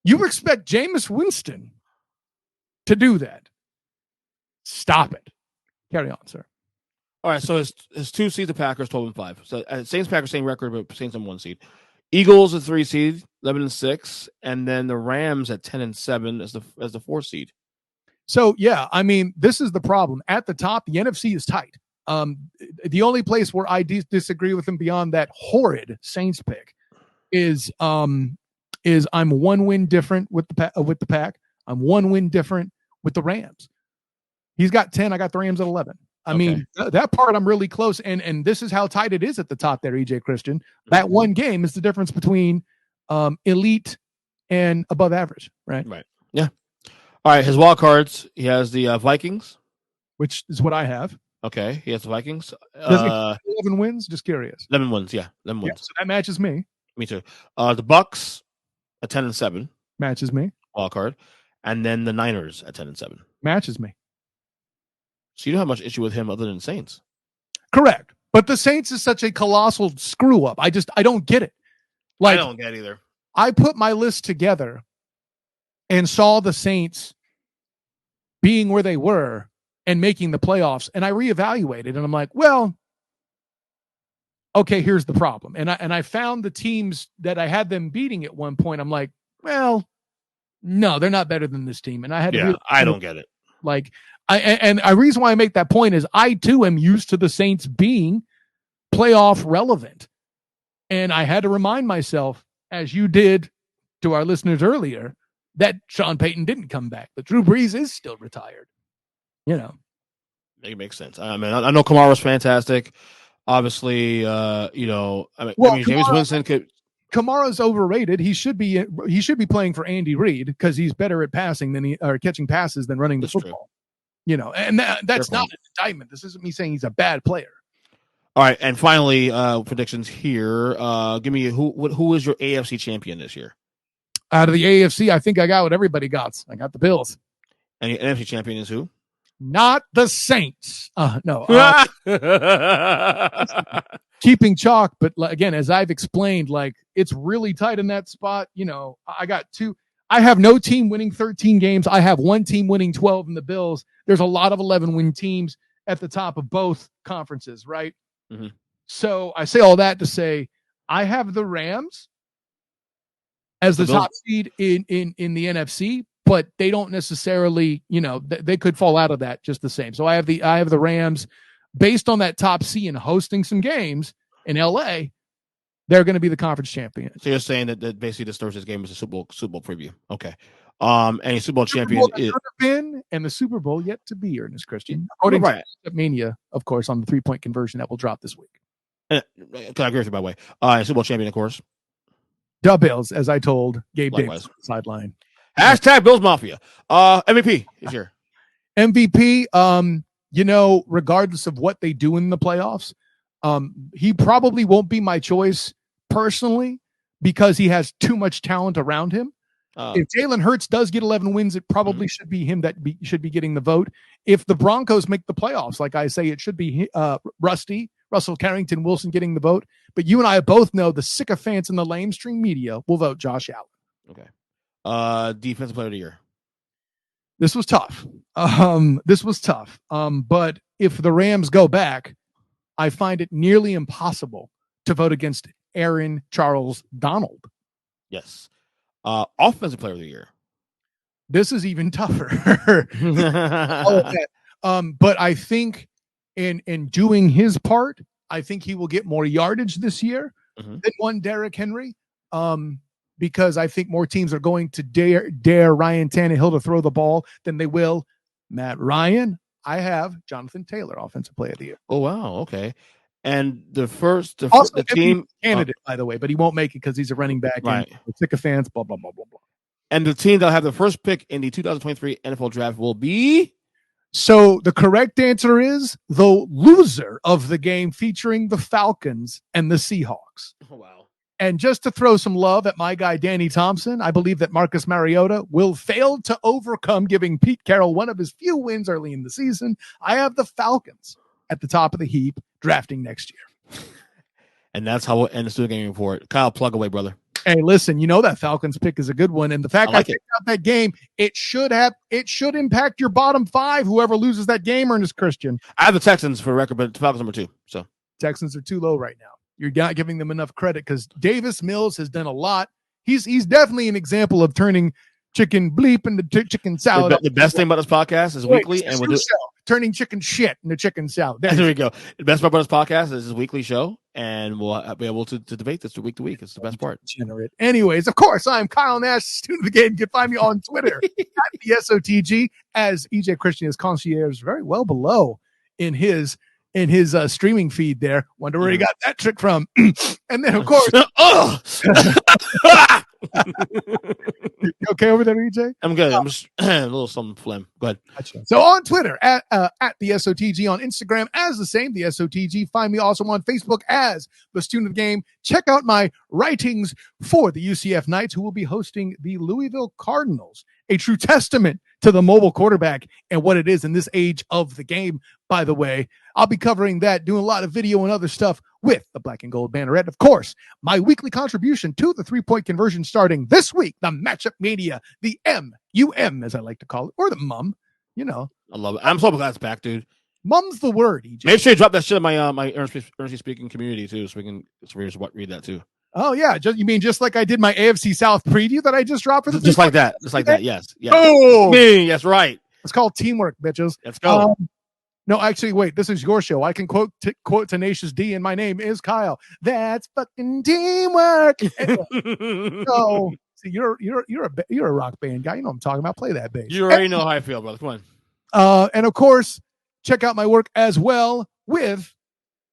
Speaker 3: you expect Jameis Winston to do that? Stop it. Carry on, sir.
Speaker 1: All right, so his 2 seeds, the Packers, 12 and 5. So Saints, Packers, same record, but Saints on 1 seed. Eagles, a 3 seed, 11 and 6, and then the Rams at 10 and 7 as the 4 seed.
Speaker 3: So yeah, I mean, this is the problem. At the top, the NFC is tight. The only place where I disagree with him beyond that horrid Saints pick is I'm 1 win different with the Pack. I'm 1 win different with the Rams. He's got 10. I got the Rams at 11. I mean, that part I'm really close. And this is how tight it is at the top there, EJ Christian. That one game is the difference between elite and above average, right?
Speaker 1: Right. Yeah. All right. His wild cards, he has the Vikings.
Speaker 3: Which is what I have.
Speaker 1: Okay. He has the Vikings.
Speaker 3: Does he have 11 wins? Just curious.
Speaker 1: 11 wins. Yeah. 11 wins.
Speaker 3: Yeah, so that matches me.
Speaker 1: Me too. The Bucks at 10 and 7.
Speaker 3: Matches me.
Speaker 1: Wild card. And then the Niners at 10 and 7.
Speaker 3: Matches me.
Speaker 1: So you don't have much issue with him other than Saints.
Speaker 3: Correct. But the Saints is such a colossal screw up. I don't get it. Like,
Speaker 1: I don't get either.
Speaker 3: I put my list together and saw the Saints being where they were and making the playoffs. And I reevaluated and I'm like, well, okay, here's the problem. And I found the teams that I had them beating at one point. I'm like, well, no, they're not better than this team. And I had to
Speaker 1: I don't get it.
Speaker 3: Like, the reason why I make that point is I too am used to the Saints being playoff relevant. And I had to remind myself, as you did to our listeners earlier, that Sean Payton didn't come back, but Drew Brees is still retired. You know.
Speaker 1: It makes sense. I mean, I know Kamara's fantastic. Obviously, James Winston could.
Speaker 3: Kamara's overrated. He should be playing for Andy Reid because he's better at passing than catching passes than running the football. True. You know, and that's not an indictment. This isn't me saying he's a bad player.
Speaker 1: All right, and finally, predictions here. Give me who is your AFC champion this year?
Speaker 3: Out of the AFC, I think I got what everybody got. I got the Bills.
Speaker 1: And your NFC champion is who?
Speaker 3: Not the Saints. No. Keeping chalk, but again, as I've explained, like it's really tight in that spot. You know, I have no team winning 13 games. I have one team winning 12 in the Bills. There's a lot of 11-win teams at the top of both conferences, right?
Speaker 1: Mm-hmm.
Speaker 3: So I say all that to say I have the Rams as the top seed in the NFC, but they don't necessarily, they could fall out of that just the same. So I have the Rams based on that top seed and hosting some games in LA. They're going to be the conference champion.
Speaker 1: So you're saying that basically this Thursday's game is a Super Bowl preview. Okay. And a Super Bowl champion
Speaker 3: is been and the Super Bowl yet to be, Ernest Christian. According to Mania, of course, on the 3-point conversion that will drop this week.
Speaker 1: Can I agree with you, by the way? Super Bowl champion, of course.
Speaker 3: The Bills, as I told Gabe Davis sideline.
Speaker 1: Hashtag Bills Mafia. MVP is here.
Speaker 3: MVP, regardless of what they do in the playoffs, he probably won't be my choice personally, because he has too much talent around him. If Jalen Hurts does get 11 wins, it probably should be him that should be getting the vote. If the Broncos make the playoffs, like I say, it should be Russell Carrington Wilson getting the vote. But you and I both know the sycophants in the lamestream media will vote Josh Allen.
Speaker 1: Okay. Defensive player of the year.
Speaker 3: This was tough. But if the Rams go back, I find it nearly impossible to vote against Aaron Charles Donald.
Speaker 1: Yes. Offensive player of the year.
Speaker 3: This is even tougher. But I think in doing his part, I think he will get more yardage this year than one Derrick Henry. Because I think more teams are going to dare Ryan Tannehill to throw the ball than they will Matt Ryan. I have Jonathan Taylor, offensive player of the year.
Speaker 1: Oh, wow. Okay. And the team
Speaker 3: candidate, by the way, but he won't make it because he's a running back.
Speaker 1: Right.
Speaker 3: And sycophants, blah, blah, blah, blah, blah.
Speaker 1: And the team that'll have the first pick in the 2023 NFL draft will be.
Speaker 3: So the correct answer is the loser of the game featuring the Falcons and the Seahawks.
Speaker 1: Oh, wow.
Speaker 3: And just to throw some love at my guy, Danny Thompson, I believe that Marcus Mariota will fail to overcome giving Pete Carroll one of his few wins early in the season. I have the Falcons at the top of the heap drafting next year.
Speaker 1: And that's how we'll end the Student Game Report. Kyle, plug away, brother.
Speaker 3: Hey, listen, you know that Falcons pick is a good one. And the fact I picked out that game, it should impact your bottom five, whoever loses that game, Ernest Christian.
Speaker 1: I have the Texans for the record, but the Falcons number 2. So
Speaker 3: Texans are too low right now. You're not giving them enough credit because Davis Mills has done a lot. He's definitely an example of turning chicken bleep into chicken salad.
Speaker 1: The best thing about this podcast is weekly, and we'll do
Speaker 3: turning chicken shit into chicken salad.
Speaker 1: There we go. The best part about this podcast is this weekly show, and we'll be able to debate this week to week. It's the best part.
Speaker 3: Generate. Anyways, of course, I'm Kyle Nash, student of the game. You can find me on Twitter at the SOTG, as EJ Christian is concierge very well below in his streaming feed there. Wonder where he got that trick from. And then, of course, you okay over there, EJ?
Speaker 1: I'm good. I'm just a little something phlegm. Go ahead.
Speaker 3: Gotcha. So on Twitter at the SOTG, on Instagram as the same, the SOTG. Find me also on Facebook as the Student of the Game. Check out my writings for the UCF Knights, who will be hosting the Louisville Cardinals. A true testament to the mobile quarterback and what it is in this age of the game, by the way. I'll be covering that, doing a lot of video and other stuff with the Black and Gold Banneret. Of course, my weekly contribution to the three-point conversion starting this week, the Matchup Media, the MUM, as I like to call it, or the MUM, you know.
Speaker 1: I love it. I'm so glad it's back, dude.
Speaker 3: Mum's the word, EJ.
Speaker 1: Make sure you drop that shit in my my earnestly speaking community, too, so we can read that, too.
Speaker 3: Oh, yeah. You mean just like I did my AFC South preview that I just dropped for the
Speaker 1: Just like that. Just like that. Yes.
Speaker 3: Oh,
Speaker 1: me. That's right.
Speaker 3: It's called teamwork, bitches.
Speaker 1: Let's go.
Speaker 3: No, actually, wait. This is your show. I can quote Tenacious D, and my name is Kyle. That's fucking teamwork. So, see, you're a rock band guy. You know what I'm talking about. Play that bass.
Speaker 1: You already know how I feel, brother. Come on.
Speaker 3: And of course, check out my work as well with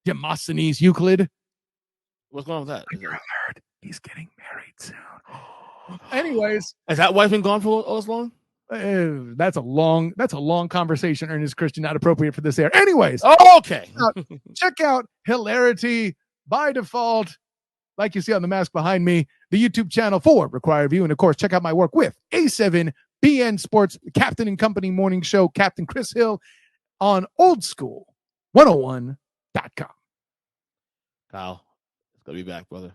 Speaker 3: Demosthenes Euclid.
Speaker 1: What's going on with that?
Speaker 3: He's getting married soon. Anyways,
Speaker 1: has that wife been gone for all this long?
Speaker 3: That's a long conversation, Ernest Christian, not appropriate for this air. Anyways,
Speaker 1: okay.
Speaker 3: Check out Hilarity by default, like you see on the mask behind me, the YouTube channel for Required View, and of course, check out my work with A7BN Sports, Captain and Company Morning Show, Captain Chris Hill on oldschool101.com.
Speaker 1: Kyle, it's gonna be back, brother.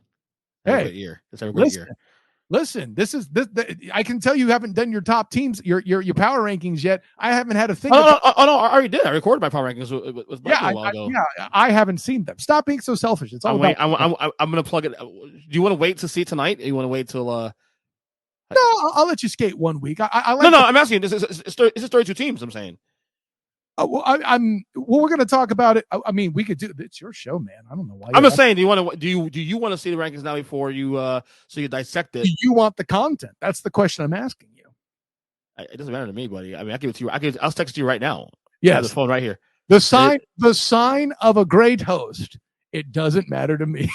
Speaker 3: Hey,
Speaker 1: year. It's a great year.
Speaker 3: Listen, this I can tell you haven't done your top teams, your power rankings yet. I haven't had a thing.
Speaker 1: No, I already did. I recorded my power rankings with Michael a while ago.
Speaker 3: I haven't seen them. Stop being so selfish. It's all
Speaker 1: I'm gonna plug it. Do you want to wait to see tonight? Or you want to wait till?
Speaker 3: No, I'll let you skate 1 week.
Speaker 1: I'm asking. It's 32 teams. I'm saying.
Speaker 3: We're going to talk about it. I mean, we could do. It's your show, man. I don't know why.
Speaker 1: I'm just saying. Do you want to see the rankings now before you so you dissect it?
Speaker 3: Do you want the content? That's the question I'm asking you.
Speaker 1: It doesn't matter to me, buddy. I mean, I give it to you. I'll text it to you right now.
Speaker 3: Yes,
Speaker 1: I have the phone right here.
Speaker 3: The sign of a great host. It doesn't matter to me.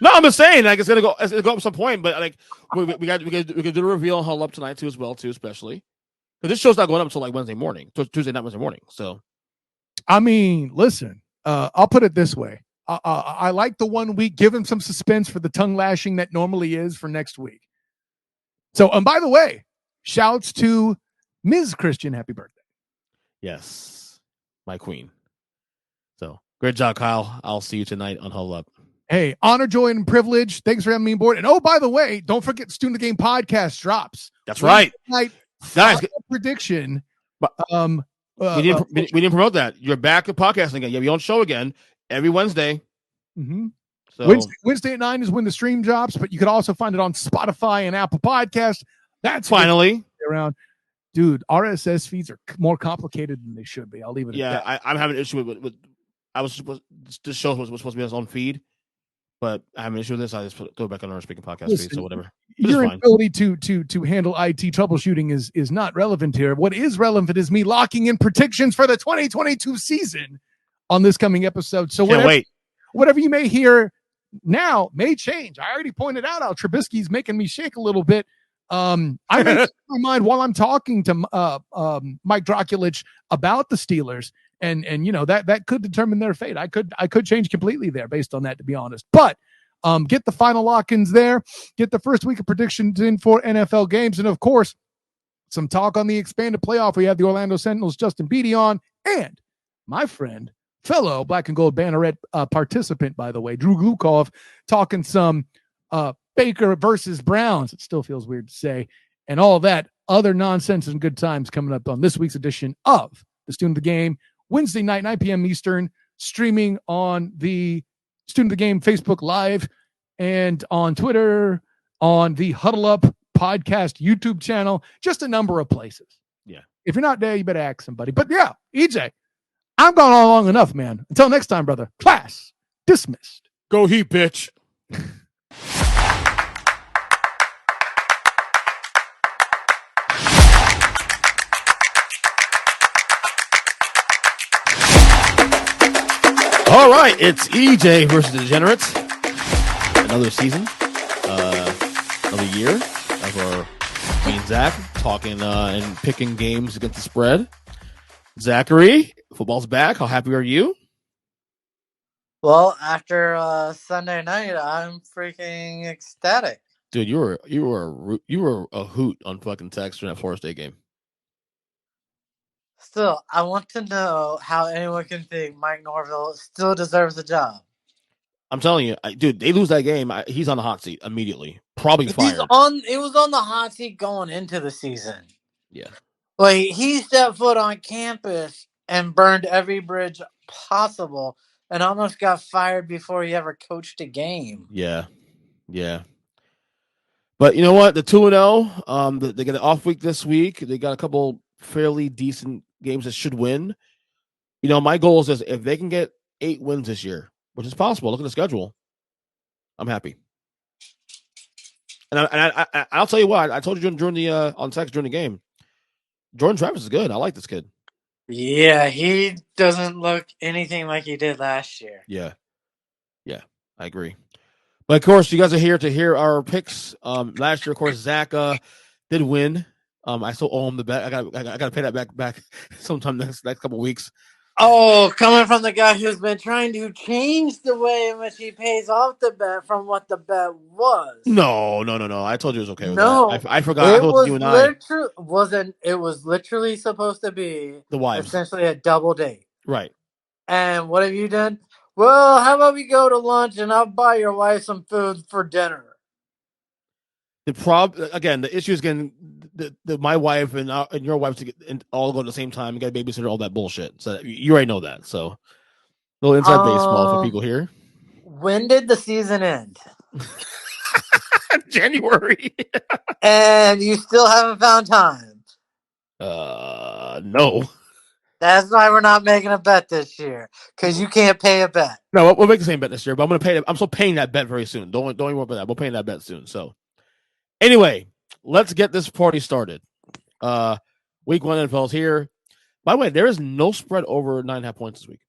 Speaker 1: No, I'm just saying. Like it's gonna go up some point, but like we can do the reveal and huddle up tonight too, especially. Because this show's not going up until like Wednesday morning, Tuesday night, Wednesday morning. So,
Speaker 3: I mean, listen, I'll put it this way. I like the 1 week. Give him some suspense for the tongue lashing that normally is for next week. So, and by the way, shouts to Ms. Christian. Happy birthday.
Speaker 1: Yes, my queen. So, great job, Kyle. I'll see you tonight on Huddle Up.
Speaker 3: Hey, honor, joy, and privilege. Thanks for having me on board. And by the way, don't forget Student of the Game podcast drops.
Speaker 1: That's right.
Speaker 3: Night,
Speaker 1: guys.
Speaker 3: Prediction.
Speaker 1: But, we didn't promote that. You're back at podcasting again. You have your own show again every Wednesday.
Speaker 3: Mm-hmm. So Wednesday at 9 is when the stream drops, but you could also find it on Spotify and Apple Podcasts. That's
Speaker 1: finally
Speaker 3: around. Dude, RSS feeds are more complicated than they should be. I'll leave it at that.
Speaker 1: I'm having an issue with this show was supposed to be on its own feed, but I have an issue with this. I just throw it back on our speaking podcast feed, so whatever.
Speaker 3: Your ability to handle IT troubleshooting is not relevant here. What is relevant is me locking in predictions for the 2022 season on this coming episode. So whatever you may hear now may change. I already pointed out how Trubisky's making me shake a little bit. I make my mind while I'm talking to Mike Drokulich about the Steelers, and that could determine their fate. I could change completely there based on that, to be honest. But get the final lock-ins there, get the first week of predictions in for NFL games, and of course, some talk on the expanded playoff. We have the Orlando Sentinels, Justin Beatty on, and my friend, fellow Black and Gold Banneret participant, by the way, Drew Glukov, talking some Baker versus Browns. It still feels weird to say, and all that other nonsense and good times coming up on this week's edition of the Student of the Game, Wednesday night, 9 p.m. Eastern, streaming on the Student of the Game Facebook Live and on Twitter, on the Huddle Up Podcast YouTube channel, just a number of places.
Speaker 1: Yeah.
Speaker 3: If you're not there, you better ask somebody. But yeah, EJ, I'm gone on long enough, man. Until next time, brother. Class dismissed.
Speaker 1: Go Heat, bitch. All right, it's EJ versus the Degenerates. Another season, another year of our me and Zach talking and picking games against the spread. Zachary, football's back. How happy are you?
Speaker 4: Well, after Sunday night, I'm freaking ecstatic.
Speaker 1: Dude, you were a hoot on fucking text during that Florida State game.
Speaker 4: Still, I want to know how anyone can think Mike Norvell still deserves the job.
Speaker 1: I'm telling you, dude, they lose that game, he's on the hot seat immediately. Probably fired.
Speaker 4: It was on the hot seat going into the season.
Speaker 1: Yeah.
Speaker 4: Like, he stepped foot on campus and burned every bridge possible and almost got fired before he ever coached a game.
Speaker 1: Yeah. Yeah. But you know what? The 2-0, they get an off week this week. They got a couple fairly decent games that should win. You know, my goal is this: if they can get 8 wins this year, which is possible, look at the schedule, I'm happy. And I'll tell you what, I told you during the on text during the game, Jordan Travis is good. I like this kid.
Speaker 4: Yeah, he doesn't look anything like he did last year.
Speaker 1: Yeah, I agree. But of course, you guys are here to hear our picks. Last year, of course, Zach did win. I still owe him the bet. I got to pay that back sometime next couple weeks.
Speaker 4: Oh, coming from the guy who's been trying to change the way in which he pays off the bet from what the bet was.
Speaker 1: No. I told you it was okay with that. I forgot.
Speaker 4: It was literally supposed to be
Speaker 1: the wives,
Speaker 4: essentially a double date.
Speaker 1: Right.
Speaker 4: And what have you done? Well, how about we go to lunch and I'll buy your wife some food for dinner.
Speaker 1: The issue is getting my wife and your wife all go at the same time and get a babysitter, all that bullshit. So you already know that. So a little inside baseball for people here.
Speaker 4: When did the season end?
Speaker 1: January.
Speaker 4: And you still haven't found time?
Speaker 1: No.
Speaker 4: That's why we're not making a bet this year, because you can't pay a bet.
Speaker 1: No, we'll make the same bet this year, but I'm going to pay. I'm still paying that bet very soon. Don't worry about that. We're paying that bet soon. So, anyway, let's get this party started. Week 1 NFL's here. By the way, there is no spread over 9.5 points this week.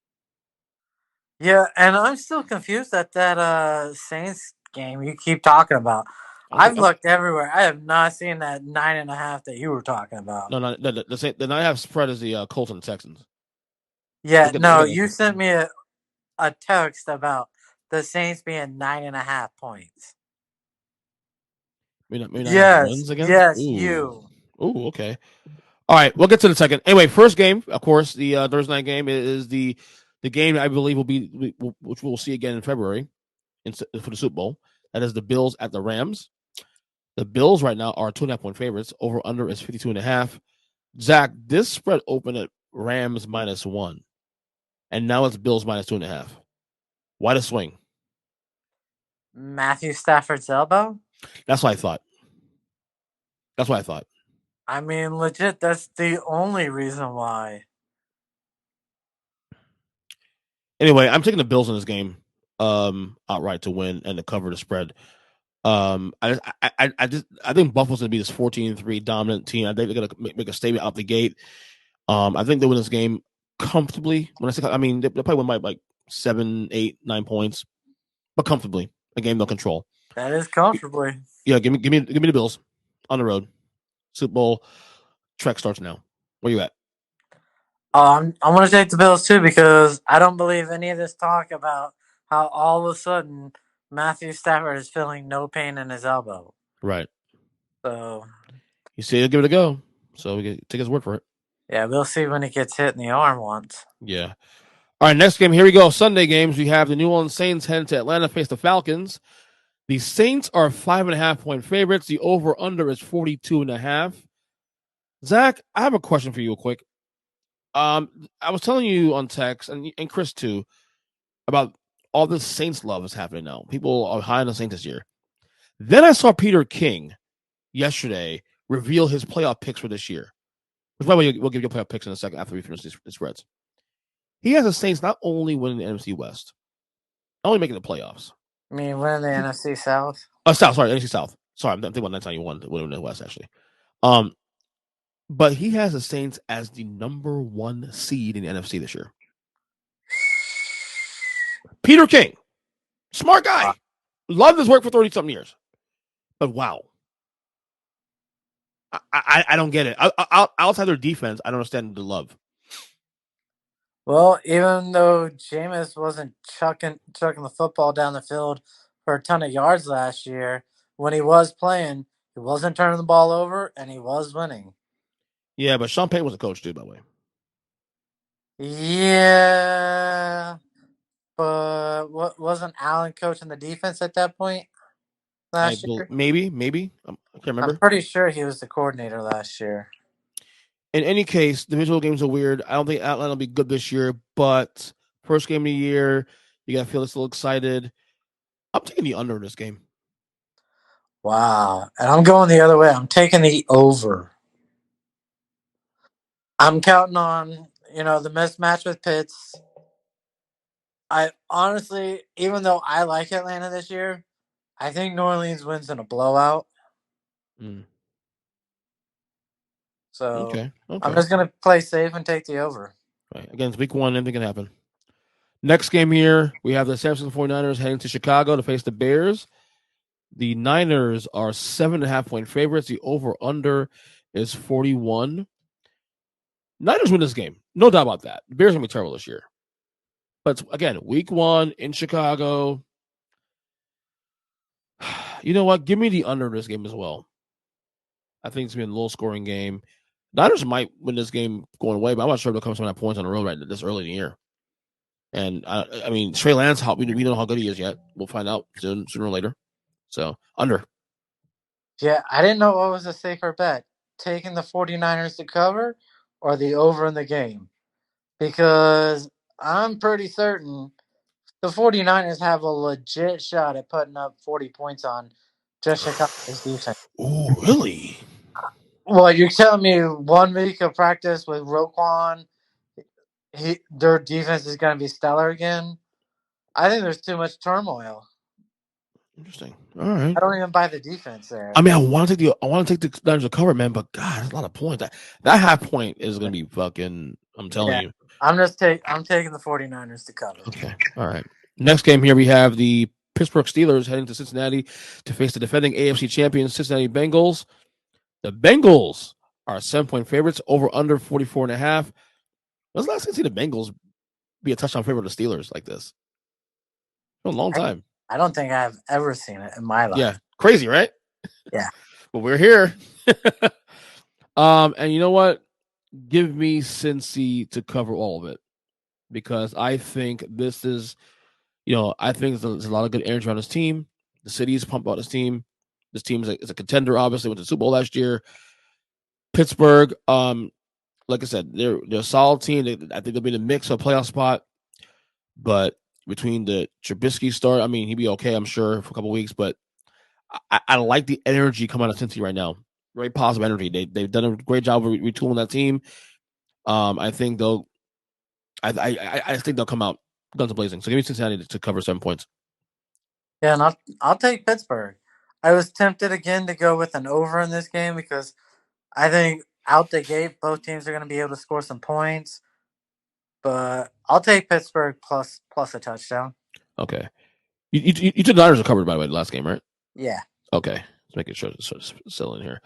Speaker 4: Yeah, and I'm still confused at that Saints game you keep talking about. I've looked everywhere. I have not seen that 9.5 that you were talking about.
Speaker 1: No. The 9.5 spread is the Colts and Texans.
Speaker 4: Yeah, you sent me a. a text about the Saints being 9.5 points.
Speaker 1: Maybe not
Speaker 4: Yes,
Speaker 1: wins again?
Speaker 4: yes,
Speaker 1: Ooh.
Speaker 4: you.
Speaker 1: Ooh, okay. All right, we'll get to the second. Anyway, first game, of course, the Thursday night game is the game I believe will be which we'll see again in February for the Super Bowl. That is the Bills at the Rams. The Bills right now are 2.5-point favorites. Over under is 52.5. Zach, this spread opened at Rams -1, and now it's Bills -2.5. Why the swing?
Speaker 4: Matthew Stafford's elbow?
Speaker 1: That's what I thought.
Speaker 4: I mean, legit, that's the only reason why.
Speaker 1: Anyway, I'm taking the Bills in this game outright to win and to cover the spread. I think Buffalo's gonna be this 14-3 dominant team. I think they're gonna make a statement out the gate. I think they win this game comfortably. When I say, I mean, they'll probably win by like 7, 8, 9 points, but comfortably. A game they'll control.
Speaker 4: That is comfortably.
Speaker 1: Yeah, give me the Bills on the road. Super Bowl trek starts now. Where you at?
Speaker 4: I'm going to take the Bills too because I don't believe any of this talk about how all of a sudden Matthew Stafford is feeling no pain in his elbow.
Speaker 1: Right.
Speaker 4: So
Speaker 1: you say he'll give it a go. So we can take his word for it.
Speaker 4: Yeah, we'll see when he gets hit in the arm once.
Speaker 1: Yeah. All right, next game. Here we go. Sunday games. We have the New Orleans Saints heading to Atlanta, face the Falcons. The Saints are 5.5-point favorites. The over-under is 42.5. Zach, I have a question for you real quick. I was telling you on text, and Chris too, about all this Saints love is happening now. People are high on the Saints this year. Then I saw Peter King yesterday reveal his playoff picks for this year. Which, by the way, we'll give you playoff picks in a second after we finish these spreads. He has the Saints not only winning the NFC West, not only making the playoffs.
Speaker 4: I mean, winning the NFC South?
Speaker 1: South, sorry, NFC South. Sorry, I'm thinking about 1991 winning the West, actually. But he has the Saints as the number 1 seed in the NFC this year. Peter King, smart guy. Loved his work for 30-something years. But wow. I don't get it. Outside their defense, I don't understand the love.
Speaker 4: Well, even though Jameis wasn't chucking the football down the field for a ton of yards last year, when he was playing, he wasn't turning the ball over, and he was winning.
Speaker 1: Yeah, but Sean Payton was a coach too, by the way.
Speaker 4: Yeah, but wasn't Allen coaching the defense at that point last year?
Speaker 1: Maybe. I can't remember.
Speaker 4: I'm pretty sure he was the coordinator last year.
Speaker 1: In any case, divisional games are weird. I don't think Atlanta will be good this year, but first game of the year, you got to feel a little excited. I'm taking the under in this game.
Speaker 4: Wow. And I'm going the other way. I'm taking the over. I'm counting on, the mismatch with Pitts. I honestly, even though I like Atlanta this year, I think New Orleans wins in a blowout. So
Speaker 1: okay.
Speaker 4: I'm just going to play safe and take the over.
Speaker 1: Right. Again, it's week 1. Anything can happen. Next game here, we have the San Francisco 49ers heading to Chicago to face the Bears. The Niners are 7.5-point favorites. The over-under is 41. Niners win this game. No doubt about that. The Bears are going to be terrible this year. But again, week 1 in Chicago. You know what? Give me the under in this game as well. I think it's going to be a low-scoring game. Niners might win this game going away, but I'm not sure if they'll come some points on the road right this early in the year. And I mean, Trey Lance, we don't know how good he is yet. We'll find out sooner or later. So, under.
Speaker 4: Yeah, I didn't know what was a safer bet. Taking the 49ers to cover or the over in the game. Because I'm pretty certain the 49ers have a legit shot at putting up 40 points on just Chicago's defense.
Speaker 1: Oh, really?
Speaker 4: Well, you're telling me 1 week of practice with Roquan, their defense is going to be stellar again? I think there's too much turmoil.
Speaker 1: Interesting. All right.
Speaker 4: I don't even buy the defense there.
Speaker 1: I mean, I want to take the Niners to cover, man, but God, that's a lot of points. That half point is going to be fucking. I'm telling you.
Speaker 4: I'm taking the 49ers to cover.
Speaker 1: Okay. All right. Next game here, we have the Pittsburgh Steelers heading to Cincinnati to face the defending AFC champions, Cincinnati Bengals. The Bengals are 7-point favorites, over under 44.5. When's the last time you see the Bengals be a touchdown favorite of the Steelers like this? For a long time.
Speaker 4: I don't think I've ever seen it in my life.
Speaker 1: Yeah, crazy, right?
Speaker 4: Yeah.
Speaker 1: But we're here. And you know what? Give me Cincy to cover all of it because I think this is, I think there's a lot of good energy around this team. The city's pumped out this team. This team is a contender. Obviously, went to the Super Bowl last year. Pittsburgh, like I said, they're a solid team. I think they'll be in the mix of a playoff spot. But between the Trubisky start, I mean, he'd be okay, I'm sure, for a couple of weeks. But I like the energy coming out of Cincy right now. Very positive energy. They've done a great job of retooling that team. I think they'll. I think they'll come out guns blazing. So give me Cincinnati to cover 7 points.
Speaker 4: Yeah, and I'll take Pittsburgh. I was tempted again to go with an over in this game because I think out the gate both teams are going to be able to score some points. But I'll take Pittsburgh plus a touchdown.
Speaker 1: Okay. You took the Niners are covered, by the way, the last game, right?
Speaker 4: Yeah.
Speaker 1: Okay. Let's make it sure it's still in here.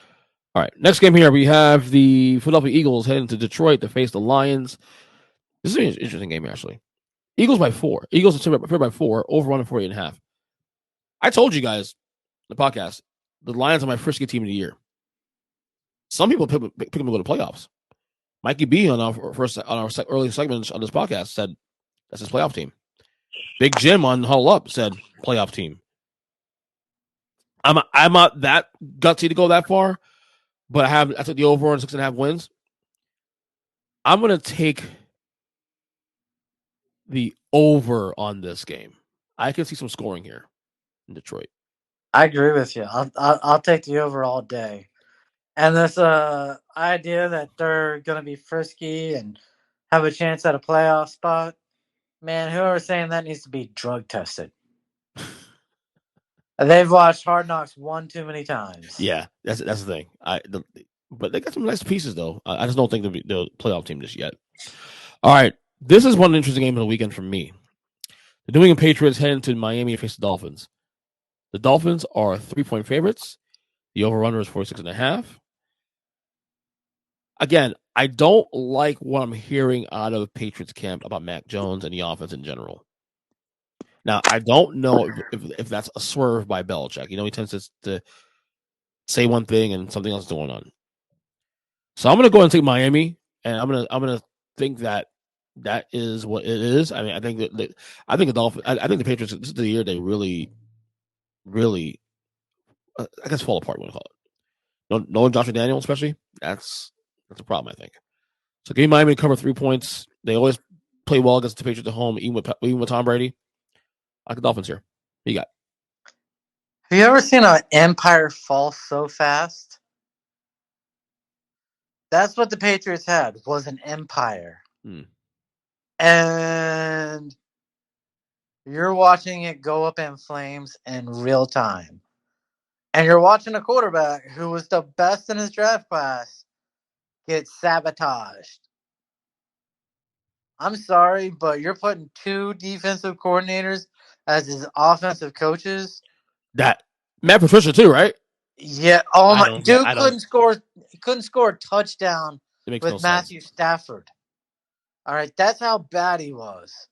Speaker 1: All right. Next game here, we have the Philadelphia Eagles heading to Detroit to face the Lions. This is an interesting game, actually. Eagles by 4. Eagles are favored by 4, over 148.5. I told you guys in the podcast, the Lions are my frisky team of the year. Some people pick them to go to playoffs. Mikey B on our early segment on this podcast said that's his playoff team. Big Jim on Huddle Up said playoff team. I'm not that gutsy to go that far, but I took the over on 6.5 wins. I'm gonna take the over on this game. I can see some scoring here in Detroit.
Speaker 4: I agree with you. I'll take the over all day. And this idea that they're gonna be frisky and have a chance at a playoff spot, man, whoever's saying that needs to be drug tested. They've watched Hard Knocks one too many times.
Speaker 1: Yeah, that's the thing. But they got some nice pieces though. I just don't think they'll playoff team just yet. All right, this is one interesting game of the weekend for me. The New England Patriots heading to Miami to face the Dolphins. The Dolphins are 3-point favorites. The over-under is 46.5. Again, I don't like what I'm hearing out of Patriots camp about Mac Jones and the offense in general. Now, I don't know if that's a swerve by Belichick. He tends to say one thing and something else is going on. So I'm going to go and take Miami, and I'm going to think that is what it is. I mean, I think the Dolphins. I think the Patriots. This is the year they really, I guess, fall apart. When I call it. No, Josh Daniel, especially. That's a problem, I think. So give me Miami to cover 3 points. They always play well against the Patriots at home, even with Tom Brady. I like the Dolphins here. What you got?
Speaker 4: Have you ever seen an empire fall so fast? That's what the Patriots had, was an empire. And you're watching it go up in flames in real time. And you're watching a quarterback who was the best in his draft class get sabotaged. I'm sorry, but you're putting 2 defensive coordinators as his offensive coaches.
Speaker 1: That Matt Patricia too, right?
Speaker 4: Yeah. Oh my dude couldn't score a touchdown with Matthew Stafford. All right, that's how bad he was.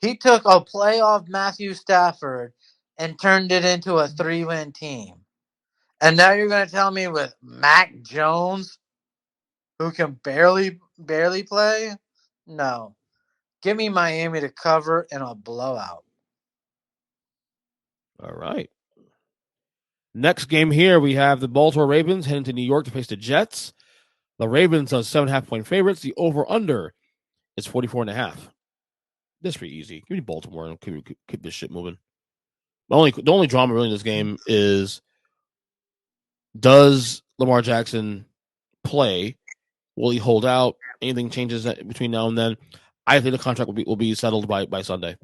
Speaker 4: He took a playoff Matthew Stafford and turned it into a 3-win team. And now you're going to tell me with Mac Jones, who can barely play? No. Give me Miami to cover in a blowout.
Speaker 1: All right. Next game here, we have the Baltimore Ravens heading to New York to face the Jets. The Ravens are 7.5-point favorites. The over-under is 44.5. This is pretty easy. Give me Baltimore and keep this shit moving. The only drama really in this game is, does Lamar Jackson play? Will he hold out? Anything changes between now and then? I think the contract will be settled by Sunday.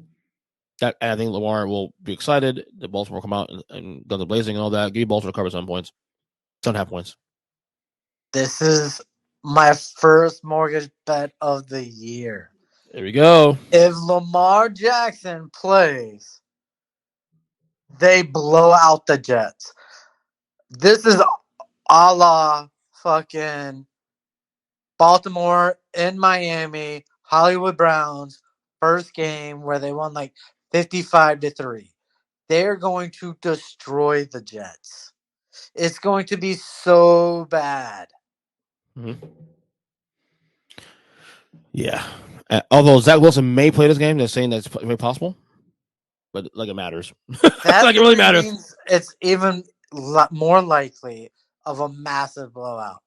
Speaker 1: I think Lamar will be excited. The Baltimore will come out and guns blazing and all that. Give me Baltimore to cover 7 points. 7.5 points.
Speaker 4: This is my first mortgage bet of the year.
Speaker 1: There we go.
Speaker 4: If Lamar Jackson plays, they blow out the Jets. This is a la fucking Baltimore in Miami, Hollywood Browns, first game where they won like 55-3. They're going to destroy the Jets. It's going to be so bad.
Speaker 1: Mm-hmm. Yeah. Although Zach Wilson may play this game, they're saying that's very possible. But like it matters.
Speaker 4: That
Speaker 1: like it really matters.
Speaker 4: Means it's even more likely of a massive blowout.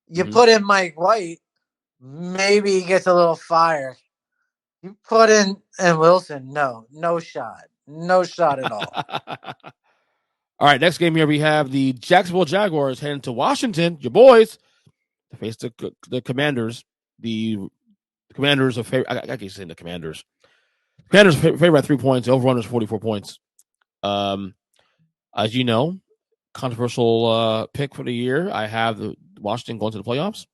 Speaker 4: You put in Mike White, maybe he gets a little fire. You put in Wilson, no shot. No shot at all.
Speaker 1: All right, next game here we have the Jacksonville Jaguars heading to Washington, your boys, to face the Commanders. The Commanders are I keep saying the Commanders. Commanders are favored by 3 points. Over-under is 44 points. As you know, controversial pick for the year. I have the Washington going to the playoffs.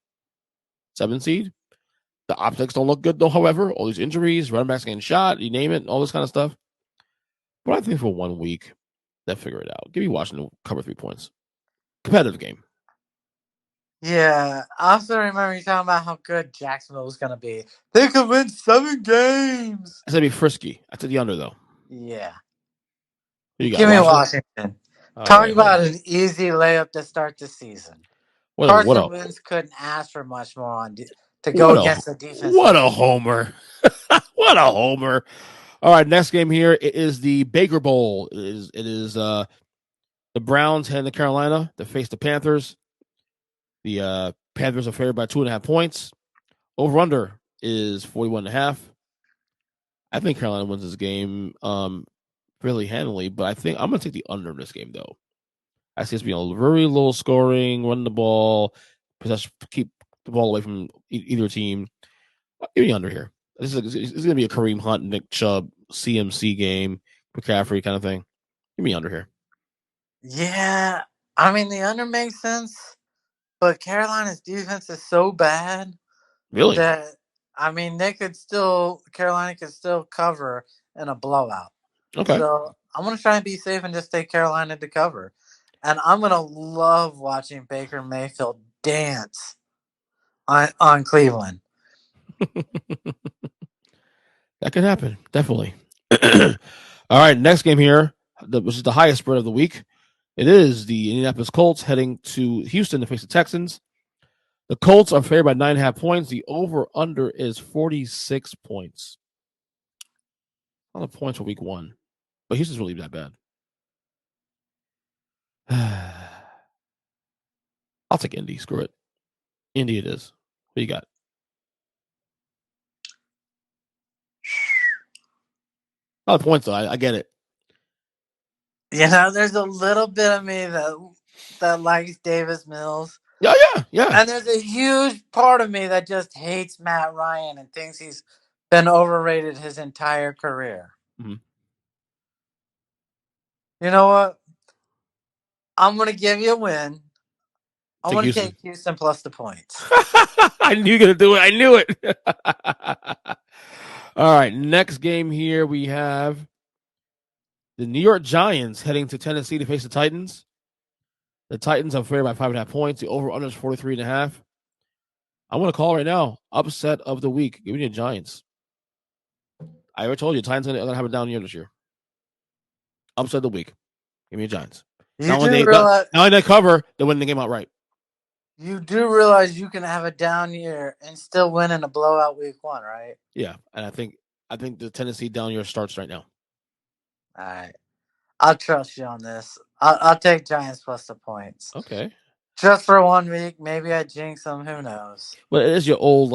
Speaker 1: 7 seed. The optics don't look good, though, however. All these injuries, running backs getting shot, you name it, all this kind of stuff. But I think for 1 week, they'll figure it out. Give me Washington cover 3 points. Competitive game.
Speaker 4: Yeah, I also remember you talking about how good Jacksonville was going to be. They could win 7 games.
Speaker 1: I said be frisky. I said the under, though.
Speaker 4: Yeah.
Speaker 1: Give
Speaker 4: me Washington. Talk about an easy layup to start the season. Carson Wentz couldn't ask for much more to go against the defense.
Speaker 1: What a homer. What a homer. All right, next game here it is the Baker Bowl. It is the Browns heading to Carolina to face the Panthers. The Panthers are favored by 2.5 points. Over-under is 41.5. I think Carolina wins this game fairly handily, but I think I'm going to take the under in this game, though. I see it's being a very low scoring, run the ball, keep the ball away from either team. Give me under here. This is going to be a Kareem Hunt, Nick Chubb, CMC game, McCaffrey kind of thing. Give me under here.
Speaker 4: Yeah, I mean, the under makes sense, but Carolina's defense is so bad.
Speaker 1: Really?
Speaker 4: That, I mean, Carolina could still cover in a blowout.
Speaker 1: Okay.
Speaker 4: So I'm going to try and be safe and just take Carolina to cover. And I'm going to love watching Baker Mayfield dance on Cleveland.
Speaker 1: That could happen, definitely. All right, next game here, which is the highest spread of the week. It is the Indianapolis Colts heading to Houston to face the Texans. The Colts are favored by 9.5 points. The over-under is 46 points. A lot of points for week 1. But Houston's really that bad. I'll take Indy. Screw it. Indy it is. What you got? A lot of points, though. I get it.
Speaker 4: You know, there's a little bit of me that likes Davis Mills.
Speaker 1: Yeah.
Speaker 4: And there's a huge part of me that just hates Matt Ryan and thinks he's been overrated his entire career.
Speaker 1: Mm-hmm.
Speaker 4: You know what? I'm going to give you a win. I want to take Houston plus the points.
Speaker 1: I knew you were going to do it. I knew it. All right, next game here we have the New York Giants heading to Tennessee to face the Titans. The Titans are favored by 5.5 points. The over-under is 43.5. I'm going to call right now. Upset of the week. Give me the Giants. I already told you, Titans are going to have a down year this year. Upset of the week. Give me the Giants. Not only they cover, they win the game outright.
Speaker 4: You do realize you can have a down year and still win in a blowout week 1, right?
Speaker 1: Yeah, and I think the Tennessee down year starts right now.
Speaker 4: All right. I'll trust you on this. I'll take Giants plus the points.
Speaker 1: Okay.
Speaker 4: Just for 1 week, maybe I jinx them. Who knows?
Speaker 1: But it is your old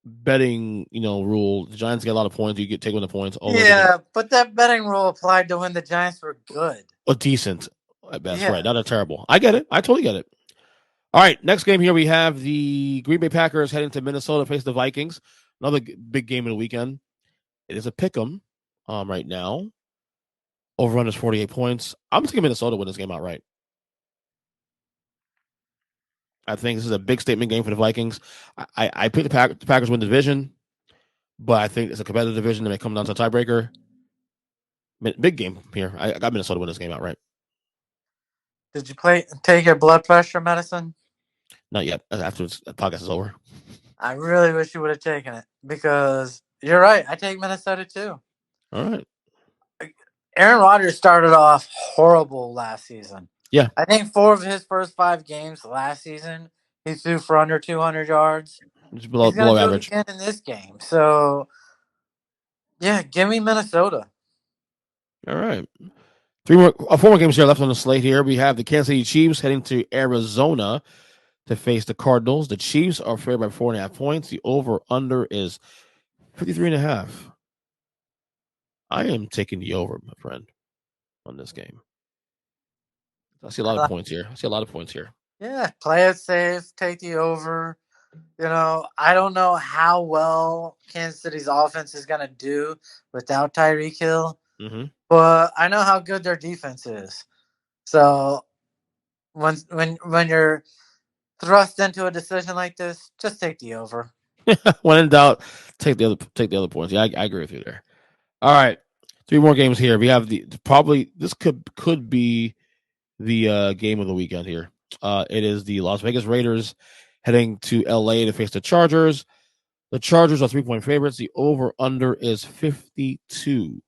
Speaker 1: betting, rule. The Giants get a lot of points. You take 1 the points.
Speaker 4: Yeah, but that betting rule applied to when the Giants were good.
Speaker 1: Or decent at best, right? Not a terrible. I get it. I totally get it. All right, next game here we have the Green Bay Packers heading to Minnesota to face the Vikings. Another big game of the weekend. It is a pick'em right now. Over-under is 48 points. I'm taking Minnesota to win this game outright. I think this is a big statement game for the Vikings. I picked the Packers win the division, but I think it's a competitive division. They may come down to a tiebreaker. Big game here. I got Minnesota win this game outright.
Speaker 4: Did you take your blood pressure medicine?
Speaker 1: Not yet. After the podcast is over.
Speaker 4: I really wish you would have taken it because you're right. I take Minnesota too.
Speaker 1: All right.
Speaker 4: Aaron Rodgers started off horrible last season.
Speaker 1: Yeah.
Speaker 4: I think 4 of his first 5 games last season, he threw for under 200 yards.
Speaker 1: It's
Speaker 4: He's going
Speaker 1: below
Speaker 4: to do
Speaker 1: average.
Speaker 4: it again in this game. So, yeah, give me Minnesota.
Speaker 1: All right. 4 more games here left on the slate here. We have the Kansas City Chiefs heading to Arizona to face the Cardinals. The Chiefs are favored by 4.5 points. The over-under is 53.5. I am taking the over, my friend, on this game. I see a lot of points here.
Speaker 4: Yeah, play it safe, take the over. I don't know how well Kansas City's offense is going to do without Tyreek Hill, but I know how good their defense is. So when you're thrust into a decision like this, just take the over.
Speaker 1: When in doubt, take the other points. Yeah, I agree with you there. All right, 3 more games here. We have this could be the game of the weekend here. It is the Las Vegas Raiders heading to LA to face the Chargers. The Chargers are 3-point favorites. The over-under is 52.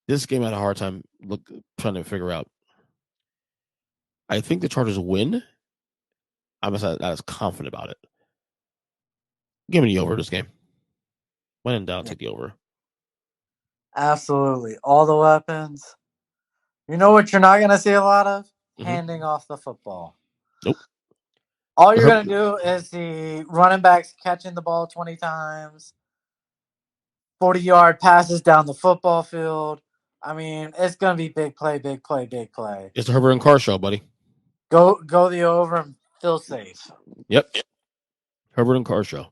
Speaker 1: This game I had a hard time trying to figure out. I think the Chargers win. I'm not as confident about it. Give me the over this game. When in doubt, take the over.
Speaker 4: Absolutely. All the weapons. You know what you're not going to see a lot of? Handing off the football.
Speaker 1: Nope.
Speaker 4: All you're going to do is the running backs catching the ball 20 times, 40-yard passes down the football field. I mean, it's going to be big play, big play, big play.
Speaker 1: It's the Herbert and Carr show, buddy.
Speaker 4: Go the over and feel safe.
Speaker 1: Yep. Herbert and Carr show.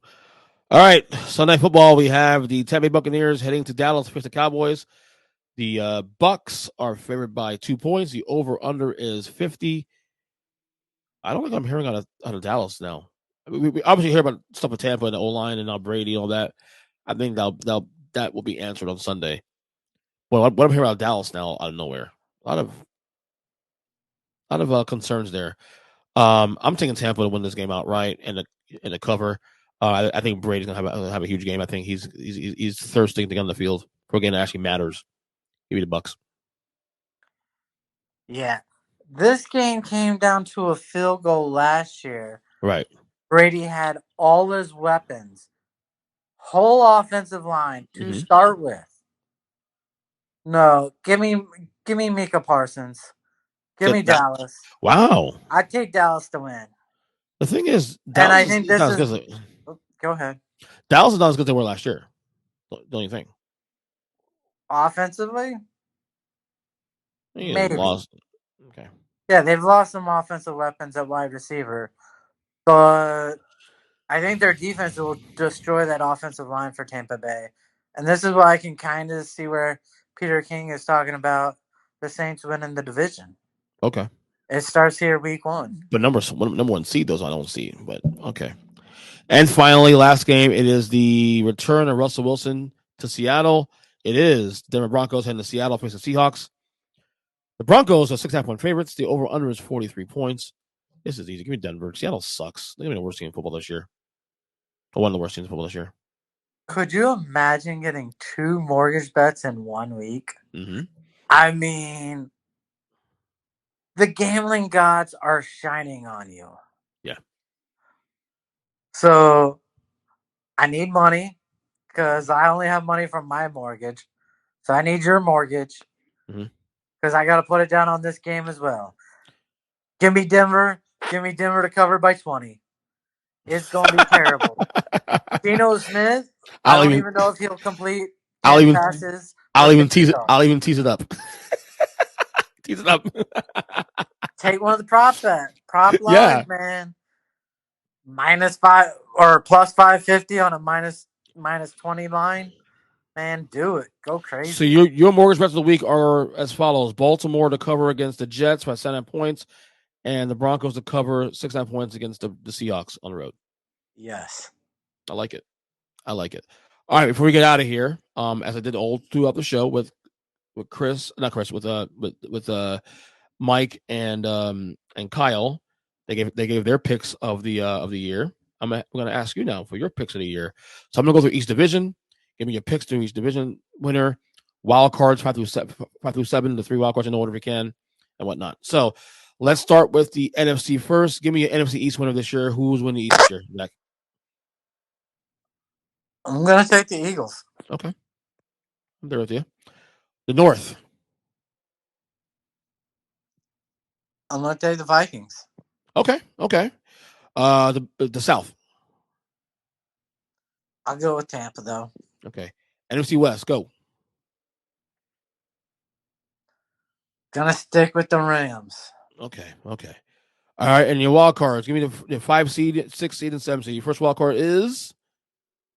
Speaker 1: All right. Sunday football, we have the Tampa Bay Buccaneers heading to Dallas to face the Cowboys. The Bucks are favored by 2 points. The over-under is 50. I don't think I'm hearing out of Dallas now. I mean, we obviously hear about stuff with Tampa and the O-line and now Brady and all that. I think that will be answered on Sunday. Well, what I'm hearing about Dallas now out of nowhere. A lot of concerns there. I'm taking Tampa to win this game outright and the cover. I think Brady's gonna have a huge game. I think he's thirsty to get on the field for a game that actually matters. Give me the Bucks.
Speaker 4: Yeah. This game came down to a field goal last year.
Speaker 1: Right.
Speaker 4: Brady had all his weapons, whole offensive line to start with. No, give me Micah Parsons. Give me Dallas.
Speaker 1: Wow.
Speaker 4: I'd take Dallas to win.
Speaker 1: The thing is,
Speaker 4: and I think this is. Go ahead.
Speaker 1: Dallas is not as good as they were last year. Don't you think?
Speaker 4: Offensively? Maybe.
Speaker 1: Lost. Okay.
Speaker 4: Yeah, they've lost some offensive weapons at wide receiver, but I think their defense will destroy that offensive line for Tampa Bay. And this is why I can kind of see where Peter King is talking about the Saints winning the division.
Speaker 1: Okay.
Speaker 4: It starts here week 1.
Speaker 1: But number 1 seed, those I don't see. But okay. And finally, last game, it is the return of Russell Wilson to Seattle. It is Denver Broncos heading to Seattle facing the Seahawks. The Broncos are 6.5-point favorites. The over-under is 43 points. This is easy. Give me Denver. Seattle sucks. They're going to be the worst team in football this year. Or one of the worst teams in football this year.
Speaker 4: Could you imagine getting 2 mortgage bets in 1 week?
Speaker 1: Mm-hmm.
Speaker 4: I mean, the gambling gods are shining on you.
Speaker 1: Yeah.
Speaker 4: So, I need money because I only have money from my mortgage. So, I need your mortgage because I got to put it down on this game as well. Give me Denver. Give me Denver to cover by 20. It's going to be terrible. Geno Smith, I don't even know if he'll complete passes.
Speaker 1: I'll even tease it up. Tease it up.
Speaker 4: Take one of the prop bets. Prop lines, man. -5 or +550 on a minus 20 line. Man, do it. Go crazy.
Speaker 1: So your mortgage bets of the week are as follows: Baltimore to cover against the Jets by 7 points, and the Broncos to cover 6.5 points against the Seahawks on the road.
Speaker 4: Yes.
Speaker 1: I like it. All right, before we get out of here, as I did all throughout the show with Mike and Kyle, they gave their picks of the year. I'm going to ask you now for your picks of the year. So I'm going to go through each division, Give me your picks to each division winner. Wild cards 5 through 7, the 3 wild cards in order if you can, and whatnot. So let's start with the NFC first. Give me your NFC East winner this year. Who's winning the East this year, Zach?
Speaker 4: I'm gonna take the Eagles.
Speaker 1: Okay, I'm there with you. The North.
Speaker 4: I'm gonna take the Vikings.
Speaker 1: Okay. The South.
Speaker 4: I'll go with Tampa though.
Speaker 1: Okay. NFC West. Go.
Speaker 4: Gonna stick with the Rams.
Speaker 1: Okay. All right, and your wild cards. Give me the 5 seed, 6 seed, and 7 seed. Your first wild card is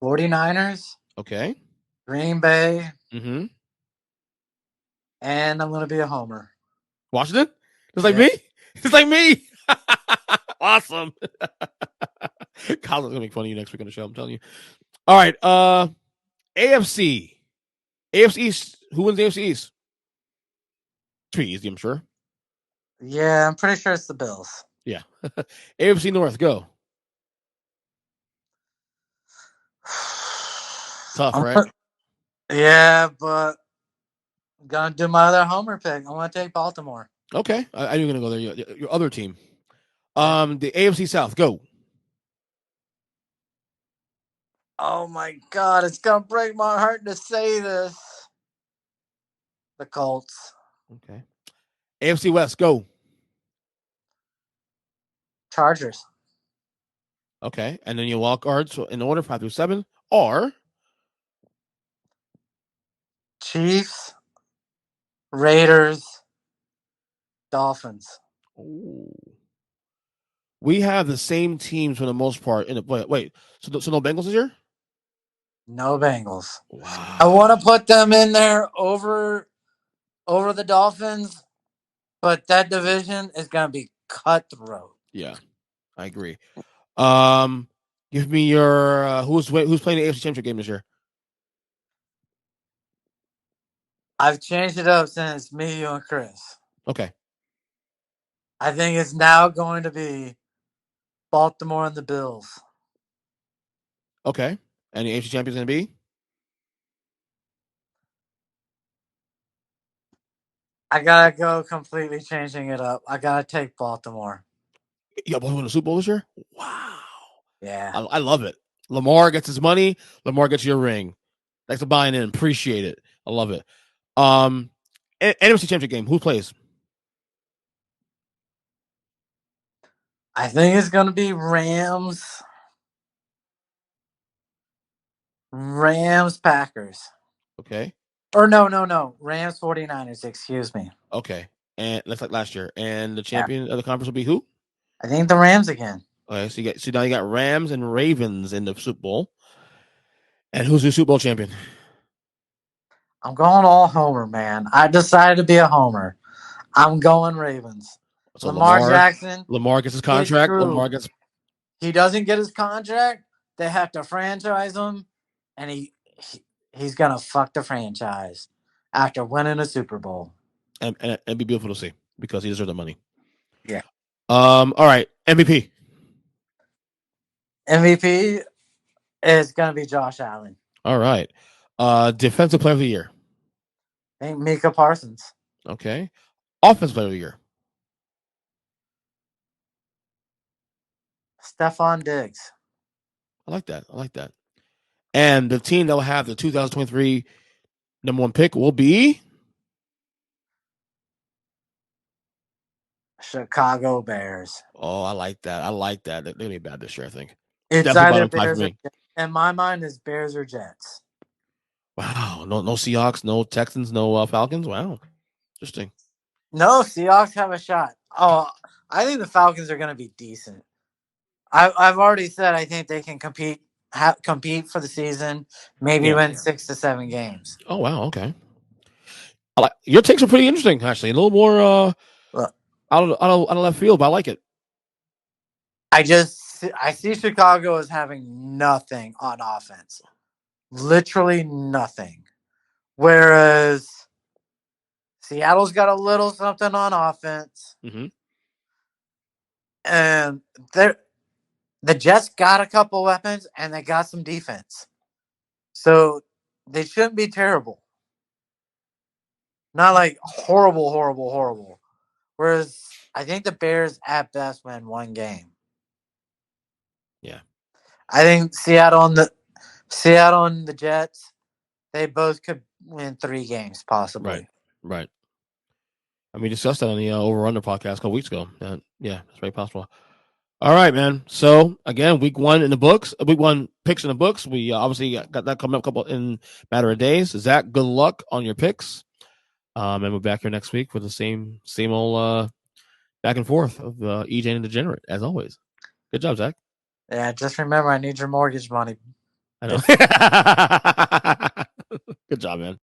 Speaker 4: 49ers.
Speaker 1: okay.
Speaker 4: Green Bay.
Speaker 1: Mm-hmm.
Speaker 4: And I'm gonna be a homer.
Speaker 1: Washington? Just like me? Just like me. Awesome. Colin's gonna make fun of you next week on the show, I'm telling you. All right. AFC. AFC East. Who wins the AFC East? Pretty easy, I'm sure.
Speaker 4: Yeah, I'm pretty sure it's the Bills.
Speaker 1: Yeah. AFC North, go. Tough, right?
Speaker 4: Yeah, but I'm gonna do my other homer pick. I'm gonna take Baltimore.
Speaker 1: Okay. I knew you were gonna go there. Your other team. The AFC South, go.
Speaker 4: Oh my God, it's gonna break my heart to say this. The Colts.
Speaker 1: Okay. AFC West, go.
Speaker 4: Chargers.
Speaker 1: Okay. And then your wild cards in order 5 through 7 are
Speaker 4: Chiefs. Raiders. Dolphins.
Speaker 1: Ooh. We have the same teams for the most part. Wait. So no Bengals this year?
Speaker 4: No Bengals.
Speaker 1: Wow.
Speaker 4: I want to put them in there over the Dolphins, but that division is gonna be cutthroat.
Speaker 1: Yeah, I agree. Give me your who's playing the AFC Championship game this year?
Speaker 4: I've changed it up since me, you, and Chris.
Speaker 1: Okay.
Speaker 4: I think it's now going to be Baltimore and the Bills.
Speaker 1: Okay. And the AFC champion's gonna be?
Speaker 4: I gotta go completely changing it up. I gotta take Baltimore.
Speaker 1: Yeah, Baltimore win the Super Bowl this year? Wow.
Speaker 4: Yeah.
Speaker 1: I love it. Lamar gets his money. Lamar gets your ring. Thanks for buying in. Appreciate it. I love it. NFC Championship game. Who plays?
Speaker 4: I think it's gonna be Rams. Rams Packers.
Speaker 1: Okay.
Speaker 4: Or no. Rams 49ers, excuse me.
Speaker 1: Okay. And that's like last year. And the champion of the conference will be who?
Speaker 4: I think the Rams again.
Speaker 1: Okay, so now you got Rams and Ravens in the Super Bowl. And who's the Super Bowl champion?
Speaker 4: I'm going all homer, man. I decided to be a homer. I'm going Ravens.
Speaker 1: So
Speaker 4: Lamar Jackson.
Speaker 1: Lamar gets his contract.
Speaker 4: He doesn't get his contract. They have to franchise him, and he's gonna fuck the franchise after winning a Super Bowl.
Speaker 1: And be beautiful to see because he deserves the money.
Speaker 4: Yeah.
Speaker 1: All right. MVP.
Speaker 4: MVP is gonna be Josh Allen.
Speaker 1: All right. Defensive player of the year.
Speaker 4: I think Micah Parsons.
Speaker 1: Okay. Offensive player of the year.
Speaker 4: Stephon Diggs.
Speaker 1: I like that. And the team that will have the 2023 number 1 pick will be
Speaker 4: Chicago Bears.
Speaker 1: Oh, I like that. They're gonna be bad this year, I think.
Speaker 4: It's either Bears or, in my mind, is Bears or Jets.
Speaker 1: Wow. No Seahawks, no Texans, no Falcons. Wow. Interesting.
Speaker 4: No, Seahawks have a shot. Oh, I think the Falcons are going to be decent. I've already said I think they can compete for the season, maybe win 6 to 7 games.
Speaker 1: Oh wow, okay. Your takes are pretty interesting, actually. A little more out of left field, but I like it.
Speaker 4: I see Chicago as having nothing on offense, literally nothing, whereas Seattle's got a little something on offense, and the Jets got a couple weapons and they got some defense. So they shouldn't be terrible. Not like horrible, horrible, horrible. Whereas I think the Bears at best win one game.
Speaker 1: Yeah.
Speaker 4: I think Seattle and the Jets, they both could win 3 games possibly.
Speaker 1: Right. And we discussed that on the Over Under podcast a couple weeks ago. Yeah, it's very possible. All right, man. So again, week 1 in the books. Week 1 picks in the books. We obviously got that coming up in a matter of days. Zach, good luck on your picks. And we're back here next week with the same old back and forth of EJ and Degenerate as always. Good job, Zach.
Speaker 4: Yeah, just remember I need your mortgage money.
Speaker 1: I know. Good job, man.